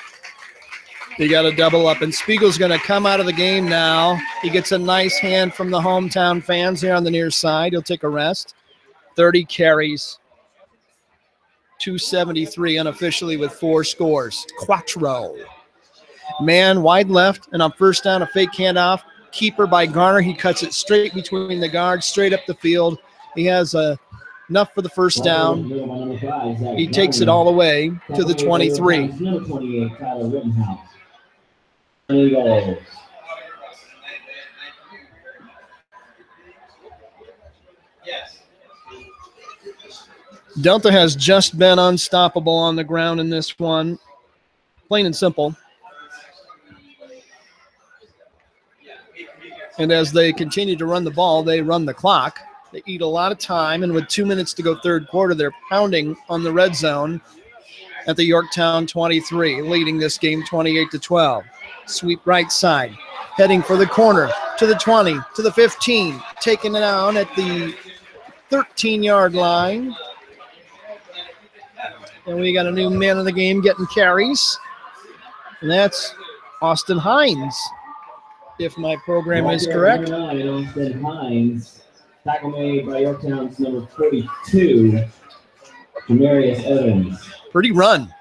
you got to double up, and Spiegel's going to come out of the game now. He gets a nice hand from the hometown fans here on the near side. He'll take a rest. 30 carries, 273 unofficially with 4 scores. Quattro. Man wide left, and on first down, a fake handoff. Keeper by Garner. He cuts it straight between the guards, straight up the field. He has enough for the first down. He takes it all the way to the 23. Number 28, Tyler Rittenhouse. Eagles. Delta has just been unstoppable on the ground in this one. Plain and simple. And as they continue to run the ball, they run the clock. They eat a lot of time, and with 2 minutes to go third quarter, they're pounding on the red zone at the Yorktown 23, leading this game 28-12. Sweep right side, heading for the corner, to the 20, to the 15, taking it down at the 13-yard line. And we got a new man of the game getting carries, and that's Austin Hines, if my program is correct. Austin Hines, tackle made by Yorktown's number 42, Demarius Evans. Pretty run.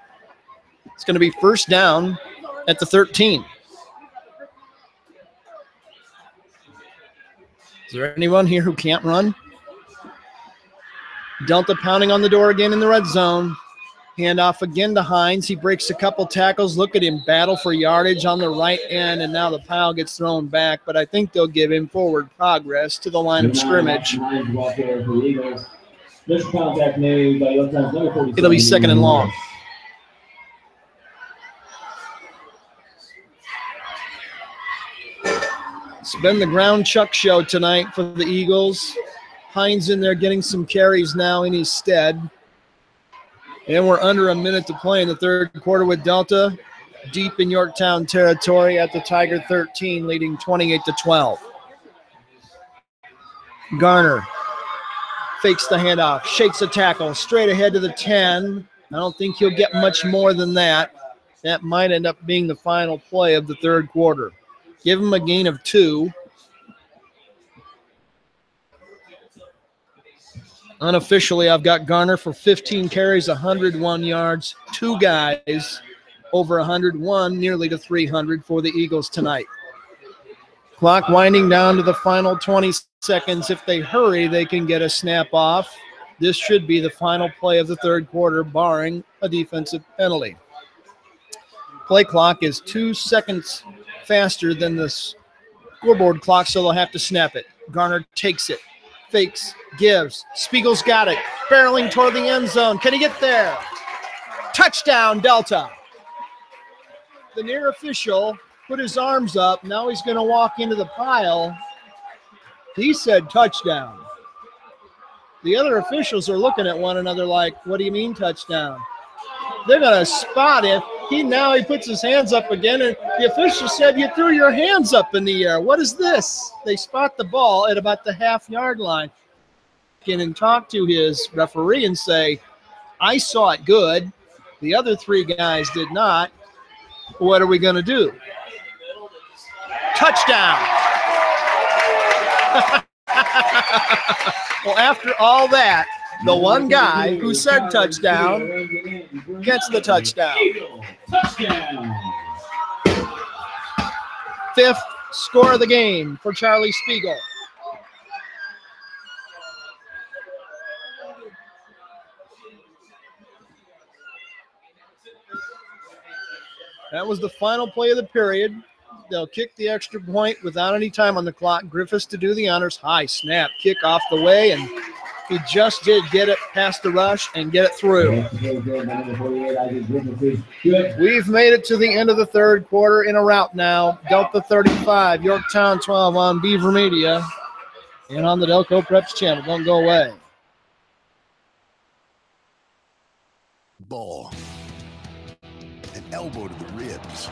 It's going to be first down at the 13. Is there anyone here who can't run? Delta pounding on the door again in the red zone. Handoff again to Hines. He breaks a couple tackles. Look at him battle for yardage on the right end, and now the pile gets thrown back, but I think they'll give him forward progress to the line of scrimmage. It'll be 2nd and long. It's been the ground chuck show tonight for the Eagles. Hines in there getting some carries now in his stead. And we're under a minute to play in the third quarter with Delta deep in Yorktown territory at the Tiger 13, leading 28-12. Garner fakes the handoff, shakes a tackle, straight ahead to the 10. I don't think he'll get much more than that. That might end up being the final play of the third quarter. Give him a gain of 2. Unofficially, I've got Garner for 15 carries, 101 yards, 2 guys over 101, nearly to 300 for the Eagles tonight. Clock winding down to the final 20 seconds. If they hurry, they can get a snap off. This should be the final play of the third quarter, barring a defensive penalty. Play clock is 2 seconds faster than the scoreboard clock, so they'll have to snap it. Garner takes it, fakes, gives. Spiegel's got it, barreling toward the end zone. Can he get there? Touchdown, Delta. The near official put his arms up. Now he's going to walk into the pile. He said touchdown. The other officials are looking at one another like, what do you mean touchdown? They're going to spot it. He puts his hands up again, and the official said, you threw your hands up in the air. What is this? They spot the ball at about the half-yard line and talk to his referee and say, I saw it good. The other 3 guys did not. What are we going to do? Touchdown. Well, after all that, the one guy who said touchdown gets the touchdown. Fifth score of the game for Charlie Spiegel. That was the final play of the period. They'll kick the extra point without any time on the clock. Griffiths to do the honors. High snap, kick off the way, and he just did get it past the rush and get it through. We've made it to the end of the third quarter in a rout now. Delta 35, Yorktown 12 on Beaver Media and on the Delco Preps channel. Don't go away. Ball. An elbow to the ribs.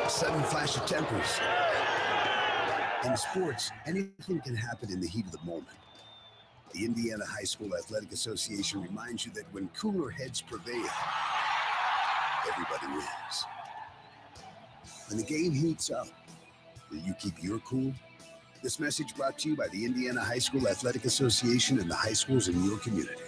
Sudden flash of tempers. In sports, anything can happen in the heat of the moment. The Indiana High School Athletic Association reminds you that when cooler heads prevail, everybody wins. When the game heats up, will you keep your cool? This message brought to you by the Indiana High School Athletic Association and the high schools in your community.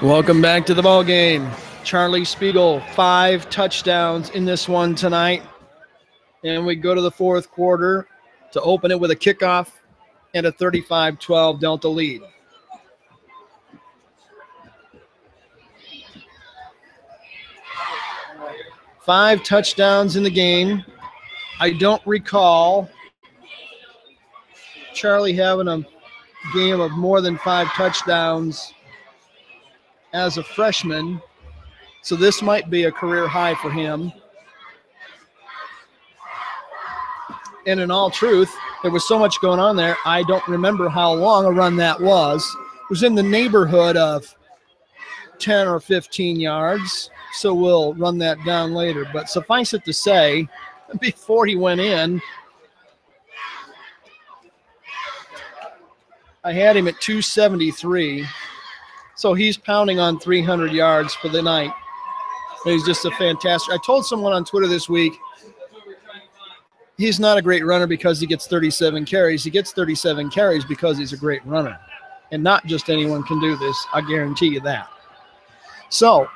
Welcome back to the ball game. Charlie Spiegel, 5 touchdowns in this one tonight. And we go to the fourth quarter to open it with a kickoff and a 35-12 Delta lead. Five touchdowns in the game. I don't recall Charlie having a game of more than 5 touchdowns as a freshman, so this might be a career high for him. And in all truth, there was so much going on there, I don't remember how long a run that was. It was in the neighborhood of 10 or 15 yards, so we'll run that down later. But suffice it to say, before he went in, I had him at 273. So he's pounding on 300 yards for the night. He's just a fantastic. I told someone on Twitter this week, he's not a great runner because he gets 37 carries. He gets 37 carries because he's a great runner. And not just anyone can do this. I guarantee you that. So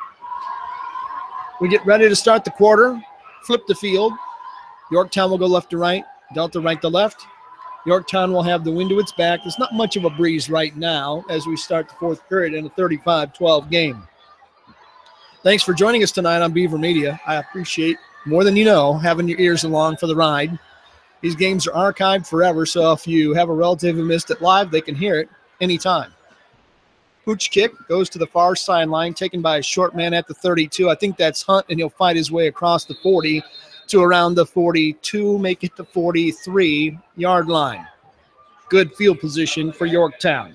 we get ready to start the quarter, flip the field. Yorktown will go left to right, Delta right to left. Yorktown will have the wind to its back. There's not much of a breeze right now as we start the fourth period in a 35-12 game. Thanks for joining us tonight on Beaver Media. I appreciate, more than you know, having your ears along for the ride. These games are archived forever, so if you have a relative who missed it live, they can hear it anytime. Pooch kick goes to the far sideline, taken by a short man at the 32. I think that's Hunt, and he'll fight his way across the 40 to around the 42, make it the 43-yard line. Good field position for Yorktown.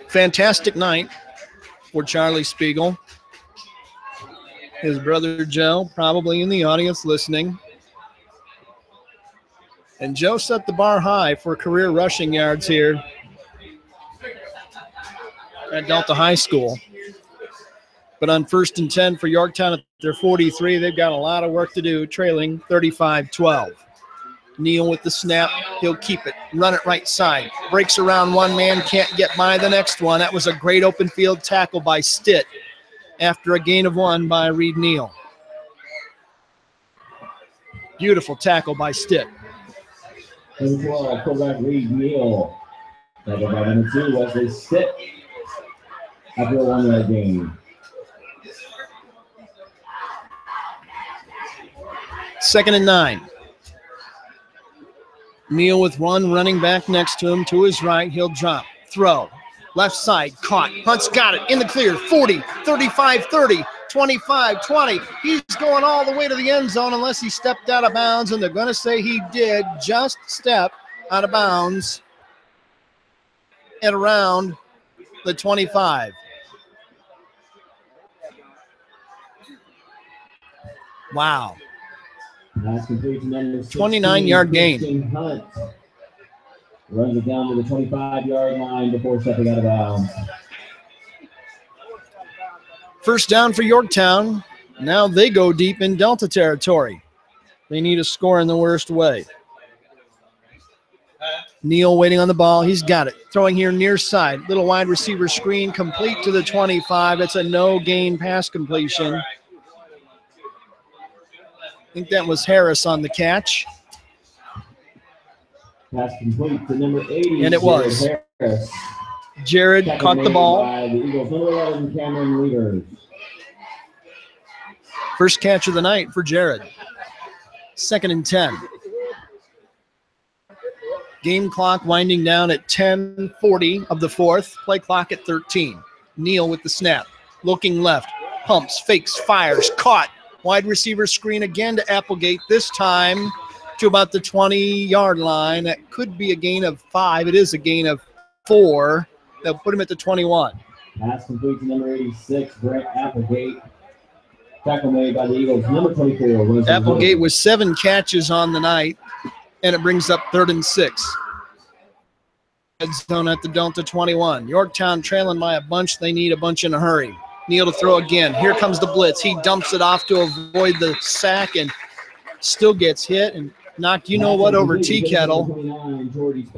Fantastic night for Charlie Spiegel. His brother Joe probably in the audience listening. And Joe set the bar high for career rushing yards here at Delta High School. But on 1st and 10 for Yorktown at their 43, they've got a lot of work to do, trailing 35-12. Neal with the snap. He'll keep it. Run it right side. Breaks around one man. Can't get by the next one. That was a great open field tackle by Stitt after a gain of 1 by Reed Neal. Beautiful tackle by Stitt. Quarterback Reed Neal. Tackle by number 2, Wesley Stitt. After a 1-yard gain. 2nd and 9. Neal with one running back next to him. To his right, he'll drop. Throw. Left side, caught. Hunt's got it in the clear. 40, 35, 30, 25, 20. He's going all the way to the end zone unless he stepped out of bounds, and they're going to say he did just step out of bounds at around the 25. Wow. 29-yard gain. Hunt runs it down to the 25-yard line before stepping out of bounds. First down for Yorktown. Now they go deep in Delta territory. They need a score in the worst way. Neal waiting on the ball. He's got it. Throwing here near side. Little wide receiver screen complete to the 25. It's a no-gain pass completion. I think that was Harris on the catch. Pass complete to number 80. And it was. Harris. Jared caught the ball. By the Eagles, number 11, Cameron Leaders. First catch of the night for Jared. 2nd and 10. Game clock winding down at 10:40 of the 4th. Play clock at 13. Neal with the snap. Looking left. Pumps, fakes, fires, caught. Wide receiver screen again to Applegate, this time to about the 20-yard line. That could be a gain of 5. It is a gain of 4. They'll put him at the 21. Pass complete to number 86, Brent Applegate. Tackle made by the Eagles, number 24. Applegate with 7 catches on the night, and it brings up 3rd and 6. Red zone at the Delta 21. Yorktown trailing by a bunch. They need a bunch in a hurry. Neal to throw again. Here comes the blitz. He dumps it off to avoid the sack and still gets hit and knocked you-know-what over Tea Kettle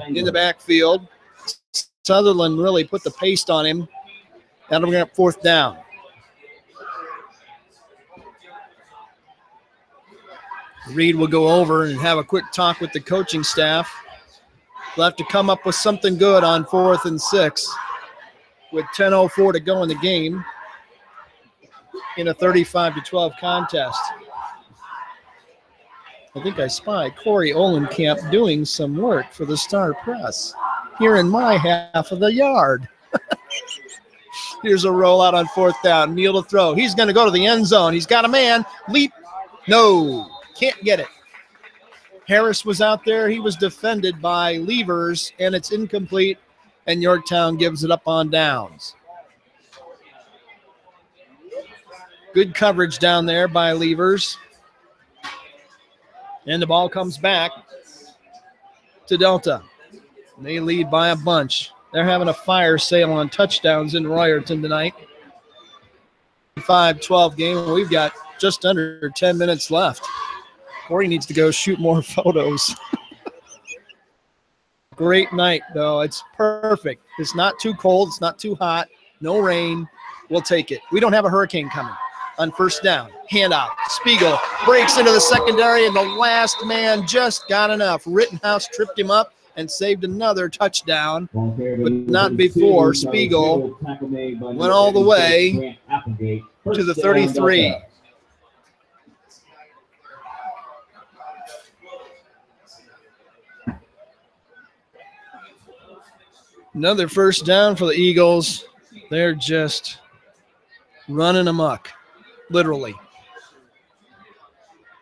in the backfield. Sutherland really put the paste on him. That'll bring up 4th down. Reed will go over and have a quick talk with the coaching staff. They'll have to come up with something good on 4th and 6 with 10:04 to go in the game in a 35-12 contest. I think I spy Corey Olenkamp doing some work for the Star Press here in my half of the yard. Here's a rollout on 4th down. Neal to throw. He's going to go to the end zone. He's got a man. Leap. No. Can't get it. Harris was out there. He was defended by Levers, and it's incomplete, and Yorktown gives it up on downs. Good coverage down there by Levers. And the ball comes back to Delta. They lead by a bunch. They're having a fire sale on touchdowns in Royerton tonight. 5-12 game. We've got just under 10 minutes left. Corey needs to go shoot more photos. Great night, though. It's perfect. It's not too cold. It's not too hot. No rain. We'll take it. We don't have a hurricane coming. On 1st down, handoff. Spiegel breaks into the secondary, and the last man just got enough. Rittenhouse tripped him up and saved another touchdown, but not before Spiegel went all the way to the 33. Another 1st down for the Eagles. They're just running amok, literally.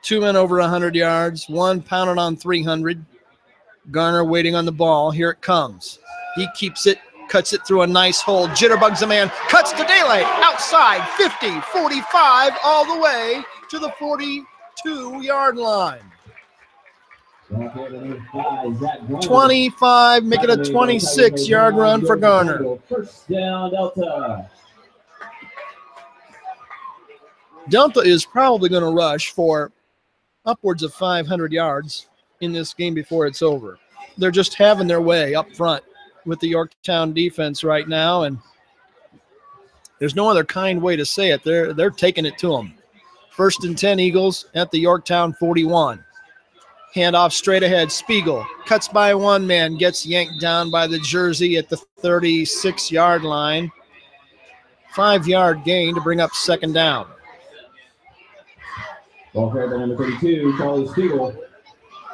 2 men over 100 yards, 1 pounded on 300. Garner waiting on the ball. Here it comes. He keeps it, cuts it through a nice hole. Jitterbugs a man, cuts to daylight, outside, 50, 45, all the way to the 42-yard line. Number 5, Zach Garner. 25, make it a 26-yard run for Garner. First down, Delta. Delta is probably going to rush for upwards of 500 yards in this game before it's over. They're just having their way up front with the Yorktown defense right now, and there's no other kind way to say it. They're taking it to them. 1st and 10 Eagles at the Yorktown 41. Handoff straight ahead. Spiegel cuts by one man, gets yanked down by the jersey at the 36-yard line. 5-yard gain to bring up 2nd down. Ball carried by number 32, Charlie Spiegel.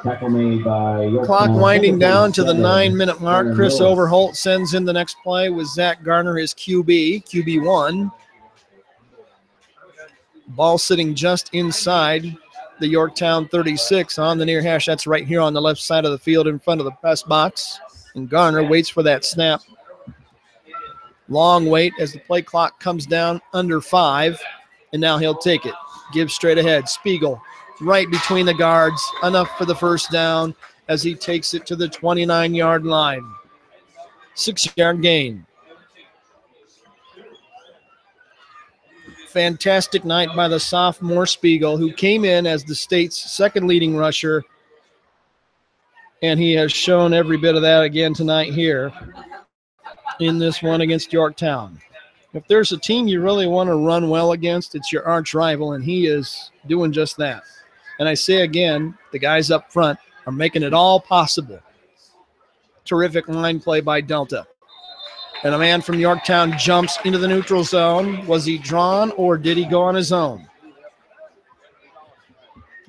Tackle made by Yorktown. Clock winding down to the 9-minute mark. Chris Overholt sends in the next play with Zach Garner, his QB1. Ball sitting just inside the Yorktown 36 on the near hash. That's right here on the left side of the field in front of the press box. And Garner waits for that snap. Long wait as the play clock comes down under 5. And now he'll take it. Gives straight ahead. Spiegel right between the guards. Enough for the first down as he takes it to the 29-yard line. 6-yard gain. Fantastic night by the sophomore Spiegel, who came in as the state's second leading rusher. And he has shown every bit of that again tonight here in this one against Yorktown. If there's a team you really want to run well against, it's your arch rival, and he is doing just that. And I say again, the guys up front are making it all possible. Terrific line play by Delta. And a man from Yorktown jumps into the neutral zone. Was he drawn or did he go on his own?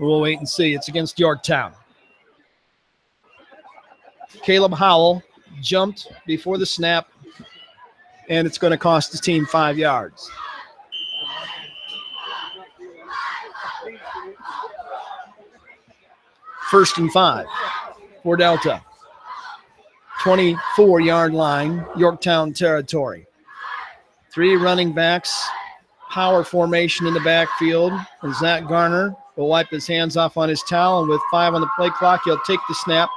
We'll wait and see. It's against Yorktown. Caleb Howell jumped before the snap, and it's going to cost the team 5 yards. First and 5 for Delta. 24-yard line, Yorktown territory. 3 running backs, power formation in the backfield. And Zach Garner will wipe his hands off on his towel, and with 5 on the play clock, he'll take the snap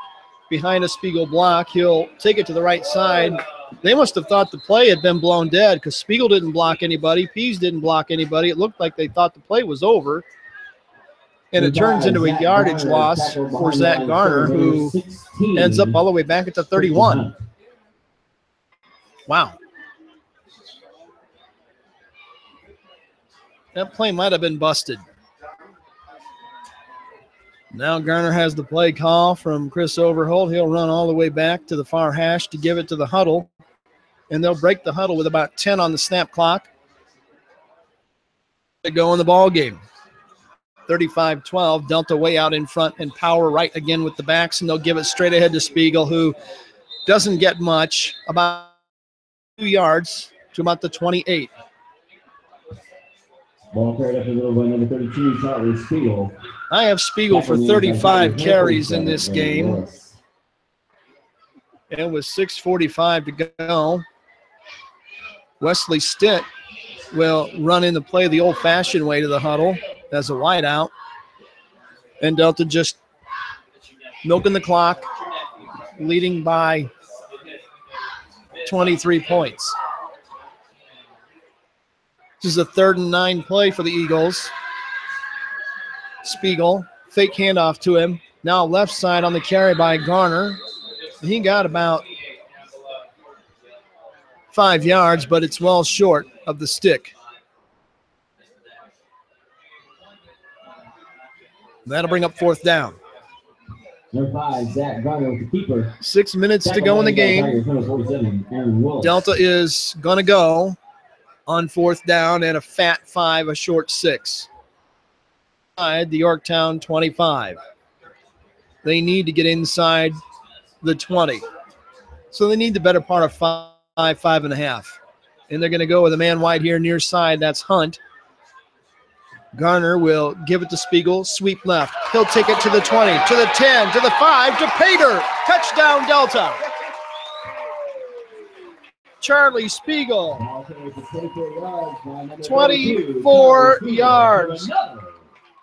behind a Spiegel block. He'll take it to the right side. They must have thought the play had been blown dead because Spiegel didn't block anybody. Pease didn't block anybody. It looked like they thought the play was over. And it turns into a yardage loss for Zach Garner, who ends up all the way back at the 31. Wow. That play might have been busted. Now Garner has the play call from Chris Overholt. He'll run all the way back to the far hash to give it to the huddle. And they'll break the huddle with about 10 on the snap clock to go in the ball game. 35-12, Delta way out in front and power right again with the backs, and they'll give it straight ahead to Spiegel, who doesn't get much, about 2 yards to about the 28. Ball carried up a little by number 32, Charlie Spiegel. I have Spiegel for 35 carries in this game. And with 6:45 to go, Wesley Stitt will run in the play the old-fashioned way to the huddle as a wideout. And Delta just milking the clock, leading by 23 points. This is a 3rd and 9 play for the Eagles. Spiegel, fake handoff to him. Now left side on the carry by Garner. He got about 5 yards, but it's well short of the stick. That'll bring up 4th down. Number 5, Zach Garner with the keeper. 6 minutes to go in the game. Delta is going to go on 4th down at a fat 5, a short 6. The Yorktown 25. They need to get inside the 20. So they need the better part of 5, 5.5. And they're going to go with a man wide here near side. That's Hunt. Garner will give it to Spiegel. Sweep left. He'll take it to the 20, to the 10, to the 5, to Pater. Touchdown, Delta. Charlie Spiegel. 24 yards.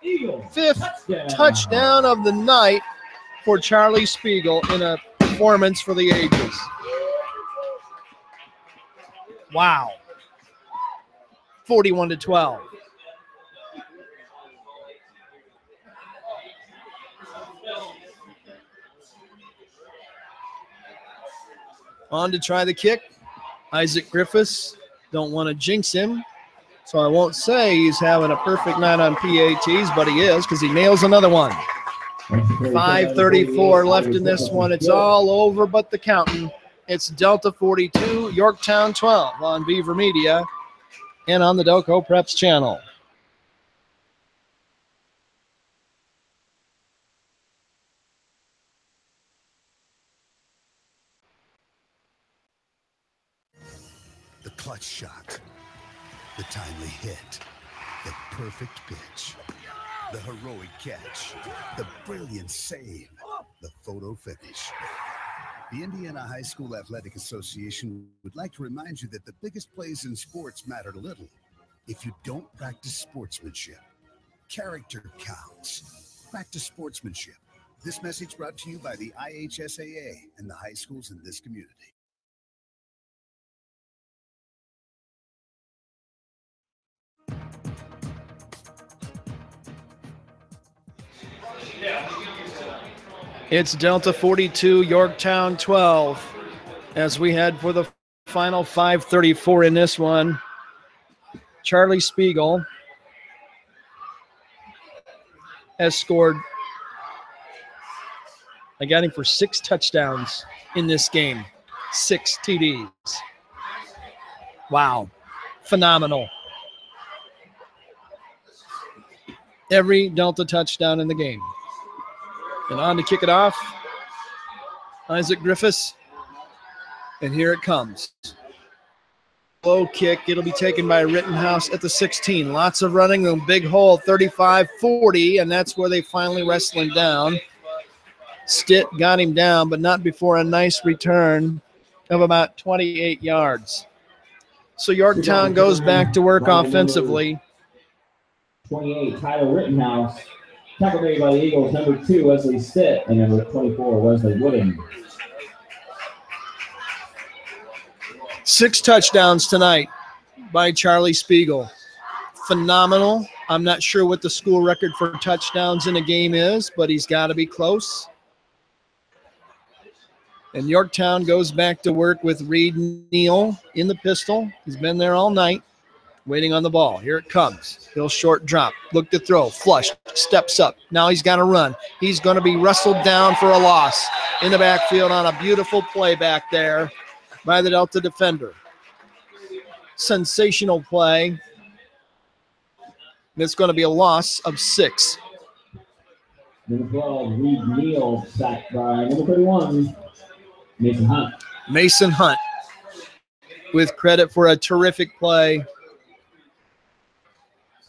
5th touchdown of the night for Charlie Spiegel in a performance for the ages. Wow. 41-12. On to try the kick. Isaac Griffiths. Don't want to jinx him, so I won't say he's having a perfect night on PATs, but he is because he nails another one. 5:34 left in this one. It's all over but the counting. It's Delta 42, Yorktown 12 on Beaver Media and on the Delco Preps channel. The clutch shot, the timely hit, the perfect pitch, the heroic catch, the brilliant save, the photo finish. The Indiana High School Athletic Association would like to remind you that the biggest plays in sports matter little if you don't practice sportsmanship. Character counts. Practice sportsmanship. This message brought to you by the IHSAA and the high schools in this community. It's Delta 42, Yorktown 12 as we head for the final 5:34 in this one. Charlie Spiegel has scored. I got him for 6 touchdowns in this game, 6 TDs. Wow, phenomenal. Every Delta touchdown in the game. And on to kick it off, Isaac Griffiths. And here it comes. Low kick. It'll be taken by Rittenhouse at the 16. Lots of running room. Big hole, 35-40, and that's where they finally wrestle him down. Stitt got him down, but not before a nice return of about 28 yards. So Yorktown goes back to work offensively. 28, Tyler Rittenhouse. Tackle made by the Eagles, number 2, Wesley Stitt, and number 24, Wesley Wooden. 6 touchdowns tonight by Charlie Spiegel. Phenomenal. I'm not sure what the school record for touchdowns in a game is, but he's got to be close. And Yorktown goes back to work with Reed Neal in the pistol. He's been there all night, waiting on the ball. Here it comes. He'll short drop. Look to throw. Flush. Steps up. Now he's got to run. He's going to be wrestled down for a loss in the backfield on a beautiful play back there by the Delta defender. Sensational play. It's going to be a loss of 6. Number 12, Reed Neal, sacked by number 31, Mason Hunt. Mason Hunt with credit for a terrific play.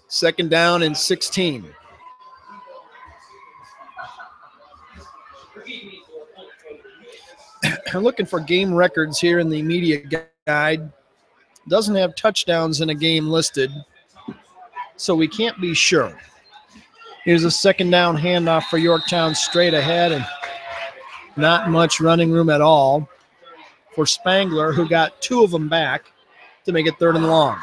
2nd down and 16. I'm looking for game records here in the media guide. Doesn't have touchdowns in a game listed, so we can't be sure. Here's a 2nd down handoff for Yorktown straight ahead, and not much running room at all for Spangler, who got 2 of them back to make it 3rd and long.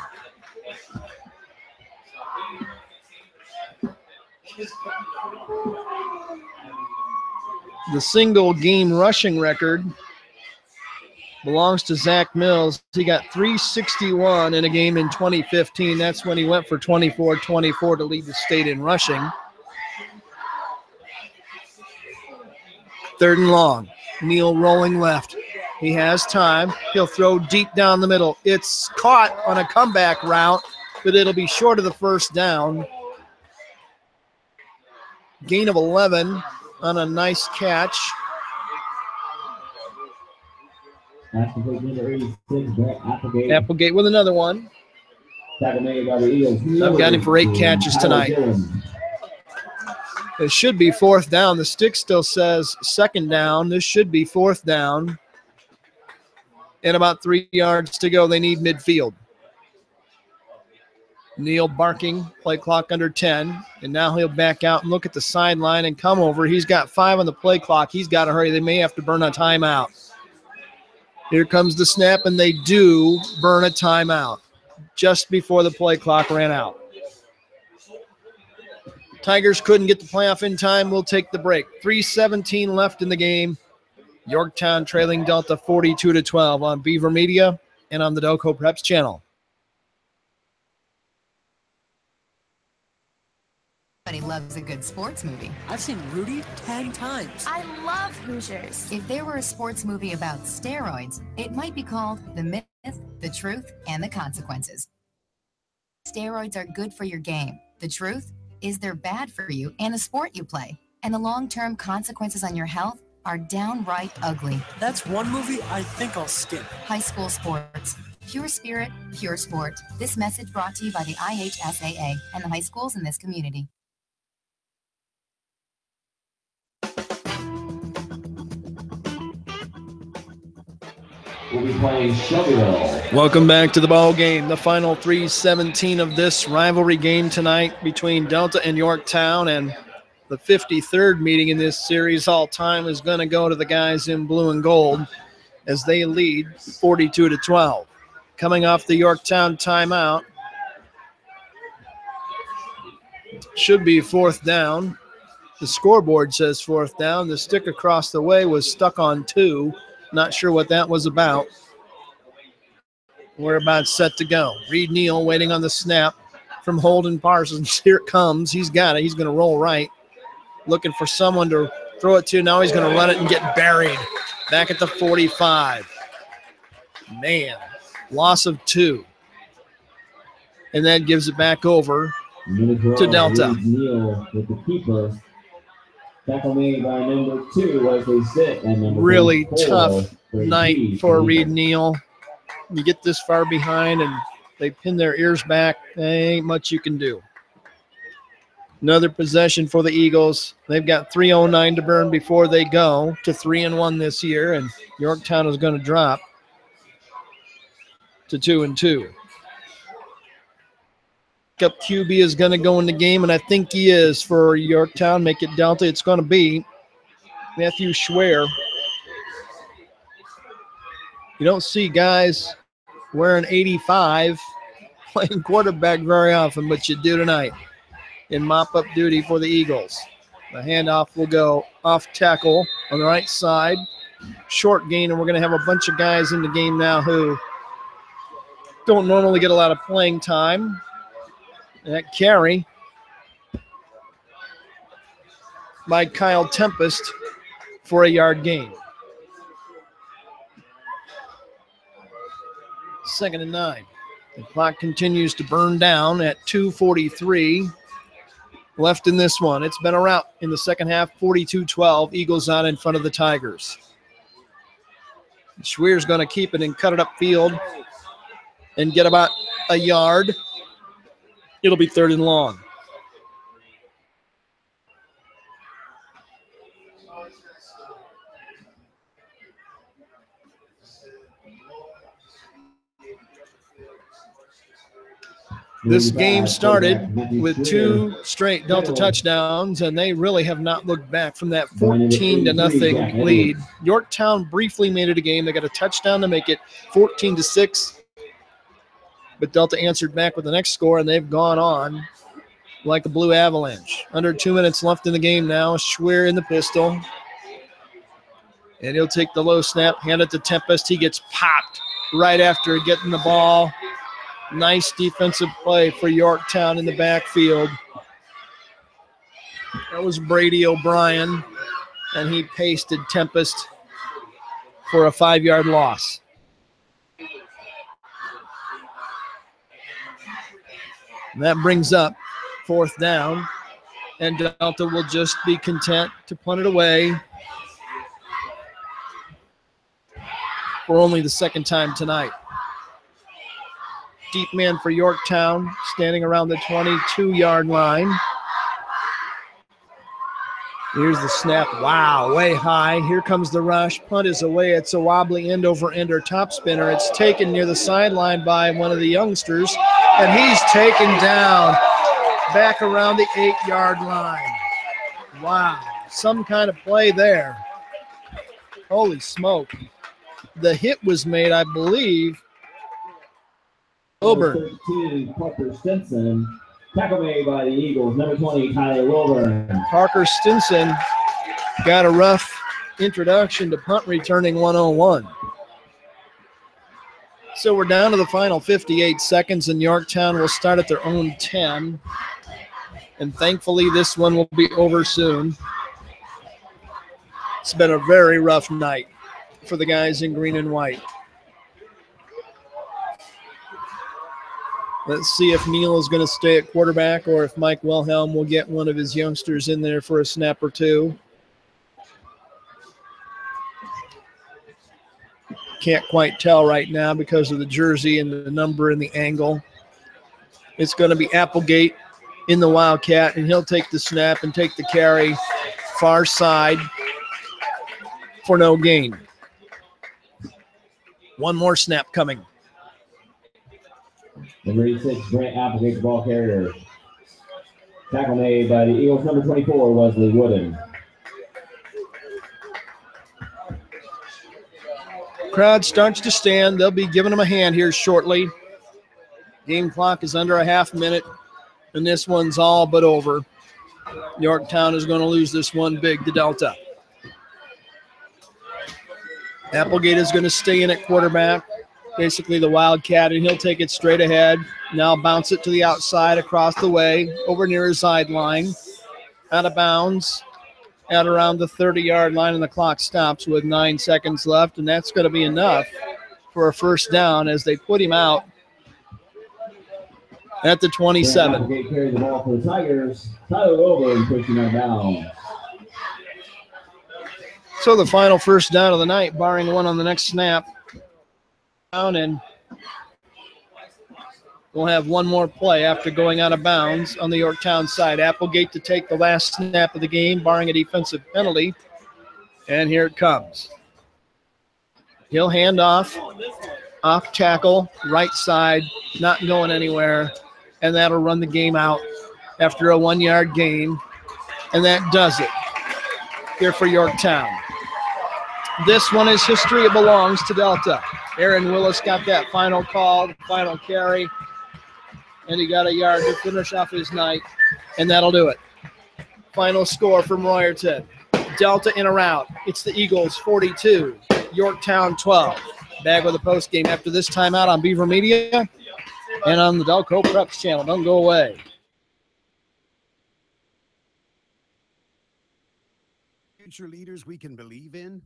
The single game rushing record belongs to Zach Mills. He got 361 in a game in 2015. That's when he went for 24-24 to lead the state in rushing. 3rd and long. Neal rolling left. He has time. He'll throw deep down the middle. It's caught on a comeback route, but it'll be short of the 1st down. Gain of 11 on a nice catch. Applegate with another one. I've got him for 8 catches tonight. It should be 4th down. The stick still says 2nd down. This should be 4th down. And about 3 yards to go. They need midfield. Neal barking, play clock under 10, and now he'll back out and look at the sideline and come over. He's got 5 on the play clock. He's got to hurry. They may have to burn a timeout. Here comes the snap, and they do burn a timeout just before the play clock ran out. Tigers couldn't get the playoff in time. We'll take the break. 3:17 left in the game. Yorktown trailing Delta 42-12 on Beaver Media and on the Delco Preps channel. Everybody loves a good sports movie. I've seen Rudy 10 times. I love Hoosiers. If there were a sports movie about steroids, it might be called The Myth, the Truth, and the Consequences. Steroids are good for your game. The truth is they're bad for you and the sport you play. And the long-term consequences on your health are downright ugly. That's one movie I think I'll skip. High school sports. Pure spirit, pure sport. This message brought to you by the IHSAA and the high schools in this community. We'll be playing Shelbyville. Welcome back to the ball game. The final 3:17 of this rivalry game tonight between Delta and Yorktown, and the 53rd meeting in this series all time is going to go to the guys in blue and gold as they lead 42-12. Coming off the Yorktown timeout, should be 4th down. The scoreboard says 4th down. The stick across the way was stuck on 2. Not sure what that was about. We're about set to go. Reed Neal waiting on the snap from Holden Parsons. Here it comes. He's got it. He's going to roll right. Looking for someone to throw it to. Now he's going to run it and get buried. Back at the 45. Man, loss of 2. And that gives it back over to Delta. Reed Neal with the keeper. Tackle made by number 2 as they sit. And number really 4, tough night for Reed Neal. You get this far behind and they pin their ears back. There ain't much you can do. Another possession for the Eagles. They've got 3:09 to burn before they go to 3-1 this year, and Yorktown is going to drop to 2-2. Cup QB is going to go in the game, and I think he is for Yorktown. Make it Delta. It's going to be Matthew Schwer. You don't see guys wearing 85 playing quarterback very often, but you do tonight in mop-up duty for the Eagles. The handoff will go off tackle on the right side. Short gain, and we're going to have a bunch of guys in the game now who don't normally get a lot of playing time. That carry by Kyle Tempest for a yard gain. 2nd and 9. The clock continues to burn down at 2:43 left in this one. It's been a rout in the second half, 42-12. Eagles out in front of the Tigers. Schweer's going to keep it and cut it upfield and get about a yard. It'll be 3rd and long. This game started with 2 straight Delta touchdowns, and they really have not looked back from that 14-0 lead. Yorktown briefly made it a game. They got a touchdown to make it 14-6. But Delta answered back with the next score, and they've gone on like a blue avalanche. Under 2 minutes left in the game now. Schwer in the pistol. And he'll take the low snap, hand it to Tempest. He gets popped right after getting the ball. Nice defensive play for Yorktown in the backfield. That was Brady O'Brien, and he pasted Tempest for a 5-yard loss. And that brings up 4th down, and Delta will just be content to punt it away for only the 2nd time tonight. Deep man for Yorktown, standing around the 22-yard line. Here's the snap. Wow, way high. Here comes the rush. Punt is away. It's a wobbly end-over-ender top spinner. It's taken near the sideline by one of the youngsters, And he's taken down back around the 8-yard line. Wow, some kind of play there. Holy smoke. The hit was made, I believe. Wilburn. 13, Parker Stinson. Tackle made by the Eagles. Number 20, Tyler Wilburn. Parker Stinson got a rough introduction to punt returning 101. So we're down to the final 58 seconds, and Yorktown will start at their own 10. And thankfully, this one will be over soon. It's been a very rough night for the guys in green and white. Let's see if Neal is going to stay at quarterback or if Mike Wilhelm will get one of his youngsters in there for a snap or two. Can't quite tell right now because of the jersey and the number and the angle. It's going to be Applegate in the Wildcat, and he'll take the snap and take the carry far side for no gain. One more snap coming. Number 86, Grant Applegate, the ball carrier. Tackle made by the Eagles, number 24, Wesley Wooden. Crowd starts to stand. They'll be giving them a hand here shortly. Game clock is under a half minute, and this one's all but over. Yorktown is going to lose this one big to Delta. Applegate is going to stay in at quarterback, basically the Wildcat, and he'll take it straight ahead. Now bounce it to the outside across the way, over near his sideline, out of bounds at around the 30-yard line, and the clock stops with 9 seconds left, and that's going to be enough for a first down as they put him out at the 27. Applegate carried the ball for the Tigers. Tyler Wilburn pushing that down. So the final first down of the night, barring one on the next snap. Down, and we'll have one more play after going out of bounds on the Yorktown side. Applegate to take the last snap of the game, barring a defensive penalty. And here it comes. He'll hand off tackle, right side, not going anywhere. And that'll run the game out after a 1-yard gain. And that does it here for Yorktown. This one is history. It belongs to Delta. Aaron Willis got that final call, final carry, and he got a yard to finish off his night, and that'll do it. Final score from Royerton. Delta in a rout. It's the Eagles 42, Yorktown 12. Back with a post game after this timeout on Beaver Media and on the Delco Preps channel. Don't go away. Future leaders we can believe in?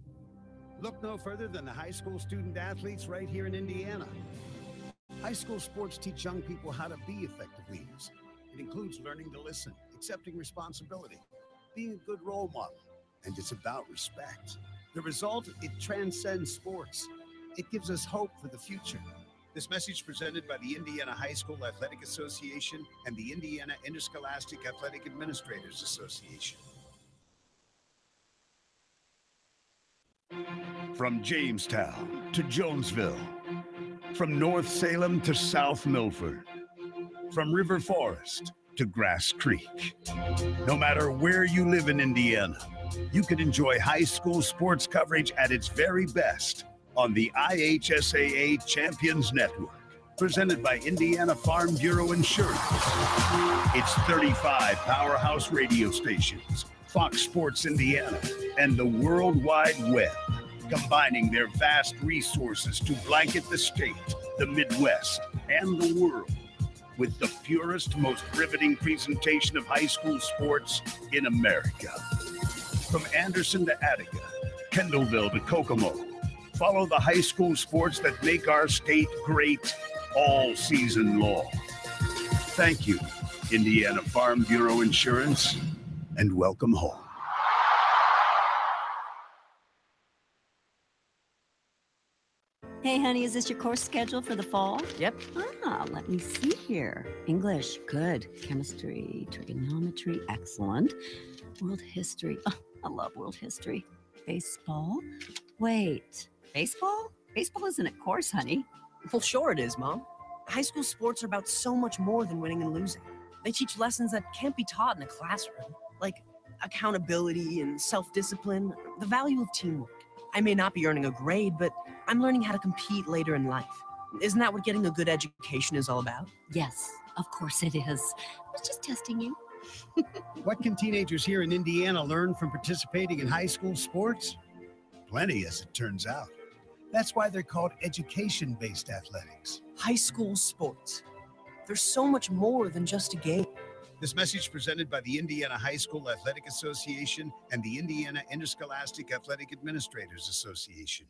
Look no further than the high school student athletes right here in Indiana. High school sports teach young people how to be effective leaders. It includes learning to listen, accepting responsibility, being a good role model, and it's about respect. The result, it transcends sports. It gives us hope for the future. This message presented by the Indiana High School Athletic Association and the Indiana Interscholastic Athletic Administrators Association. From Jamestown to Jonesville, from North Salem to South Milford, from River Forest to Grass Creek. No matter where you live in Indiana, you can enjoy high school sports coverage at its very best on the IHSAA Champions Network, presented by Indiana Farm Bureau Insurance. It's 35 powerhouse radio stations, Fox Sports Indiana, and the World Wide Web, combining their vast resources to blanket the state, the Midwest, and the world with the purest, most riveting presentation of high school sports in America. From Anderson to Attica, Kendallville to Kokomo, follow the high school sports that make our state great all season long. Thank you, Indiana Farm Bureau Insurance, and welcome home. Hey, honey, is this your course schedule for the fall? Yep. Let me see here. English, good. Chemistry, trigonometry, excellent. World history, I love world history. Baseball, wait, baseball? Baseball isn't a course, honey. Well, sure it is, Mom. High school sports are about so much more than winning and losing. They teach lessons that can't be taught in a classroom, like accountability and self-discipline, the value of teamwork. I may not be earning a grade, but I'm learning how to compete later in life. Isn't that what getting a good education is all about? Yes, of course it is. I was just testing you. What can teenagers here in Indiana learn from participating in high school sports? Plenty, as it turns out. That's why they're called education-based athletics. High school sports. There's so much more than just a game. This message presented by the Indiana High School Athletic Association and the Indiana Interscholastic Athletic Administrators Association.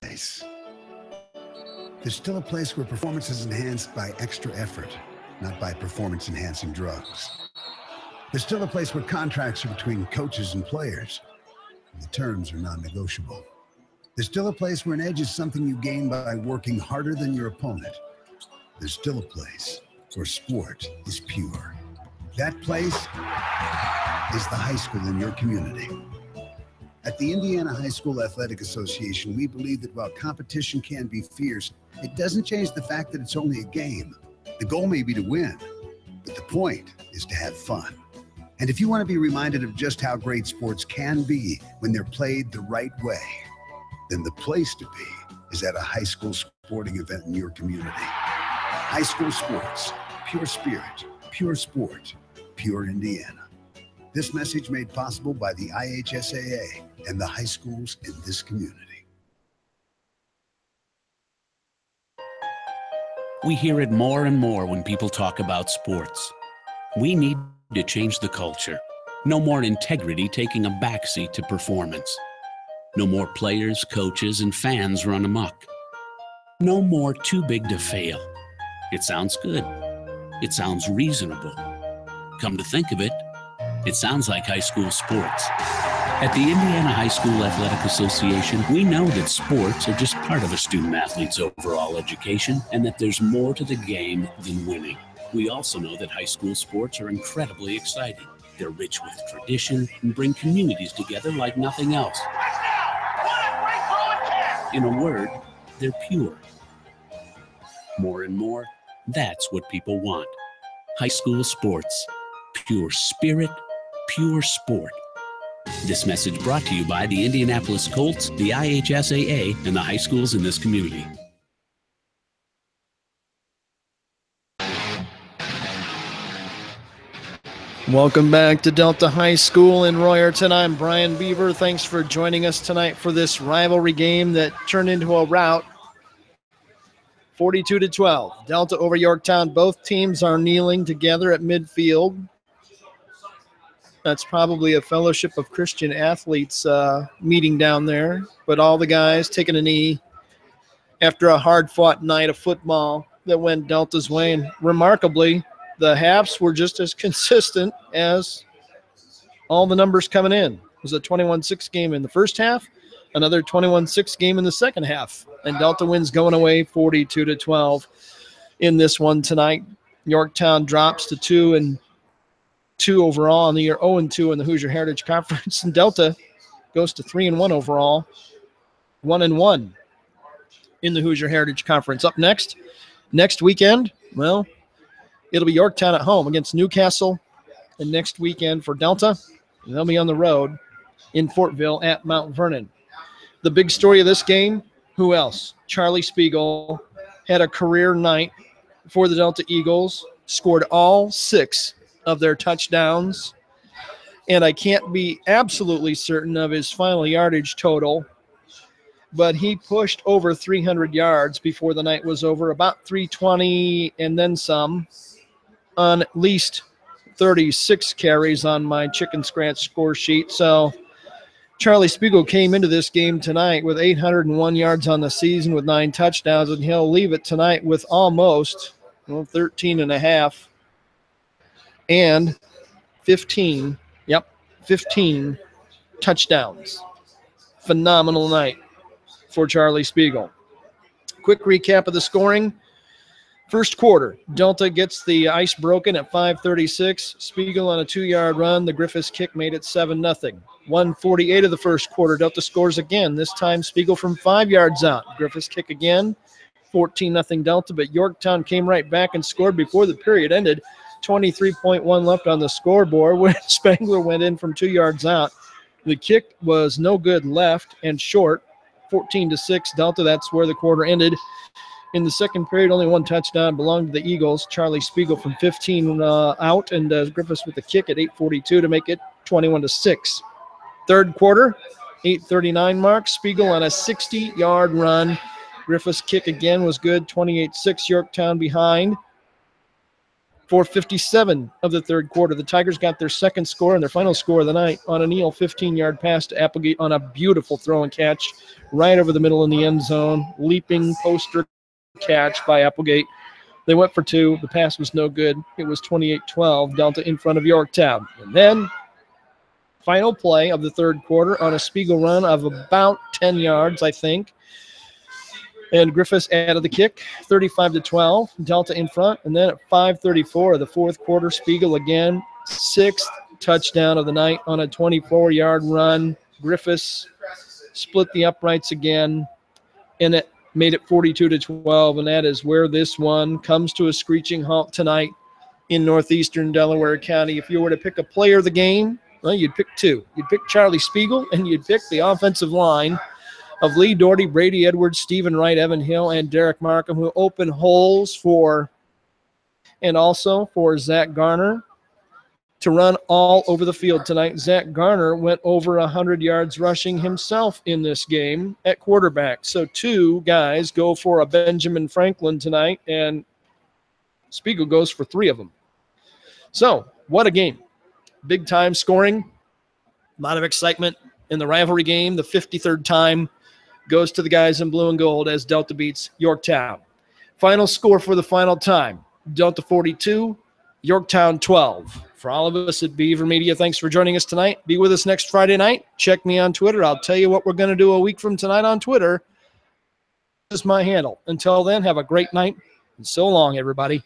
There's still a place where performance is enhanced by extra effort, not by performance-enhancing drugs. There's still a place where contracts are between coaches and players, and the terms are non-negotiable. There's still a place where an edge is something you gain by working harder than your opponent. There's still a place where sport is pure. That place is the high school in your community. At the Indiana High School Athletic Association, we believe that while competition can be fierce, it doesn't change the fact that it's only a game. The goal may be to win, but the point is to have fun. And if you want to be reminded of just how great sports can be when they're played the right way, then the place to be is at a high school sporting event in your community. High school sports, pure spirit, pure sport, pure Indiana. This message made possible by the IHSAA and the high schools in this community. We hear it more and more when people talk about sports. We need to change the culture. No more integrity taking a backseat to performance. No more players, coaches, and fans run amok. No more too big to fail. It sounds good. It sounds reasonable. Come to think of it, it sounds like high school sports. At the Indiana High School Athletic Association, we know that sports are just part of a student athlete's overall education and that there's more to the game than winning. We also know that high school sports are incredibly exciting. They're rich with tradition and bring communities together like nothing else. In a word, they're pure. More and more, that's what people want. High school sports. Pure spirit, pure sport. This message brought to you by the Indianapolis Colts, the IHSAA, and the high schools in this community. Welcome back to Delta High School in Royerton. I'm Brian Beaver. Thanks for joining us tonight for this rivalry game that turned into a rout. 42-12. Delta over Yorktown. Both teams are kneeling together at midfield. That's probably a Fellowship of Christian Athletes meeting down there. But all the guys taking a knee after a hard-fought night of football that went Delta's way. And remarkably, the halves were just as consistent as all the numbers coming in. It was a 21-6 game in the first half, another 21-6 game in the second half. And Delta wins going away 42-12 in this one tonight. Yorktown drops to 2-2 overall on the year, 0-2 in the Hoosier Heritage Conference. And Delta goes to 3-1 overall, 1-1 in the Hoosier Heritage Conference. Up next weekend, well, it'll be Yorktown at home against Newcastle. And next weekend for Delta, they'll be on the road in Fortville at Mount Vernon. The big story of this game, who else? Charlie Spiegel had a career night for the Delta Eagles, scored all 6 of their touchdowns. And I can't be absolutely certain of his final yardage total, but he pushed over 300 yards before the night was over, about 320 and then some, on at least 36 carries on my chicken scratch score sheet. So Charlie Spiegel came into this game tonight with 801 yards on the season with 9 touchdowns, and he'll leave it tonight with almost 13 and a half and 15 touchdowns. Phenomenal night for Charlie Spiegel. Quick recap of the scoring. First quarter, Delta gets the ice broken at 5:36. Spiegel on a 2-yard run. The Griffiths kick made it 7-0. 1:48 of the first quarter, Delta scores again. This time Spiegel from 5 yards out. Griffiths kick again. 14-0 Delta, but Yorktown came right back and scored before the period ended. 23.1 left on the scoreboard when Spangler went in from 2 yards out. The kick was no good, left and short. 14-6 Delta. That's where the quarter ended. In the second period, only one touchdown belonged to the Eagles. Charlie Spiegel from 15 out, and Griffiths with the kick at 8:42 to make it 21-6. Third quarter, 8:39 mark. Spiegel on a 60-yard run. Griffiths' kick again was good. 28-6. Yorktown behind. 4:57 of the third quarter. The Tigers got their second score and their final score of the night on a Neal 15-yard pass to Applegate on a beautiful throw and catch right over the middle in the end zone. Leaping poster catch by Applegate. They went for 2. The pass was no good. It was 28-12. Delta in front of Yorktown. And then final play of the third quarter on a Spiegel run of about 10 yards, I think. And Griffiths added the kick, 35-12. Delta in front. And then at 5:34 of the fourth quarter, Spiegel again, 6th touchdown of the night on a 24-yard run. Griffiths split the uprights again, and it made it 42-12. And that is where this one comes to a screeching halt tonight in northeastern Delaware County. If you were to pick a player of the game, well, you'd pick 2. You'd pick Charlie Spiegel, and you'd pick the offensive line of Lee Doherty, Brady Edwards, Stephen Wright, Evan Hill, and Derek Markham, who open holes for, and also for Zach Garner to run all over the field tonight. Zach Garner went over 100 yards rushing himself in this game at quarterback. So 2 guys go for a Benjamin Franklin tonight, and Spiegel goes for 3 of them. So what a game. Big time scoring, a lot of excitement in the rivalry game. The 53rd time goes to the guys in blue and gold as Delta beats Yorktown. Final score for the final time, Delta 42, Yorktown 12. For all of us at Beaver Media, thanks for joining us tonight. Be with us next Friday night. Check me on Twitter. I'll tell you what we're going to do a week from tonight on Twitter. This is my handle. Until then, have a great night, and so long, everybody.